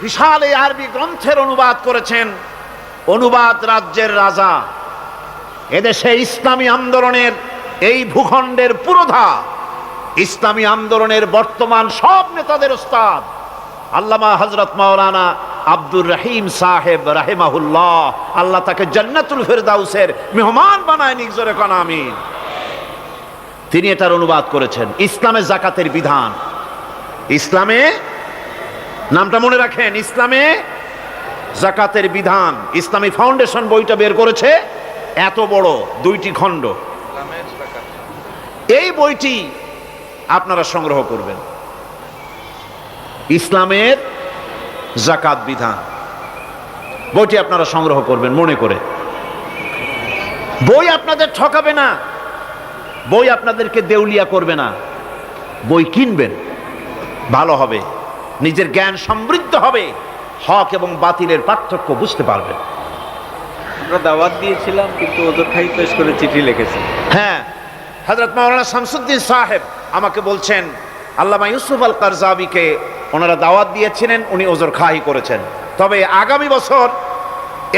বিশাল এই আরবি গ্রন্থের অনুবাদ করেছেন অনুবাদ রাজ্যের রাজা, এদেশে ইসলামী আন্দোলনের, এই ভূখণ্ডের পুরোধা ইসলামী আন্দোলনের বর্তমান সব নেতাদের ওস্তাদ আল্লামা হযরত মাওলানা আব্দুর রহিম সাহেব রাহিমাহুল্লাহ। আল্লাহ তাকে জান্নাতুল ফেরদাউসের মেহমান বানায় নিক, জোরে কোন আমিন। তিনি এটার অনুবাদ করেছেন। ইসলামে যাকাতের বিধান, ইসলামে, নামটা মনে রাখেন, ইসলামে যাকাতের বিধান। ইসলামী ফাউন্ডেশন বইটা বের করেছে, এত বড় 2টি খণ্ড। এই বইটি আপনারা সংগ্রহ করবেন, ইসলামের যাকাত বিধান। বইটি আপনারা সংগ্রহ করবেন মনে করে। বই আপনাদের ঠকাবে না, বই আপনাদেরকে দেউলিয়া করবে না। বই কিনবেন, ভালো হবে, নিজের জ্ঞান সমৃদ্ধ হবে, হক এবং বাতিলের পার্থক্য বুঝতে পারবেন। আমরা দাওয়াত দিয়েছিলাম, কিন্তু ওদের খাই পেশ করে চিঠি লিখেছে। হ্যাঁ, হযরত মাওলানা শামসুদ্দিন সাহেব আমাকে বলছেন, আল্লামা ইউসুফ আল কারজাবিকে ওনারা দাওয়াত দিয়েছিলেন, উনি ওজর খাহি করেছেন। তবে আগামী বছর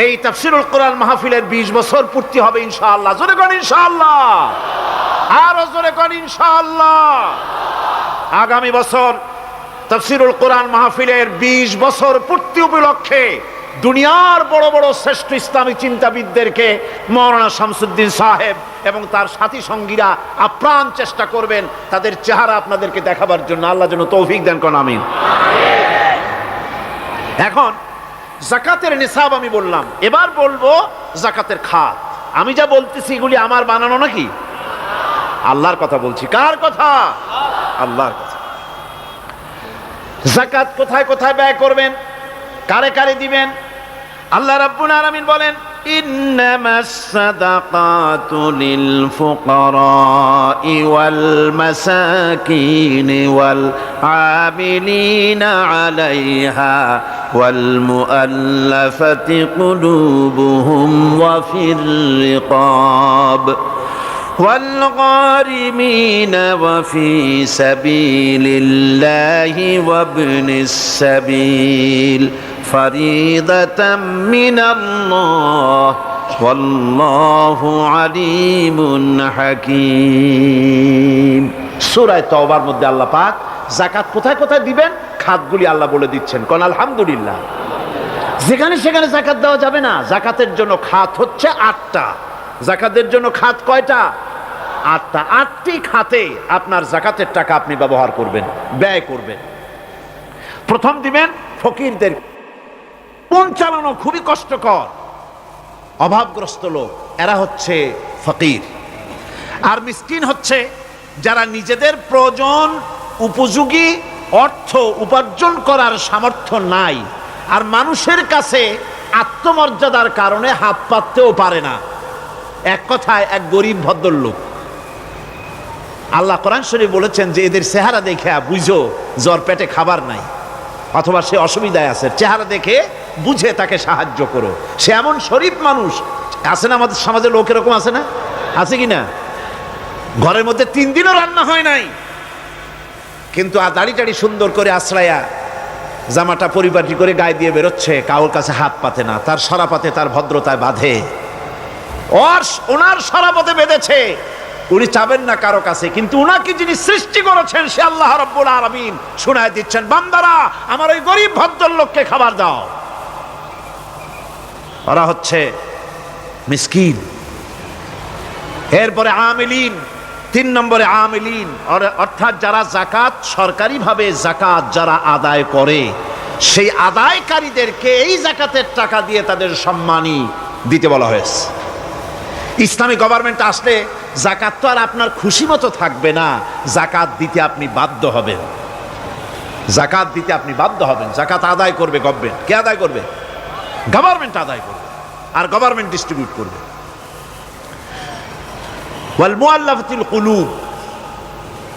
এই তাফসীরুল কোরআন মাহফিলের 20 বছর পূর্তি হবে ইনশাআল্লাহ। জোরে কোন ইনশাআল্লাহ, আর জোরে কোন ইনশাআল্লাহ। আগামী বছর তাফসীরুল কোরআন মাহফিলের 20 বছর পূর্তি উপলক্ষে দুনিয়ার বড় বড় শ্রেষ্ঠ ইসলামী চিন্তাবিদদেরকে মাওলানা শামসুদ্দিন সাহেব এবং তার সাথী সঙ্গীরা আপ্রাণ চেষ্টা করবেন তাদের চেহারা আপনাদেরকে দেখাবার জন্য। আল্লাহ যেন তৌফিক দেন, কোন আমিন। এখন যাকাতের নিসাব আমি বললাম, এবার বলবো যাকাতের খাত। আমি যা বলতেছি এগুলি আমার বানানো নাকি? আল্লাহর কথা বলছি। কার কথা? আল্লাহর কথা। যাকাত কোথায় কোথায় ব্যয় করবেন, কারে কারে দিবেন? আল্লাহ রাব্বুল আলামিন বলেন, ইন্নামাস সাদাকাতু লিল ফুকারাই ওয়াল মাসাকিন ওয়াল আমিলিনা আলাইহা ওয়াল মুআল্লাফাতি কুলুবুহুম ওয়া ফির রিকাব والغارمين وفي سبيل الله وابن السبيل فريضة من الله والله عليم حكيم। সূরা তাওবার মধ্যে আল্লাহ পাক যাকাত কোথায় কোথায় দিবেন খাতগুলি আল্লাহ বলে দিচ্ছেন, কোন আলহামদুলিল্লাহ। যেখানে সেখানে যাকাত দেওয়া যাবে না। যাকাতের জন্য খাত হচ্ছে 8টা। যাকাতের জন্য খাত কয়টা? 8টা। 8টি খাতে আপনার যাকাতের টাকা আপনি ব্যবহার করবেন, ব্যয় করবেন। প্রথম দিবেন ফকিরদের। কোন চালানো খুবই কষ্টকর, অভাবগ্রস্ত লোক, এরা হচ্ছে ফকির। আর মিসকিন হচ্ছে যারা নিজেদের প্রয়োজন উপযোগী অর্থ উপার্জন করার সামর্থ্য নাই, আর মানুষের কাছে আত্মমর্যাদার কারণে হাত পাততেও পারে না। এক কথায় এক গরিব ভদ্রলোক। আল্লাহ কোরআন শরীফ বলেছেন যে এদের চেহারা দেখে বুঝো জ্বর পেটে খাবার নাই, অথবা সে অসুবিধায় আছে, চেহারা দেখে বুঝে তাকে সাহায্য করো। সে এমন শরীফ মানুষ আছে না আমাদের সমাজে, লোক এরকম আছে না? আছে কি না? ঘরের মধ্যে 3 দিনও রান্না হয় নাই, কিন্তু দাড়ি টাড়ি সুন্দর করে আশ্রয়া জামাটা পরিপাটি করে গায়ে দিয়ে বেরোচ্ছে, কাউর কাছে হাত পাতে না, তার সরাপাতে তার ভদ্রতায় বাঁধে। ওনার সরাপথে বেঁধেছে, উনি চাবেন না কারো কাছে, কিন্তু উনাকে যিনি সৃষ্টি করেছেন সে আল্লাহ রাব্বুল আলামিন শোনায় দিচ্ছেন, বান্দারা আমার ওই গরিব ভদ্রলোককে খাবার দাও। ওরা হচ্ছে মিসকিন। এরপরে আমিলিন, 3 নম্বরে আমিলিন, অর্থাৎ যারা জাকাত সরকারিভাবে জাকাত যারা আদায় করে, সেই আদায়কারীদেরকে এই জাকাতের টাকা দিয়ে তাদের সম্মানী দিতে বলা হয়েছে। ইসলামী গভর্নমেন্ট আসলে জাকাত তো আর আপনার খুশি মতো থাকবে না, জাকাত দিতে আপনি বাধ্য হবেন। জাকাত দিতে আপনি বাধ্য হবেন। জাকাত আদায় করবে গভর্নমেন্ট। কে আদায় করবে? গভর্নমেন্ট আদায় করবে, আর গভর্নমেন্ট ডিস্ট্রিবিউট করবে। ওয়াল মুআল্লাফাতিল কুলুব,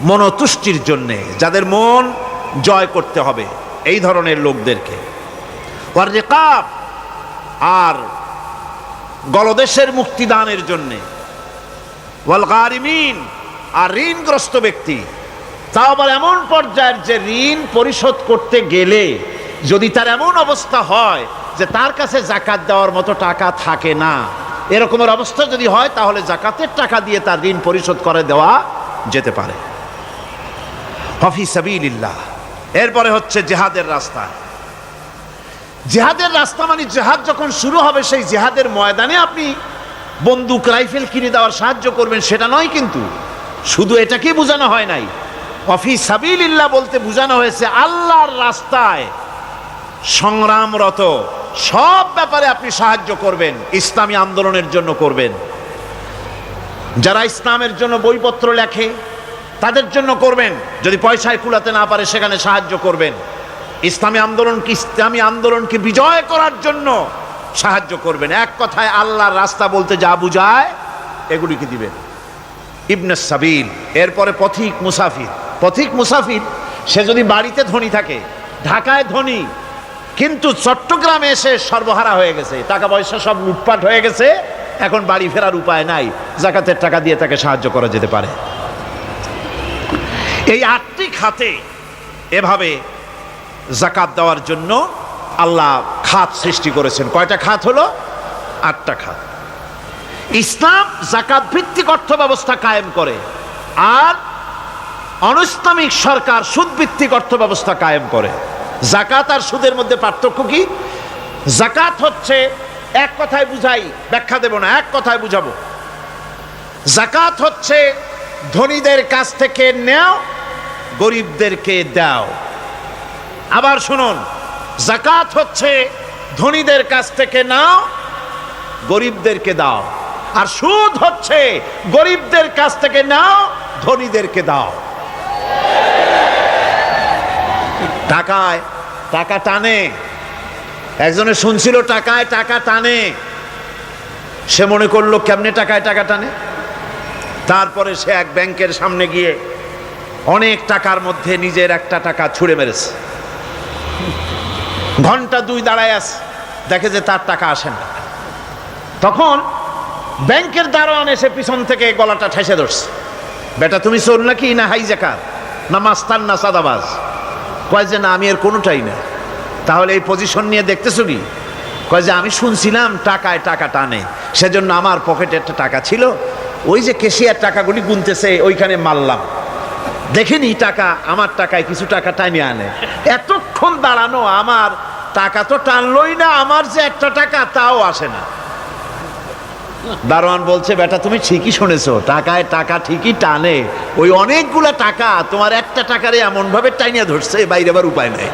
মনতুষ্টির জন্য, যাদের মন জয় করতে হবে এই ধরনের লোকদেরকে। ওয়ার রিকাব, আর গলদেশের মুক্তিদানের জন্য। ওয়াল গারিমিন, আর ঋণগ্রস্ত ব্যক্তি, তাও আবার এমন পর্যায়ের যে ঋণ পরিশোধ করতে গেলে যদি তার এমন অবস্থা হয় যে তার কাছে জাকাত দেওয়ার মতো টাকা থাকে না, এরকমের অবস্থা যদি হয় তাহলে জাকাতের টাকা দিয়ে তার ঋণ পরিশোধ করে দেওয়া যেতে পারে। ফি সাবিলিল্লাহ। এরপরে হচ্ছে জিহাদের রাস্তা। জিহাদের রাস্তা মানে জিহাদ যখন শুরু হবে সেই জিহাদের ময়দানে আপনি বন্দুক রাইফেল কিনে দেওয়ার সাহায্য করবেন সেটা নয়, কিন্তু শুধু এটাকে বোঝানো হয় নাই। ফি সাবিলিল্লাহ বলতে বোঝানো হয়েছে আল্লাহর রাস্তায় সংগ্রামরত সব ব্যাপারে আপনি সাহায্য করবেন, ইসলামী আন্দোলনের জন্য করবেন। যারা ইসলামের জন্য বইপত্র লেখে তাদের জন্য করবেন, যদি পয়সায় কুলাতে না পারে সেখানে সাহায্য করবেন। ইসলামী আন্দোলনকে বিজয় করার জন্য সাহায্য করবেন। এক কথায় আল্লাহর রাস্তা বলতে যা বুঝায় এগুলিকে দিবেন। ইবনে সাবিল, এরপরে পথিক মুসাফির। পথিক মুসাফির সে যদি বাড়িতে ধনী থাকে, ঢাকায় ধনী, কিন্তু চট্টগ্রামে এসে সর্বহারা হয়ে গেছে, টাকা পয়সা সব লুটপাট হয়ে গেছে, এখন বাড়ি ফেরার উপায় নাই, জাকাতের টাকা দিয়ে তাকে সাহায্য করা যেতে পারে। এই 8টি খাতে এভাবে জাকাত দেওয়ার জন্য আল্লাহ খাত সৃষ্টি করেছেন। কয়টা খাত হলো? 8টা খাত। ইসলাম জাকাত ভিত্তিক অর্থ ব্যবস্থা কায়েম করে, আর অনৈসলামিক সরকার সুদ ভিত্তিক অর্থ ব্যবস্থা কায়েম করে। জাকাত আর সুদের মধ্যে পার্থক্য কি? জাকাত হচ্ছে, এক কথায় বুঝাই, ব্যাখ্যা দেব না, এক কথায় বুঝাবো। জাকাত হচ্ছে ধনীদের কাছ থেকে নেও, গরিবদেরকে দাও। আবার শুনুন, জাকাত হচ্ছে ধনীদের কাছ থেকে নাও, গরিবদেরকে দাও। আর সুদ হচ্ছে গরিবদের কাছ থেকে নাও, ধনীদেরকে দাও। টাকায় টাকা টানে। একজনে শুনছিল টাকায় টাকা টানে, সে মনে করলো কেমনে টাকায় টাকা টানে। তারপরে সে এক ব্যাংকের সামনে গিয়ে অনেক টাকার মধ্যে নিজের একটা টাকা ছুঁড়ে মেরেছে। ঘন্টা 2 দাঁড়ায় আছে, দেখে যে তার টাকা আসে না। তখন ব্যাংকের দারোয়ান এসে পিছন থেকে গলাটা ঠেসে ধরছে, বেটা তুমি চোর নাকি, না হাইজাকার, না মাস্তান, না সাদাবাজ? কয় যে না, আমি এর কোনোটাই না। তাহলে এই পজিশন নিয়ে দেখতেছো কি? কয় যে আমি শুনছিলাম টাকায় টাকা টানে, সেজন্য আমার পকেটে একটা টাকা ছিল, ওই যে কেশিয়ার টাকাগুলি গুনতেছে ওইখানে মারলাম, দেখিনি টাকা, আমার টাকায় কিছু টাকা টাইনে আনে। এতক্ষণ দাঁড়ানো, আমার টাকা তো টানলই না, আমার যে একটা টাকা তাও আসে না। দারোয়ান বলছে, বেটা তুমি ঠিকই শুনেছো, টাকায় টাকা ঠিকই টানে, ওই অনেকগুলা টাকা তোমার একটা টাকারে এমন ভাবে টাইনিয়া ধরছে, বাইরে আবার উপায় নাই।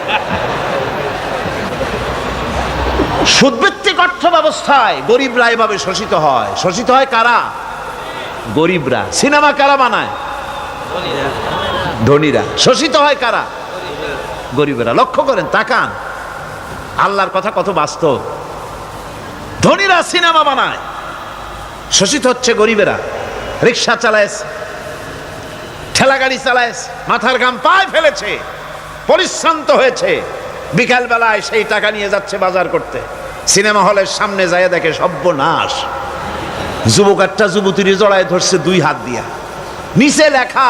সুদভিত্তিক অর্থ ব্যবস্থায় গরিবরা এভাবে শোষিত হয়। শোষিত হয় কারা? গরিবরা। সিনেমা কারা বানায়? ধনীরা। শোষিত হয় কারা? গরিবেরা। লক্ষ্য করেন, তাকান, আল্লাহর কথা কত বাস্তব। ধনীরা সিনেমা বানায়, শোষিত হচ্ছে গরিবেরা। রিক্সা চালায়, ঠেলা গাড়ি চালায়, মাথার ঘাম পায়ে ফেলেছে, পরিশ্রান্ত হয়েছে, বিকাল বেলায় সেই টাকা নিয়ে যাচ্ছে বাজার করতে। সিনেমা হলের সামনে যায় দেখে সর্বনাশ, যুবক একটা যুবতীর জড়ায় ধরছে দুই হাত দিয়া, নিচে লেখা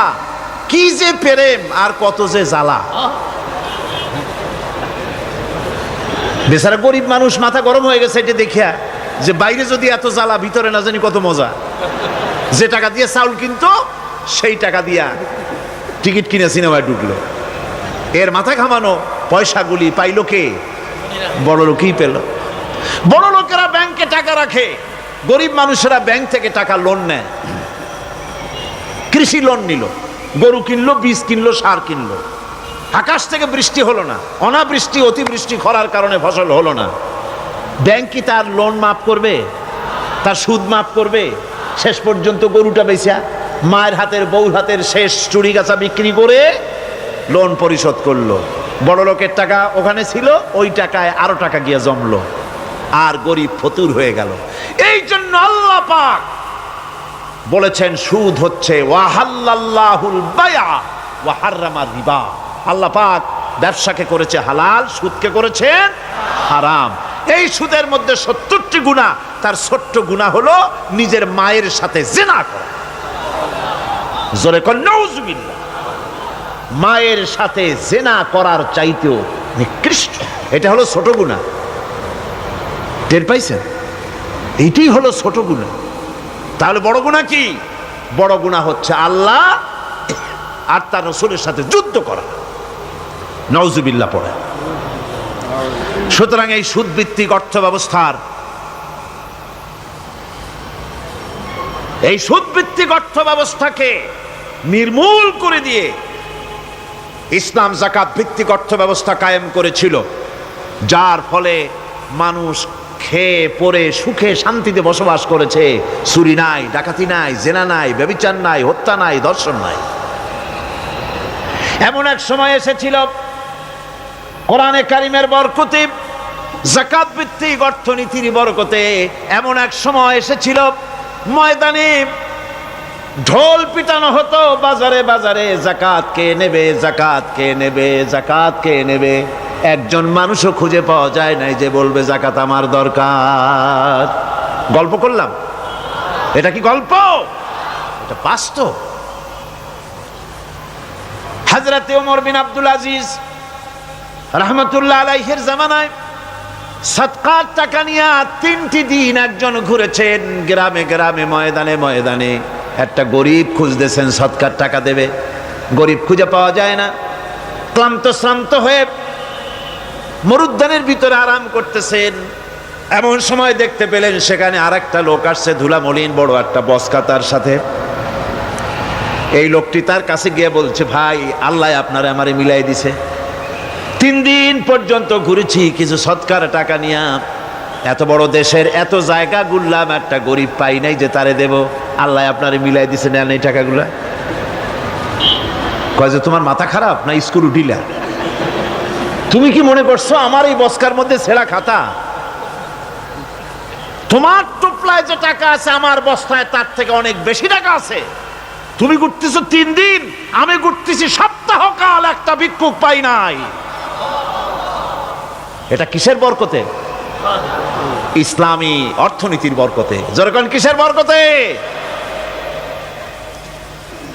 কি যে প্রেম আর কত যে জ্বালা। বেচারা গরিব মানুষ মাথা গরম হয়ে গেছে এটা দেখিয়া, যে বাইরে যদি এত জ্বালা, ভিতরে না জানি কত মজা। যে টাকা দিয়ে চাউল কিনতো সেই টাকা দিয়া টিকিট কিনে সিনেমায় ঢুকলো। এর মাথা ঘামানো পয়সাগুলি পাইল কে? বড় লোকই পেল। বড় লোকেরা ব্যাংকে টাকা রাখে, গরিব মানুষেরা ব্যাংক থেকে টাকা লোন নেয়। কৃষি লোন নিল, গরু কিনলো, বীজ কিনলো, সার কিনলো। আকাশ থেকে বৃষ্টি হলো না, অনাবৃষ্টি অতিবৃষ্টি খরার কারণে ফসল হলো না। ব্যাংক কি তার লোন মাফ করবে? তার সুদ মাফ করবে? শেষ পর্যন্ত গরুটা বেচা, মায়ের হাতের বউর হাতের শেষ চুড়ি গাছা বিক্রি করে লোন পরিশোধ করলো। বড় লোকের টাকা ওখানে ছিল, ওই টাকায় আরো টাকা গিয়ে জমলো, আর গরিব ফতুর হয়ে গেল। এই জন্য আল্লাহ পাক বলেছেন সুদ হচ্ছে ওয়াহাল্লাল্লাহুল বায়া ওয়া হাররামা রিবা। আল্লাহ পাক ব্যবসাকে করেছে হালাল, সুদকে করেছেন হারাম। এই সুদের মধ্যে ৭০টি গুনাহ, তার ছোট্ট গুনাহ হলো নিজের মায়ের সাথে জিনা করা। জোরে কর নাউজুবিল্লাহ। মায়ের সাথে জিনা করার চাইতেও নিকৃষ্ট, এটা হলো ছোট গুনাহ। টের পাইছেন? এইটাই হলো ছোট গুনাহ। তাহলে বড় গুনাহ কি? বড় গুনাহ হচ্ছে আল্লাহ আর তার রাসূলের সাথে যুদ্ধ করা। নাউজুবিল্লাহ পড়ে। সুতরাং এই সুদভিত্তিক অর্থ ব্যবস্থার, এই সুদভিত্তিক অর্থ ব্যবস্থাকে নির্মূল করে দিয়ে ইসলাম যাকাত ভিত্তিক অর্থ ব্যবস্থা কায়েম করেছিল, যার ফলে মানুষ খেয়ে পরে সুখে শান্তিতে বসবাস করেছে। চুরি নাই, ডাকাতি নাই, জেনা নাই, ব্যভিচার নাই, হত্যা নাই, ধর্ষণ নাই। এমন এক সময় এসেছিল কোরআনে কারিমের বরকতে, যাকাত ভিত্তিক অর্থনীতির বরকতে, এমন এক সময় এসেছিল ময়দানে ঢোল পিটানো হতো বাজারে বাজারে, যাকাত কে নেবে, যাকাত কে নেবে, যাকাত কে নেবে। একজন মানুষও খুঁজে পাওয়া যায় নাই যে বলবে যাকাত আমার দরকার। গল্প করলাম? এটা কি গল্প? এটা বাস্তব। হযরত ওমর বিন আব্দুল আজিজ রাহমাতুল্লাহ আলাইহির জামানায় সাদকার টাকা নিয়ে 3টি দিন একজন ঘুরেছেন গ্রামে গ্রামে, ময়দানে ময়দানে। একটা গরিব খুঁজতেছেন সদকার টাকা দেবে, গরিব খুঁজে পাওয়া যায় না। ক্লান্ত শ্রান্ত হয়ে মরুদ্যানের ভিতরে আরাম করতেছেন, এমন সময় দেখতে পেলেন সেখানে আরেকটা লোক আসছে, ধুলা মলিন বড় একটা বস্কা তার সাথে। এই লোকটি তার কাছে গিয়ে বলছে, ভাই আল্লাহ আপনারে আমারে মিলাই দিছে, 3 দিন পর্যন্ত ঘুরেছি কিছু সদকার টাকা নিয়ে, এত বড় দেশের এত জায়গা ঘুরলাম, একটা গরিব পাই নাই যে তারে দেব, আল্লাহ আপনারে মিলাই দিছে, নেন এই টাকাগুলা। কয় যে তোমার মাথা খারাপ না স্কুল উঠিলা? তুমি কি মনে করছো আমার এই বস্কার মধ্যে ছেঁড়া খাতা? তোমার টোপলায় যে টাকা আছে আমার বস্তায় তার থেকে অনেক বেশি টাকা আছে। তুমি ঘুরতেছো 3 দিন, আমি ঘুরতেছি সপ্তাহকাল, একটা ভিক্ষুক পাই নাই। এটা কিসের বরকতে? ইসলামী অর্থনীতির বরকতে। যেরকম কিসের বরকতে?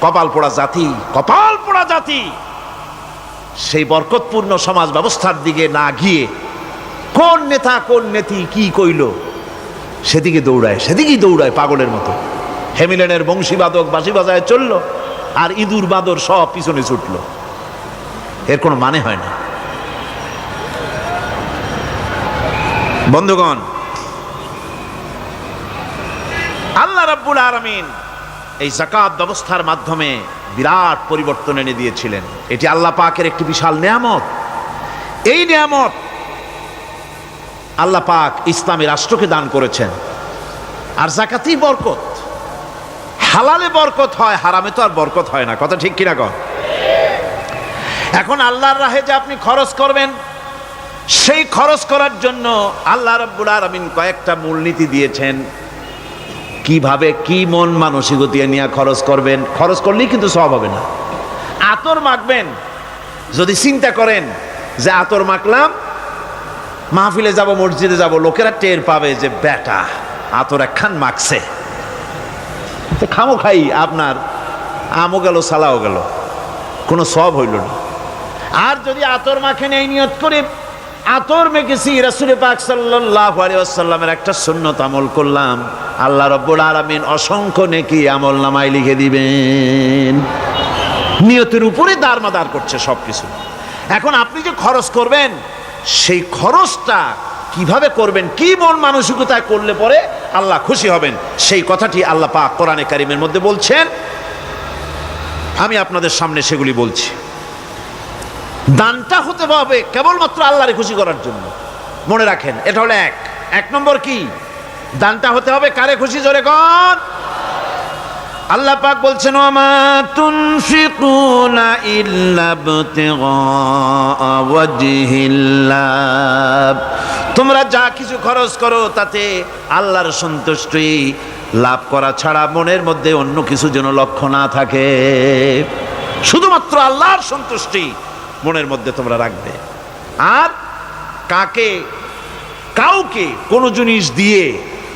কপাল পোড়া জাতি, কপাল পোড়া জাতি। সেই বরকতপূর্ণ সমাজ ব্যবস্থার দিকে না গিয়ে কোন নেতা কোন নেত্রী কি কইল সেদিকে দৌড়ায়, সেদিকেই দৌড়ায় পাগলের মতো। হেমিলেনের বংশীবাদক বাঁশি বাজায় চলল, আর ইঁদুর বাদর সব পিছনে ছুটল। এর কোনো মানে হয় না। বন্ধুগণ, আল্লাহ রাব্বুল আলামিন এই যাকাত ব্যবস্থার মাধ্যমে বিরাট পরিবর্তন এনে দিয়েছিলেন। এটি আল্লাহ পাকের একটি বিশাল নিয়ামত। এই নিয়ামত আল্লাহ পাক ইসলামী রাষ্ট্রকে দান করেছেন। আর যাকাতই বরকত। হালালে বরকত হয়, হারামে তো আর বরকত হয় না। কথা ঠিক কিনা কর? এখন আল্লাহর রাহে যে আপনি খরচ করবেন, সেই খরচ করার জন্য আল্লাহ রাব্বুল আলামিন কয়েকটা মূলনীতি দিয়েছেন। কিভাবে, কি মন মানসিকতা নিয়ে খরচ করবেন। খরচ করলেই কিন্তু সওয়াব হবে না। আতর মাখবেন, যদি চিন্তা করেন যে আতর মাখলাম, মাহফিলে যাব, মসজিদে যাব, লোকেরা টের পাবে যে বেটা আতর একখান মাখছে, খামো খাই আপনার আমও গেল, সালাও গেল, কোনো সওয়াব হইল না। আর যদি আতর মাখেন এই নিয়ত করে আতর মেখেছি, রাসূল পাক সাল্লাল্লাহু আলাইহি ওয়াসাল্লামের একটা সুন্নত আমল করলাম, আল্লাহ রাব্বুল আলামিন অসংখ্য নেকি আমল নামায় লিখে দিবেন। নিয়তের উপরে দারমাদার করছে সবকিছু। এখন আপনি যে খরচ করবেন, সেই খরচটা কিভাবে করবেন, কি মন মানসিকতায় করলে পরে আল্লাহ খুশি হবেন, সেই কথাটি আল্লাহ পাক কোরআনে কারিমের মধ্যে বলছেন। আমি আপনাদের সামনে সেগুলি বলছি। দানটা হতে হবে কেবলমাত্র আল্লাহরে খুশি করার জন্য। মনে রাখেন, এটা হলো এক নম্বর। কি দানটা হতে হবে কারে খুশি? জোরে কোন? আল্লাহ পাক বলছেন, ওয়ামা তুনফিকুনা ইল্লা ইবতিগা ওয়াজহিল্লাহ, তোমরা যা কিছু খরচ করো তাতে আল্লাহর সন্তুষ্টি লাভ করা ছাড়া মনের মধ্যে অন্য কিছু যেন লক্ষ্য না থাকে, শুধুমাত্র আল্লাহর সন্তুষ্টি মনের মধ্যে তোমরা রাখবে। আর কাউকে কোনো জিনিস দিয়ে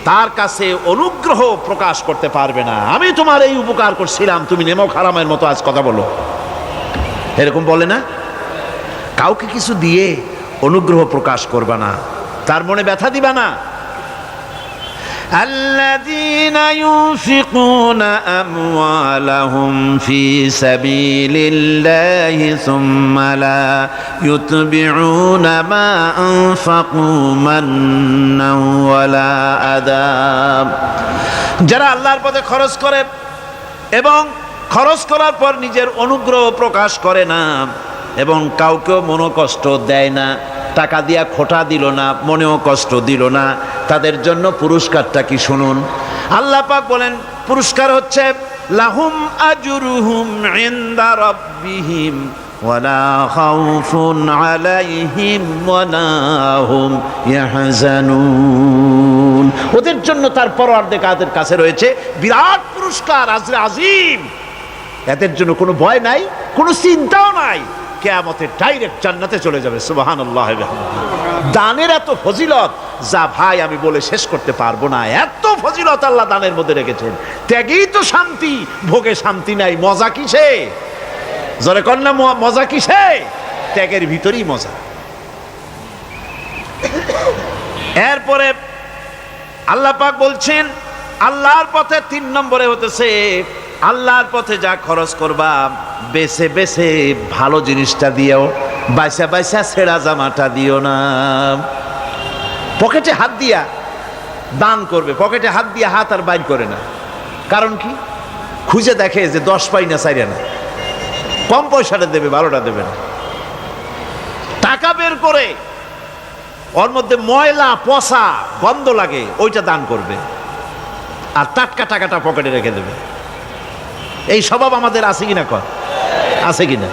তার কাছে অনুগ্রহ প্রকাশ করতে পারবে না। আমি তোমার এই উপকার করছিলাম, তুমি নেমো খারামের মতো আজ কথা বলো, এরকম বলে না? কাউকে কিছু দিয়ে অনুগ্রহ প্রকাশ করবে না, তার মনে ব্যথা দিবা না। الذين ينفقون أموالهم في سبيل الله ثم لا يتبعون ما أنفقوا منا ولا أذى, যারা আল্লাহর পথে খরচ করে এবং খরচ করার পর নিজের অনুগ্রহ প্রকাশ করে না এবং কাউকেও মনোকষ্ট দেয় না, টাকা দিয়া খোটা দিল না, মনেও কষ্ট দিল না, তাদের জন্য পুরস্কারটা কি শুনুন। আল্লাহ পাক বলেন পুরস্কার হচ্ছে লাহুম আজরুহুম ইনদা রাব্বিহিম ওয়ালা খাউফুন আলাইহিম ওয়ালা হুম ইয়াহজানুন, ওদের জন্য তার পরওয়ারদিগারের কাছে রয়েছে বিরাট পুরস্কার, আজরে আজিম। এদের জন্য কোনো ভয় নাই, কোনো চিন্তাও নাই, কিয়ামতে ডাইরেক্ট জান্নাতে চলে যাবে। সুবহানাল্লাহ। দানের এত ফজিলত যা ভাই আমি বলে শেষ করতে পারবো না, এত ফজিলত আল্লাহ দানের মধ্যে রেখেছেন। ত্যাগেই তো শান্তি, ভোগে শান্তি নাই, মজা কিসে? জোরে কন্যা, মজা কিসে? ত্যাগের ভিতরেই মজা। এরপরে আল্লাহ পাক বলছেন আল্লাহর পথে 3 নম্বরে হতেছে আল্লাহর পথে যা খরচ করবা বেছে বেছে ভালো জিনিসটা দিও, বাইসা বাইসা ছেঁড়া জামাটা দিও না। পকেটে হাত দিয়া দান করবে, পকেটে হাত দিয়া হাত আর বাইর করে না। কারণ কি? খুঁজে দেখে যে 10 পাই না 4 আনা, কম পয়সাটা দেবে, ভালোটা দেবে না। টাকা বের করে ওর মধ্যে ময়লা পচা গন্ধ লাগে, ওইটা দান করবে, আর টাটকা টাকাটা পকেটে রেখে দেবে। এই স্বভাব আমাদের আছে কিনা? কর আছে কিনা?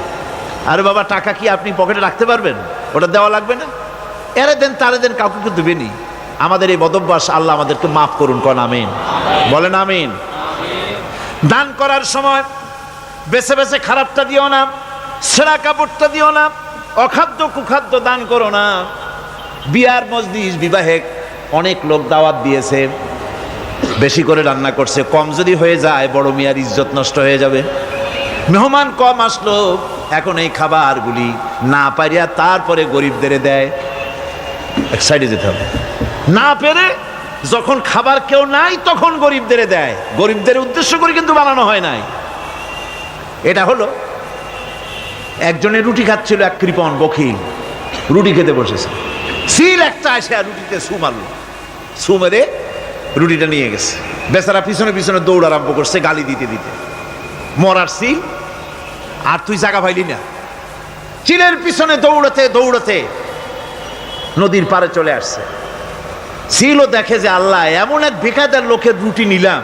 আরে বাবা, টাকা কি আপনি পকেটে রাখতে পারবেন? ওটা দেওয়া লাগবে না, এরে দেন তারে দেন, কাউকে কিন্তু দেবেনি। আমাদের এই বদভ্যাস আল্লাহ আমাদেরকে মাফ করুন। কোন আমিন বলেন? আমিন। দান করার সময় বেছে বেছে খারাপটা দিও না, ছেঁড়া কাপড়টা দিও না, অখাদ্য কুখাদ্য দান করো না। বিয়ার মজলিস, বিবাহে অনেক লোক দাওয়াত দিয়েছে, বেশি করে রান্না করছে, কম যদি হয়ে যায় বড় মিয়ার ইজ্জত নষ্ট হয়ে যাবে। মেহমান কম আসলো, এখন এই খাবারগুলি না পারিয়া তারপরে গরিবদের দেয়। এক সাইডে যেতে হবে, না পেরে যখন খাবার কেউ নাই তখন গরিবদের দেয়। গরিবদের উদ্দেশ্য করে কিন্তু বানানো হয় নাই। এটা হলো একজনের রুটি খাচ্ছিল, এক কৃপণ বখিল রুটি খেতে বসেছে, সিল একটা আসে আর রুটিতে সু মারল, সু মেরে রুটিটা নিয়ে গেছে। বেচারা পিছনে পিছনে দৌড় আরম্ভ করছে, গালি দিতে দিতে। মরার সিল, আর তুই জায়গা পাইলি না। চিলের পিছনে দৌড়াতে দৌড়াতে নদীর পারে চলে আসছে। সিলও দেখে যে আল্লাহ, এমন এক বেকায়দার লোকের রুটি নিলাম,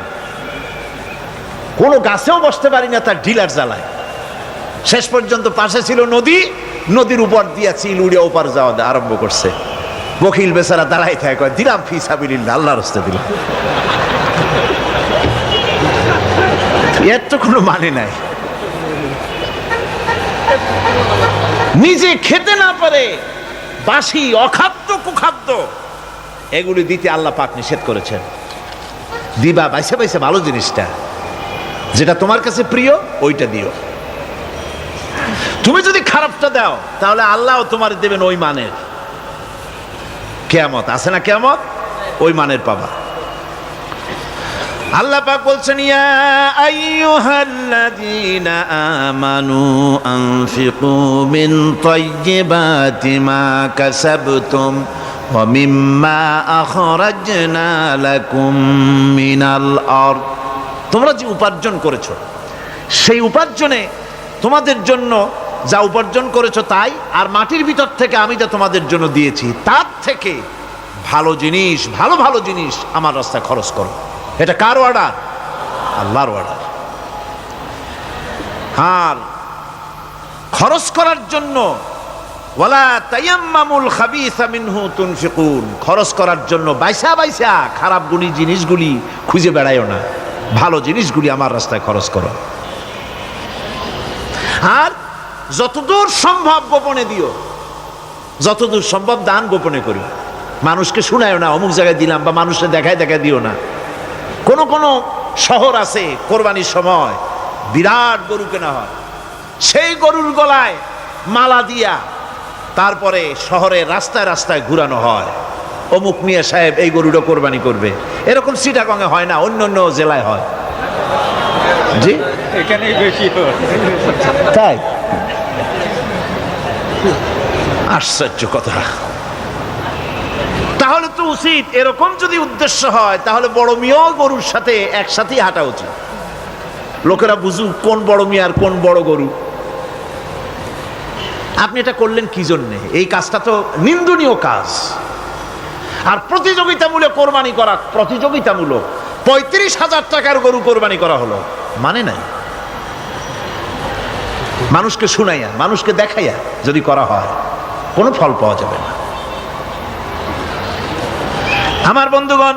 কোনো গাছেও বসতে পারি না তার ঢিলার জ্বালায়। শেষ পর্যন্ত পাশে ছিল নদী, নদীর উপর দিয়া চিল উড়ে ওপার যাওয়া আরম্ভ করছে। বকিল বেচারা দাঁড়াই থাকে, কয় দিলাম ফি সাবিলিল্লাহ, আল্লাহর রাস্তায় দিলাম। এর তো কোনো মানে নাই। নিজে খেতে না পারে বাসি অখাদ্য কুখাদ্য এগুলি দিতে আল্লাহ পাক নিষেধ করেছেন। দিবা বাইসে বাইসে ভালো জিনিসটা, যেটা তোমার কাছে প্রিয় ওইটা দিও। তুমি যদি খারাপটা দাও তাহলে আল্লাহ তোমার দেবেন ওই মানের। কিয়ামত আছে না, কিয়ামত ওই মানের পাবা। আল্লাহ পাক বলছেন, ইয়া আইয়ুহাল্লাযীনা আমানু আনফিকু মিন তাইয়্যিবাতি মা কাসাবতুম ওয়া মিম্মা আখরাজনা লাকুম মিনাল আরদ। তোমরা যে উপার্জন করেছো সেই উপার্জনে তোমাদের জন্য যা উপার্জন করেছো তাই, আর মাটির ভিতর থেকে আমি যা তোমাদের জন্য দিয়েছি তার থেকে ভালো জিনিস, ভালো ভালো জিনিস আমার রাস্তায় খরচ করো। এটা কার অর্ডার? আল্লাহর অর্ডার। আর খরচ করার জন্য ওয়ালা তায়াম্মামুল খাবিসা মিনহু তুনফিকুন, খরচ করার জন্য বাইসা বাইসা খারাপ গুণী জিনিসগুলি খুঁজে বেড়াইও না, ভালো জিনিসগুলি আমার রাস্তায় খরচ করো। আর যতদূর সম্ভব গোপনে দিও, যতদূর সম্ভব দান গোপনে করি। মানুষকে শুনায়ও না অমুক জায়গায় দিলাম, বা মানুষকে দেখায় দেখায় দিও না। কোন কোন শহর আছে কোরবানির সময় বিরাট গরু কেনা হয়, সেই গরুর গলায় মালা দিয়া তারপরে শহরের রাস্তায় রাস্তায় ঘুরানো হয়, অমুক মিয়া সাহেব এই গরুটা কোরবানি করবে। এরকম চিটাগংয়ে হয় না, অন্য অন্য জেলায় হয়। জি, এখানেই বেশি হয়। তাই? আশ্চর্য কথা। তাহলে তো উচিত, এরকম যদি উদ্দেশ্য হয় তাহলে বড় মিয়াও গরুর সাথে একসাথেই হাঁটা উচিত। লোকেরা বুঝুক কোন বড় মিয়া আর কোন বড় গরু। আপনি এটা করলেন কি জন্যে? এই কাজটা তো নিন্দনীয় কাজ। আর প্রতিযোগিতামূলক কোরবানি করা, প্রতিযোগিতামূলক 35,000 টাকার গরু কোরবানি করা হলো, মানে নাই। মানুষকে শুনাইয়া, মানুষকে দেখাইয়া যদি করা হয় কোনো ফল পাওয়া যাবে না। আমার বন্ধুগণ,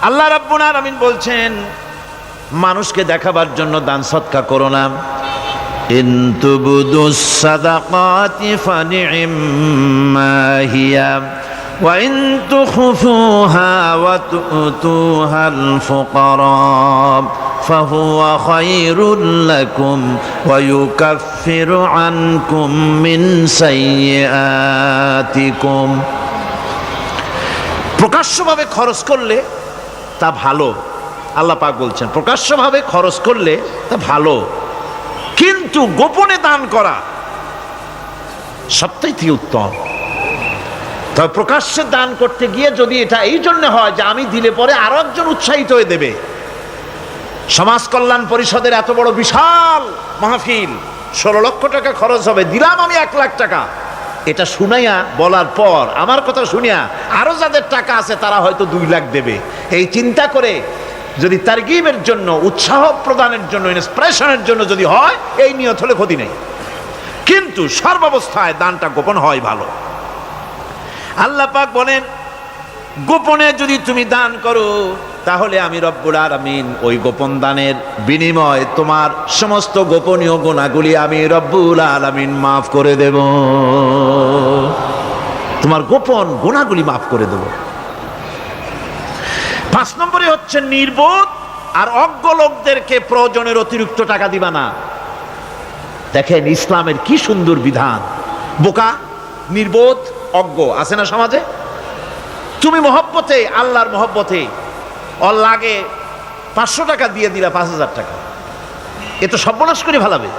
আল্লাহ রাব্বুল আলামিন বলছেন মানুষকে দেখাবার জন্য দান সদকা করো না। ইন তুবদুস সাদাকাতি ফানি'ম্মা হিয়া ওয়া ইন তুখফুহা ওয়া তু'তুহাল ফুকারা ফাহুয়া খায়রুল লাকুম ওয়া ইউকাফিরু আনকুম মিন সাইয়্যাতিকুম। প্রকাশ্যভাবে খরচ করলে তা ভালো, আল্লাহ পাক বলছেন প্রকাশ্যভাবে খরচ করলে তা ভালো, কিন্তু গোপনে দান করা সবথেকে উত্তম। তবে প্রকাশ্যে দান করতে গিয়ে যদি এটা এই জন্য হয় যে আমি দিলে পরে আরো একজন উৎসাহিত হয়ে দেবে, সমাজ কল্যাণ পরিষদের এত বড় বিশাল মাহফিল, 16 লক্ষ টাকা খরচ হবে, দিলাম আমি 1 লাখ টাকা, এটা শুনাইয়া বলার পর আমার কথা শুনিয়া আরো যাদের টাকা আছে তারা হয়তো 2 লাখ দেবে, এই চিন্তা করে যদি তারগিবের জন্য, উৎসাহ প্রদানের জন্য, ইন্সপিরেশনের জন্য যদি হয়, এই নিয়ত হলে ক্ষতি নেই। কিন্তু সর্বাবস্থায় দানটা গোপন হয় ভালো। আল্লাহ পাক বলেন গোপনে যদি তুমি দান করো তাহলে আমি রব্বুল আলামিন ওই গোপন দানের বিনিময় তোমার সমস্ত গোপনীয় গুনাহগুলি আমি রব্বুল আলামিন মাফ করে দেব। তোমার গোপন গুনাহগুলি মাফ করে দেব। 5 নম্বরে হচ্ছে নির্বোধ আর অজ্ঞ লোকদেরকে প্রয়োজনের অতিরিক্ত টাকা দিবা না। দেখেন ইসলামের কি সুন্দর বিধান। বোকা, নির্বোধ, অজ্ঞ আছে না সমাজে? তুমি মহব্বতে, আল্লাহর মহব্বতে ওর লাগে 500 টাকা দিয়ে দিলা 5,000 টাকা, এ তো সর্বনাশ করে ফেলাবে,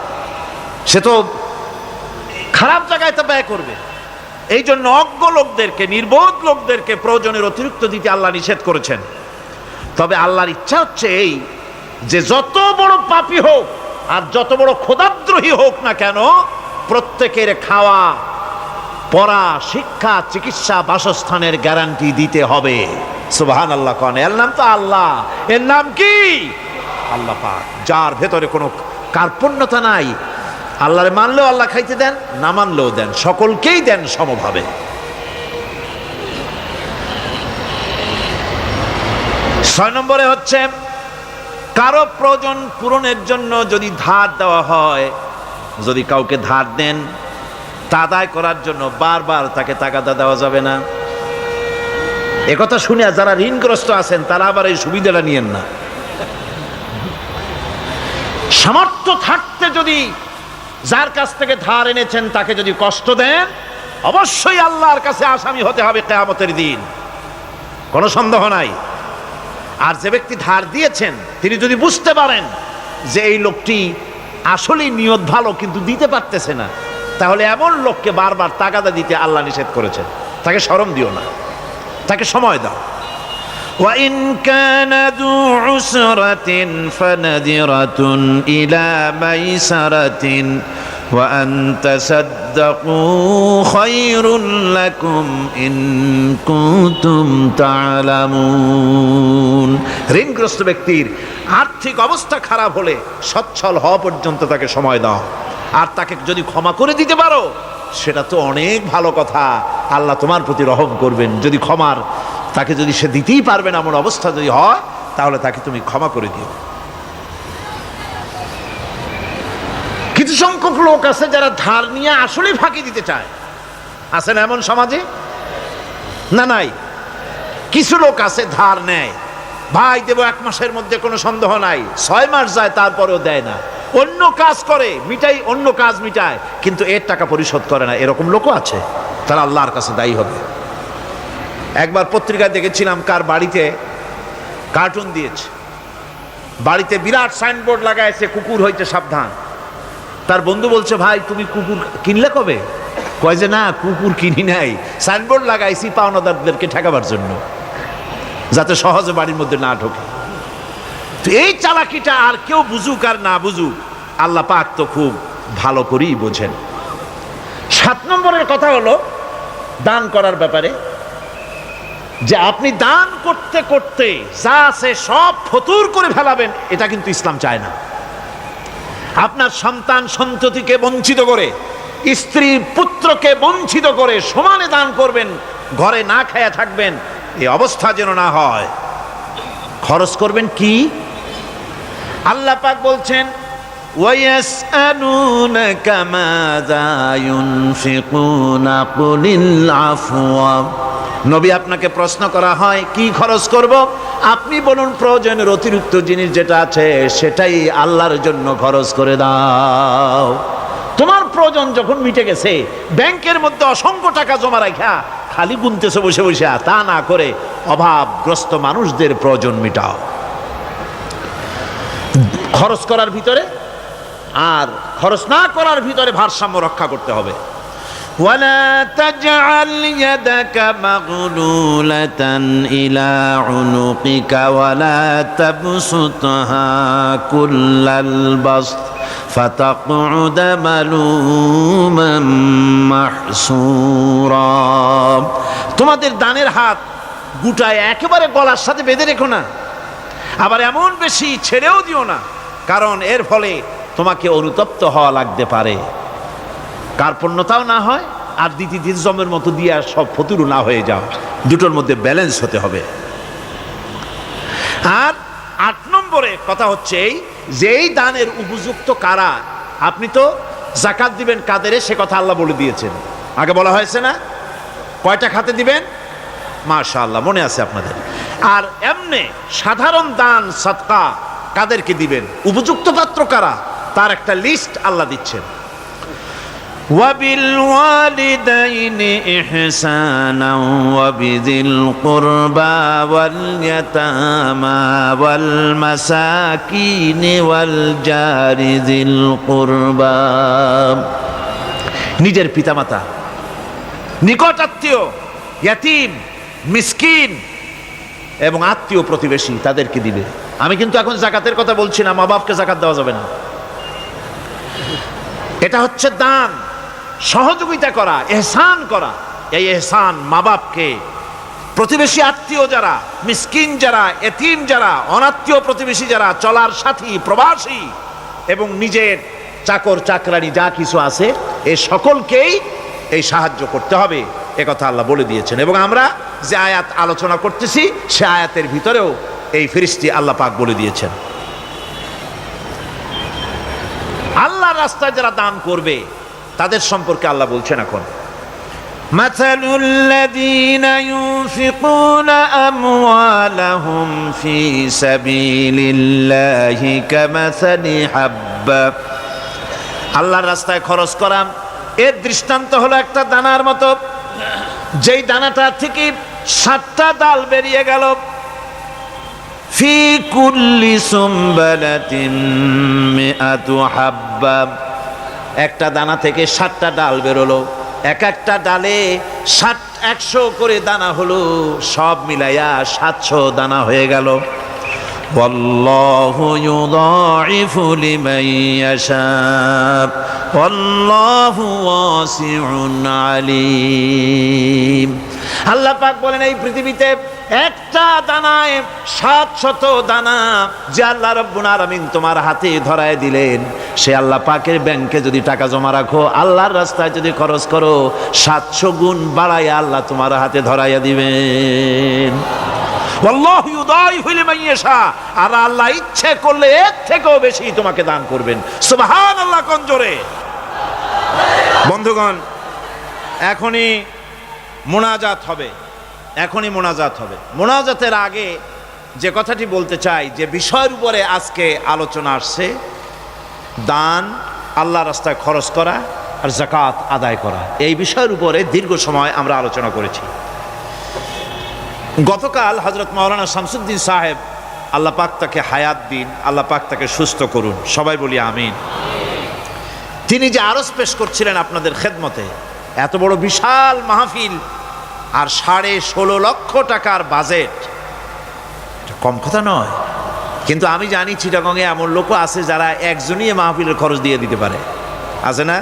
সে তো খারাপ জায়গায় তা ব্যয় করবে। এই জন্য অজ্ঞ লোকদেরকে, নির্বোধ লোকদেরকে প্রয়োজনের অতিরিক্ত দিতে আল্লাহ নিষেধ করেছেন। তবে আল্লাহর ইচ্ছা হচ্ছে এই যে যত বড় পাপী হোক আর যত বড় খোদাদ্রোহী হোক না কেন, প্রত্যেকের খাওয়া, পড়া, শিক্ষা, চিকিৎসা, বাসস্থানের গ্যারান্টি দিতে হবে। সুবহানাল্লাহ। কোন এর নাম তো আল্লাহ, এর নাম কি? আল্লাহ পাক, যার ভেতরে কোনো কার্পণ্যতা নাই। আল্লাহরে মানলেও আল্লাহ খাইতে দেন, না মানলেও দেন, সকলকেই দেন সমভাবে। 6 নম্বরে হচ্ছে কারো প্রয়োজন পূরণের জন্য যদি ধার দেওয়া হয়, যদি কাউকে ধার দেন তা আদায় করার জন্য বারবার তাকে তাগাদা দেওয়া যাবে না। একথা শুনে যারা ঋণগ্রস্ত আছেন তারা আবার এই সুবিধাটা নিয়েন না। সামর্থ্য থাকতে যদি যার কাছ থেকে ধার এনেছেন তাকে যদি কষ্ট দেন, অবশ্যই আল্লাহর কাছে আসামি হতে হবে কিয়ামতের দিন, কোনো সন্দেহ নাই। আর যে ব্যক্তি ধার দিয়েছেন তিনি যদি বুঝতে পারেন যে এই লোকটি আসলেই নিয়ত ভালো কিন্তু দিতে পারতেছে না, তাহলে এমন লোককে বারবার তাগাদা দিতে আল্লাহ নিষেধ করেছেন। তাকে শরম দিও না, তাকে সময় দাও। وَإِنْ كَانَ ذُو عُسْرَةٍ فَنَذِرَةٌ إِلَى مَيْسَرَةٍ وَأَنْ تَصَدَّقُوا خَيْرٌ لَكُمْ إِنْ كُنْتُمْ تَعْلَمُونَ। ঋণগ্রস্ত ব্যক্তির আর্থিক অবস্থা খারাপ হলে সচ্ছল হওয়া পর্যন্ত তাকে সময় দাও, আর তাকে যদি ক্ষমা করে দিতে পারো সেটা তো অনেক ভালো কথা। আল্লাহ তোমার প্রতি রহম করবেন। যদি ক্ষমার তাকে যদি সে দিতেই পারবে না এমন অবস্থা যদি হয়, তাহলে তাকে তুমি ক্ষমা করে দিও। কিছু সংখ্যক লোক আছে যারা ধার নিয়ে আসলেই ফাঁকি দিতে চায়, আছে না এমন সমাজে? না নাই? কিছু লোক আছে ধার নেয়, ভাই দেব 1 মাসের মধ্যে, কোনো সন্দেহ নাই। 6 মাস যায় তারপরেও দেয় না, অন্য কাজ করে মিটাই, অন্য কাজ মিটায়, কিন্তু এর টাকা পরিশোধ করে না। এরকম লোকও আছে, তারা আল্লাহর কাছে দায়ী হবে। একবার পত্রিকায় দেখেছিলাম কার বাড়িতে কার্টুন দিয়েছে, বাড়িতে বিরাট সাইনবোর্ড লাগাইছে কুকুর হইতে সাবধান। তার বন্ধু বলছে, ভাই তুমি কুকুর কিনলে কবে? কয় যে না, কুকুর কিনি নাই, সাইনবোর্ড লাগাইছি পাওনাদারদেরকে ঠেকাবার জন্য, যাতে সহজে বাড়ির মধ্যে না ঢোকে। তো এই চালাকিটা আর কেউ বুঝুক আর না বুঝুক, আল্লাহ পাক তো খুব ভালো করেই বোঝেন। 7 নম্বরের কথা হলো দান করার ব্যাপারে, যে আপনি দান করতে করতে যা আছে সব ফতুর করে ফেলাবেন, এটা কিন্তু ইসলাম চায় না। আপনার সন্তান সন্ততিকে বঞ্চিত করে, স্ত্রী পুত্রকে বঞ্চিত করে সমানে দান করবেন, ঘরে না খায়া থাকবেন, এই অবস্থা যেন না হয়। খরচ করবেন কি? আল্লাহ পাক বলছেন, وَيَسْأَلُونَكَ مَاذَا يُنْفِقُونَ قُلِ الْعَفْوَ। নবী আপনাকে প্রশ্ন করা হয় কি খরচ করব, আপনি বলুন প্রয়োজনের অতিরিক্ত জিনিস যেটা আছে সেটাই আল্লাহর জন্য খরচ করে দাও। তোমার প্রয়োজন যখন মিটে গেছে, ব্যাংকের মধ্যে অসংখ্য টাকা জমা রাখা খালি গুনতেছে বসে বসে, তা না করে অভাবগ্রস্ত মানুষদের প্রয়োজন মিটাও। খরচ করার ভিতরে আর খরচ না করার ভিতরে ভারসাম্য রক্ষা করতে হবে। ولا تجعل يدك مغلولة إلى عنقك ولا تبسطها كل البسط فتقعد ملوما محسورا। তোমাদের দানের হাত গুটায় একেবারে গলার সাথে বেঁধে রেখো না, আবার এমন বেশি ছেড়েও দিও না, কারণ এর ফলে তোমাকে অনুতপ্ত হওয়া লাগতে পারে, কার্পণ্যতাও না হয়, আর দ্বিতীয় জমের মতো দিয়ে আর সব ফতুরু না হয়ে যাও। দুটোর মধ্যে ব্যালেন্স হতে হবে। আর 8 নম্বরে কথা হচ্ছে এই যে এই দানের উপযুক্ত কারা। আপনি তো যাকাত দিবেন কাদেরে, সে কথা আল্লাহ বলে দিয়েছেন, আগে বলা হয়েছে না? কয়টা খাতে দিবেন? মাশাআল্লাহ, মনে আছে আপনাদের। আর এমনি সাধারণ দান সদকা কাদেরকে দিবেন, উপযুক্ত পাত্র কারা, তার একটা লিস্ট আল্লাহ দিচ্ছেন। وَبِالْوَالِدَيْنِ إِحْسَانًا وَبِذِي الْقُرْبَى وَالْيَتَامَى وَالْمَسَاكِينِ وَالْجَارِ ذِي الْقُرْبَى। নিজের পিতামাতা, নিকট আত্মীয়, ইয়াতিম, মিসকিন এবং আত্মীয় প্রতিবেশী তাদেরকে দিবে। আমি কিন্তু এখন যাকাতের কথা বলছি না, মা বাপকে যাকাত দেওয়া যাবে না। এটা হচ্ছে দান, সহযোগিতা করা, এহসান করা। এই এহসান মা বাপকে প্রতিবেশী আত্মীয় যারা, মিসকিন যারা, এতিম যারা, অনাত্মীয় প্রতিবেশী যারা, চলার সাথী, প্রবাসী এবং নিজের চাকর চাকরানি যা কিছু আছে, এ সকলকেই এই সাহায্য করতে হবে, একথা আল্লাহ বলে দিয়েছেন। এবং আমরা যে আয়াত আলোচনা করতেছি সে আয়াতের ভিতরেও এই ফেরেশতা আল্লাহ পাক বলে দিয়েছেন। আল্লাহর রাস্তায় যারা দান করবে তাদের সম্পর্কে আল্লাহ বলছেন এখন, مثل الذين ينفقون أموالهم في سبيل الله كمثل حبة। আল্লাহর রাস্তায় খরচ করা এর দৃষ্টান্ত হলো একটা দানার মতো, যেই দানাটা থেকে 7টা ডাল বেরিয়ে গেল। في كل سنبلة مئة حبة। একটা দানা থেকে 7টা ডাল বেরোলো, এক একটা ডালে 100 করে দানা হলো, সব মিলাইয়া 700 দানা হয়ে গেল। والله يضاعف لمن يشاء والله واسع عليم। আল্লাহ পাক বলেন এই পৃথিবীতে একটা দানায় 700 দানা যে আল্লাহ রব্বুল আলামিন তোমার হাতে ধরায় দিলেন, সে আল্লাহ পাকের ব্যাংকে যদি টাকা জমা রাখো, আল্লাহর রাস্তায় যদি খরচ করো, 700 গুণ বাড়ায় আল্লাহ তোমার হাতে ধরাইয়া দিবেন। আল্লাহু ইউদাইফু লিমান ইয়াশা, আর আল্লাহ ইচ্ছে করলে এর থেকেও বেশি তোমাকে দান করবেন। সুবহানাল্লাহ কোন জোরে। বন্ধুগণ, এখনই মোনাজাত হবে, এখনই মোনাজাত হবে। মোনাজাতের আগে যে কথাটি বলতে চাই, যে বিষয়ের উপরে আজকে আলোচনা আসছে, দান, আল্লাহ রাস্তায় খরচ করা আর যাকাত আদায় করা, এই বিষয়ের উপরে দীর্ঘ সময় আমরা আলোচনা করেছি। গতকাল হযরত মাওলানা শামসুদ্দিন সাহেব, আল্লাহ পাক তাকে হায়াত দিন, আল্লাহ পাক তাকে সুস্থ করুন, সবাই বলি আমিন। তিনি যে আরজ পেশ করছিলেন আপনাদের খেদমতে, এত বড় বিশাল মাহফিল আর 16.5 লক্ষ টাকার বাজেট, কম কথা নয়। কিন্তু আমি জানি চিটাগংয়ে এমন লোকও আছে যারা একজনই মাহফিলের খরচ দিয়ে দিতে পারে, আছে না?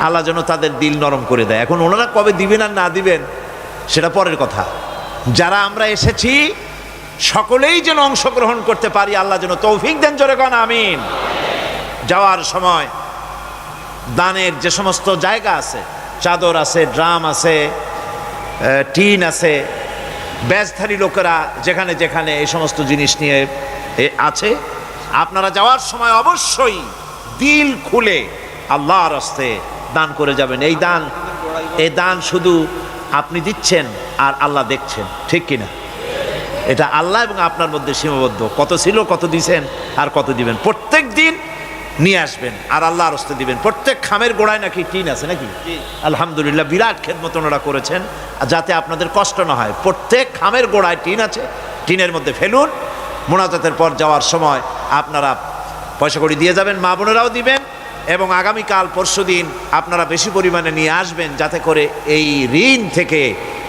আল্লাহ যেন তাদের দিল নরম করে দেয়। এখন ওনারা কবে দিবেন আর না দিবেন সেটা পরের কথা। যারা আমরা এসেছি সকলেই যেন অংশগ্রহণ করতে পারি, আল্লাহ যেন তৌফিক দেন, জোরে কোন আমিন। যাওয়ার সময় দানের যে সমস্ত জায়গা আছে, চাদর আছে, ড্রাম আছে, টিন আছে, ব্যাজধারী লোকেরা যেখানে যেখানে এই সমস্ত জিনিস নিয়ে আছে, আপনারা যাওয়ার সময় অবশ্যই দিল খুলে আল্লাহর রাস্তায় দান করে যাবেন। এই দান শুধু আপনি দিচ্ছেন আর আল্লাহ দেখছেন, ঠিক কিনা? এটা আল্লাহ এবং আপনার মধ্যে সীমাবদ্ধ। কত ছিল, কত দিছেন আর কত দিবেন, প্রত্যেক দিন নিয়ে আসবেন আর আল্লাহর রাস্তায় দিবেন। প্রত্যেক খামের গোড়ায় নাকি টিন আছে নাকি? আলহামদুলিল্লাহ, বিরাট খেদমত ওনারা করেছেন যাতে আপনাদের কষ্ট না হয়। প্রত্যেক খামের গোড়ায় টিন আছে, টিনের মধ্যে ফেলুন। মোনাজাতের পর যাওয়ার সময় আপনারা পয়সা করে দিয়ে যাবেন, মা বোনেরাও দিবেন, এবং আগামীকাল পরশুদিন আপনারা বেশি পরিমাণে নিয়ে আসবেন, যাতে করে এই ঋণ থেকে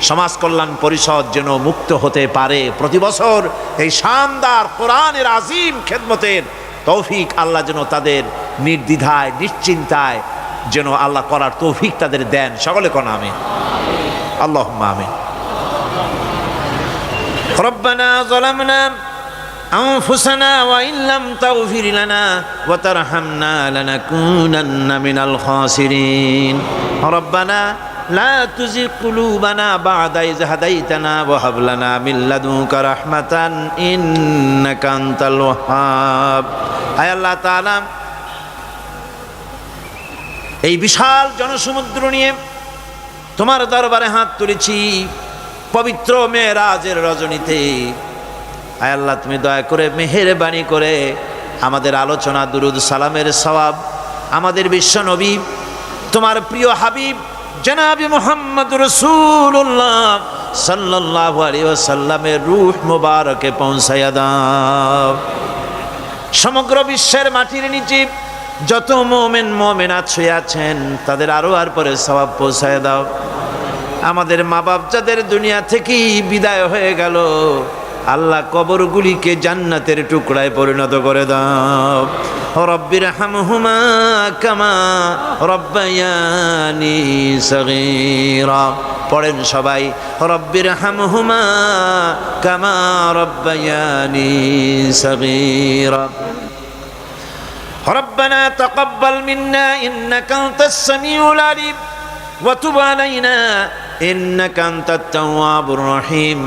সমাজ কল্যাণ পরিষদ যেন মুক্ত হতে পারে। প্রতি বছর এই শানদার কোরআনের আজিম খেদমতের তৌফিক আল্লাহ যেন তাদের নির্দ্বিধায় নিশ্চিন্তায় যেন আল্লাহ করার তৌফিক তাদের দেন। সকলে কোন আমিন, আল্লাহুম্মা আমিন। রব্বানা যালামনা أنفسنا وإن لم تغفر لنا وترحمنا لنكونن من الخاسرين ربنا لا تزغ قلوبنا بعد إذ هديتنا وهب لنا من لدنك رحمة إنك أنت الوهاب। আয় আল্লাহ তাআলা, এই বিশাল জনসমুদ্র নিয়ে তোমার দরবারে হাত তুলেছি পবিত্র মেরাজের রজনীতে। আয় আল্লাহ, তুমি দয়া করে মেহেরবানি করে আমাদের আলোচনা, দুরুদ সালামের সওয়াব আমাদের বিশ্ব নবী তোমার প্রিয় হাবিব জনাবে মুহাম্মদ রাসূলুল্লাহ সাল্লাল্লাহু আলাইহি ওয়াসাল্লামের রূহ মুবারকে পৌঁছায়া দাও। সমগ্র বিশ্বের মাটির নিচে যত মুমিন মুমিনাত শুয়ে আছেন তাদের আরো আর পরে সওয়াব পৌঁছায়া দাও। আমাদের মা বাপ যাদের দুনিয়া থেকেই বিদায় হয়ে গেল, আল্লাহ কবরগুলিকে জান্নাতের টুকরায় পরিণত করে দাও। রব্বির হামহুমা কামা রব্বায়ানি সগীরা। পড়েন সবাই, রব্বির হামহুমা কামা রব্বায়ানি সগীরা। ربنا تقبل منا إنك أنت السميع العليم وتب علينا إنك أنت التواب الرحيم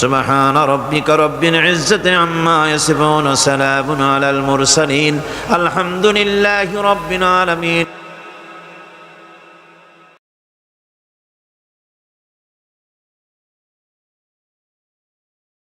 سبحان ربك رب العزة عما يصفون سلام على المرسلين الحمد لله رب العالمين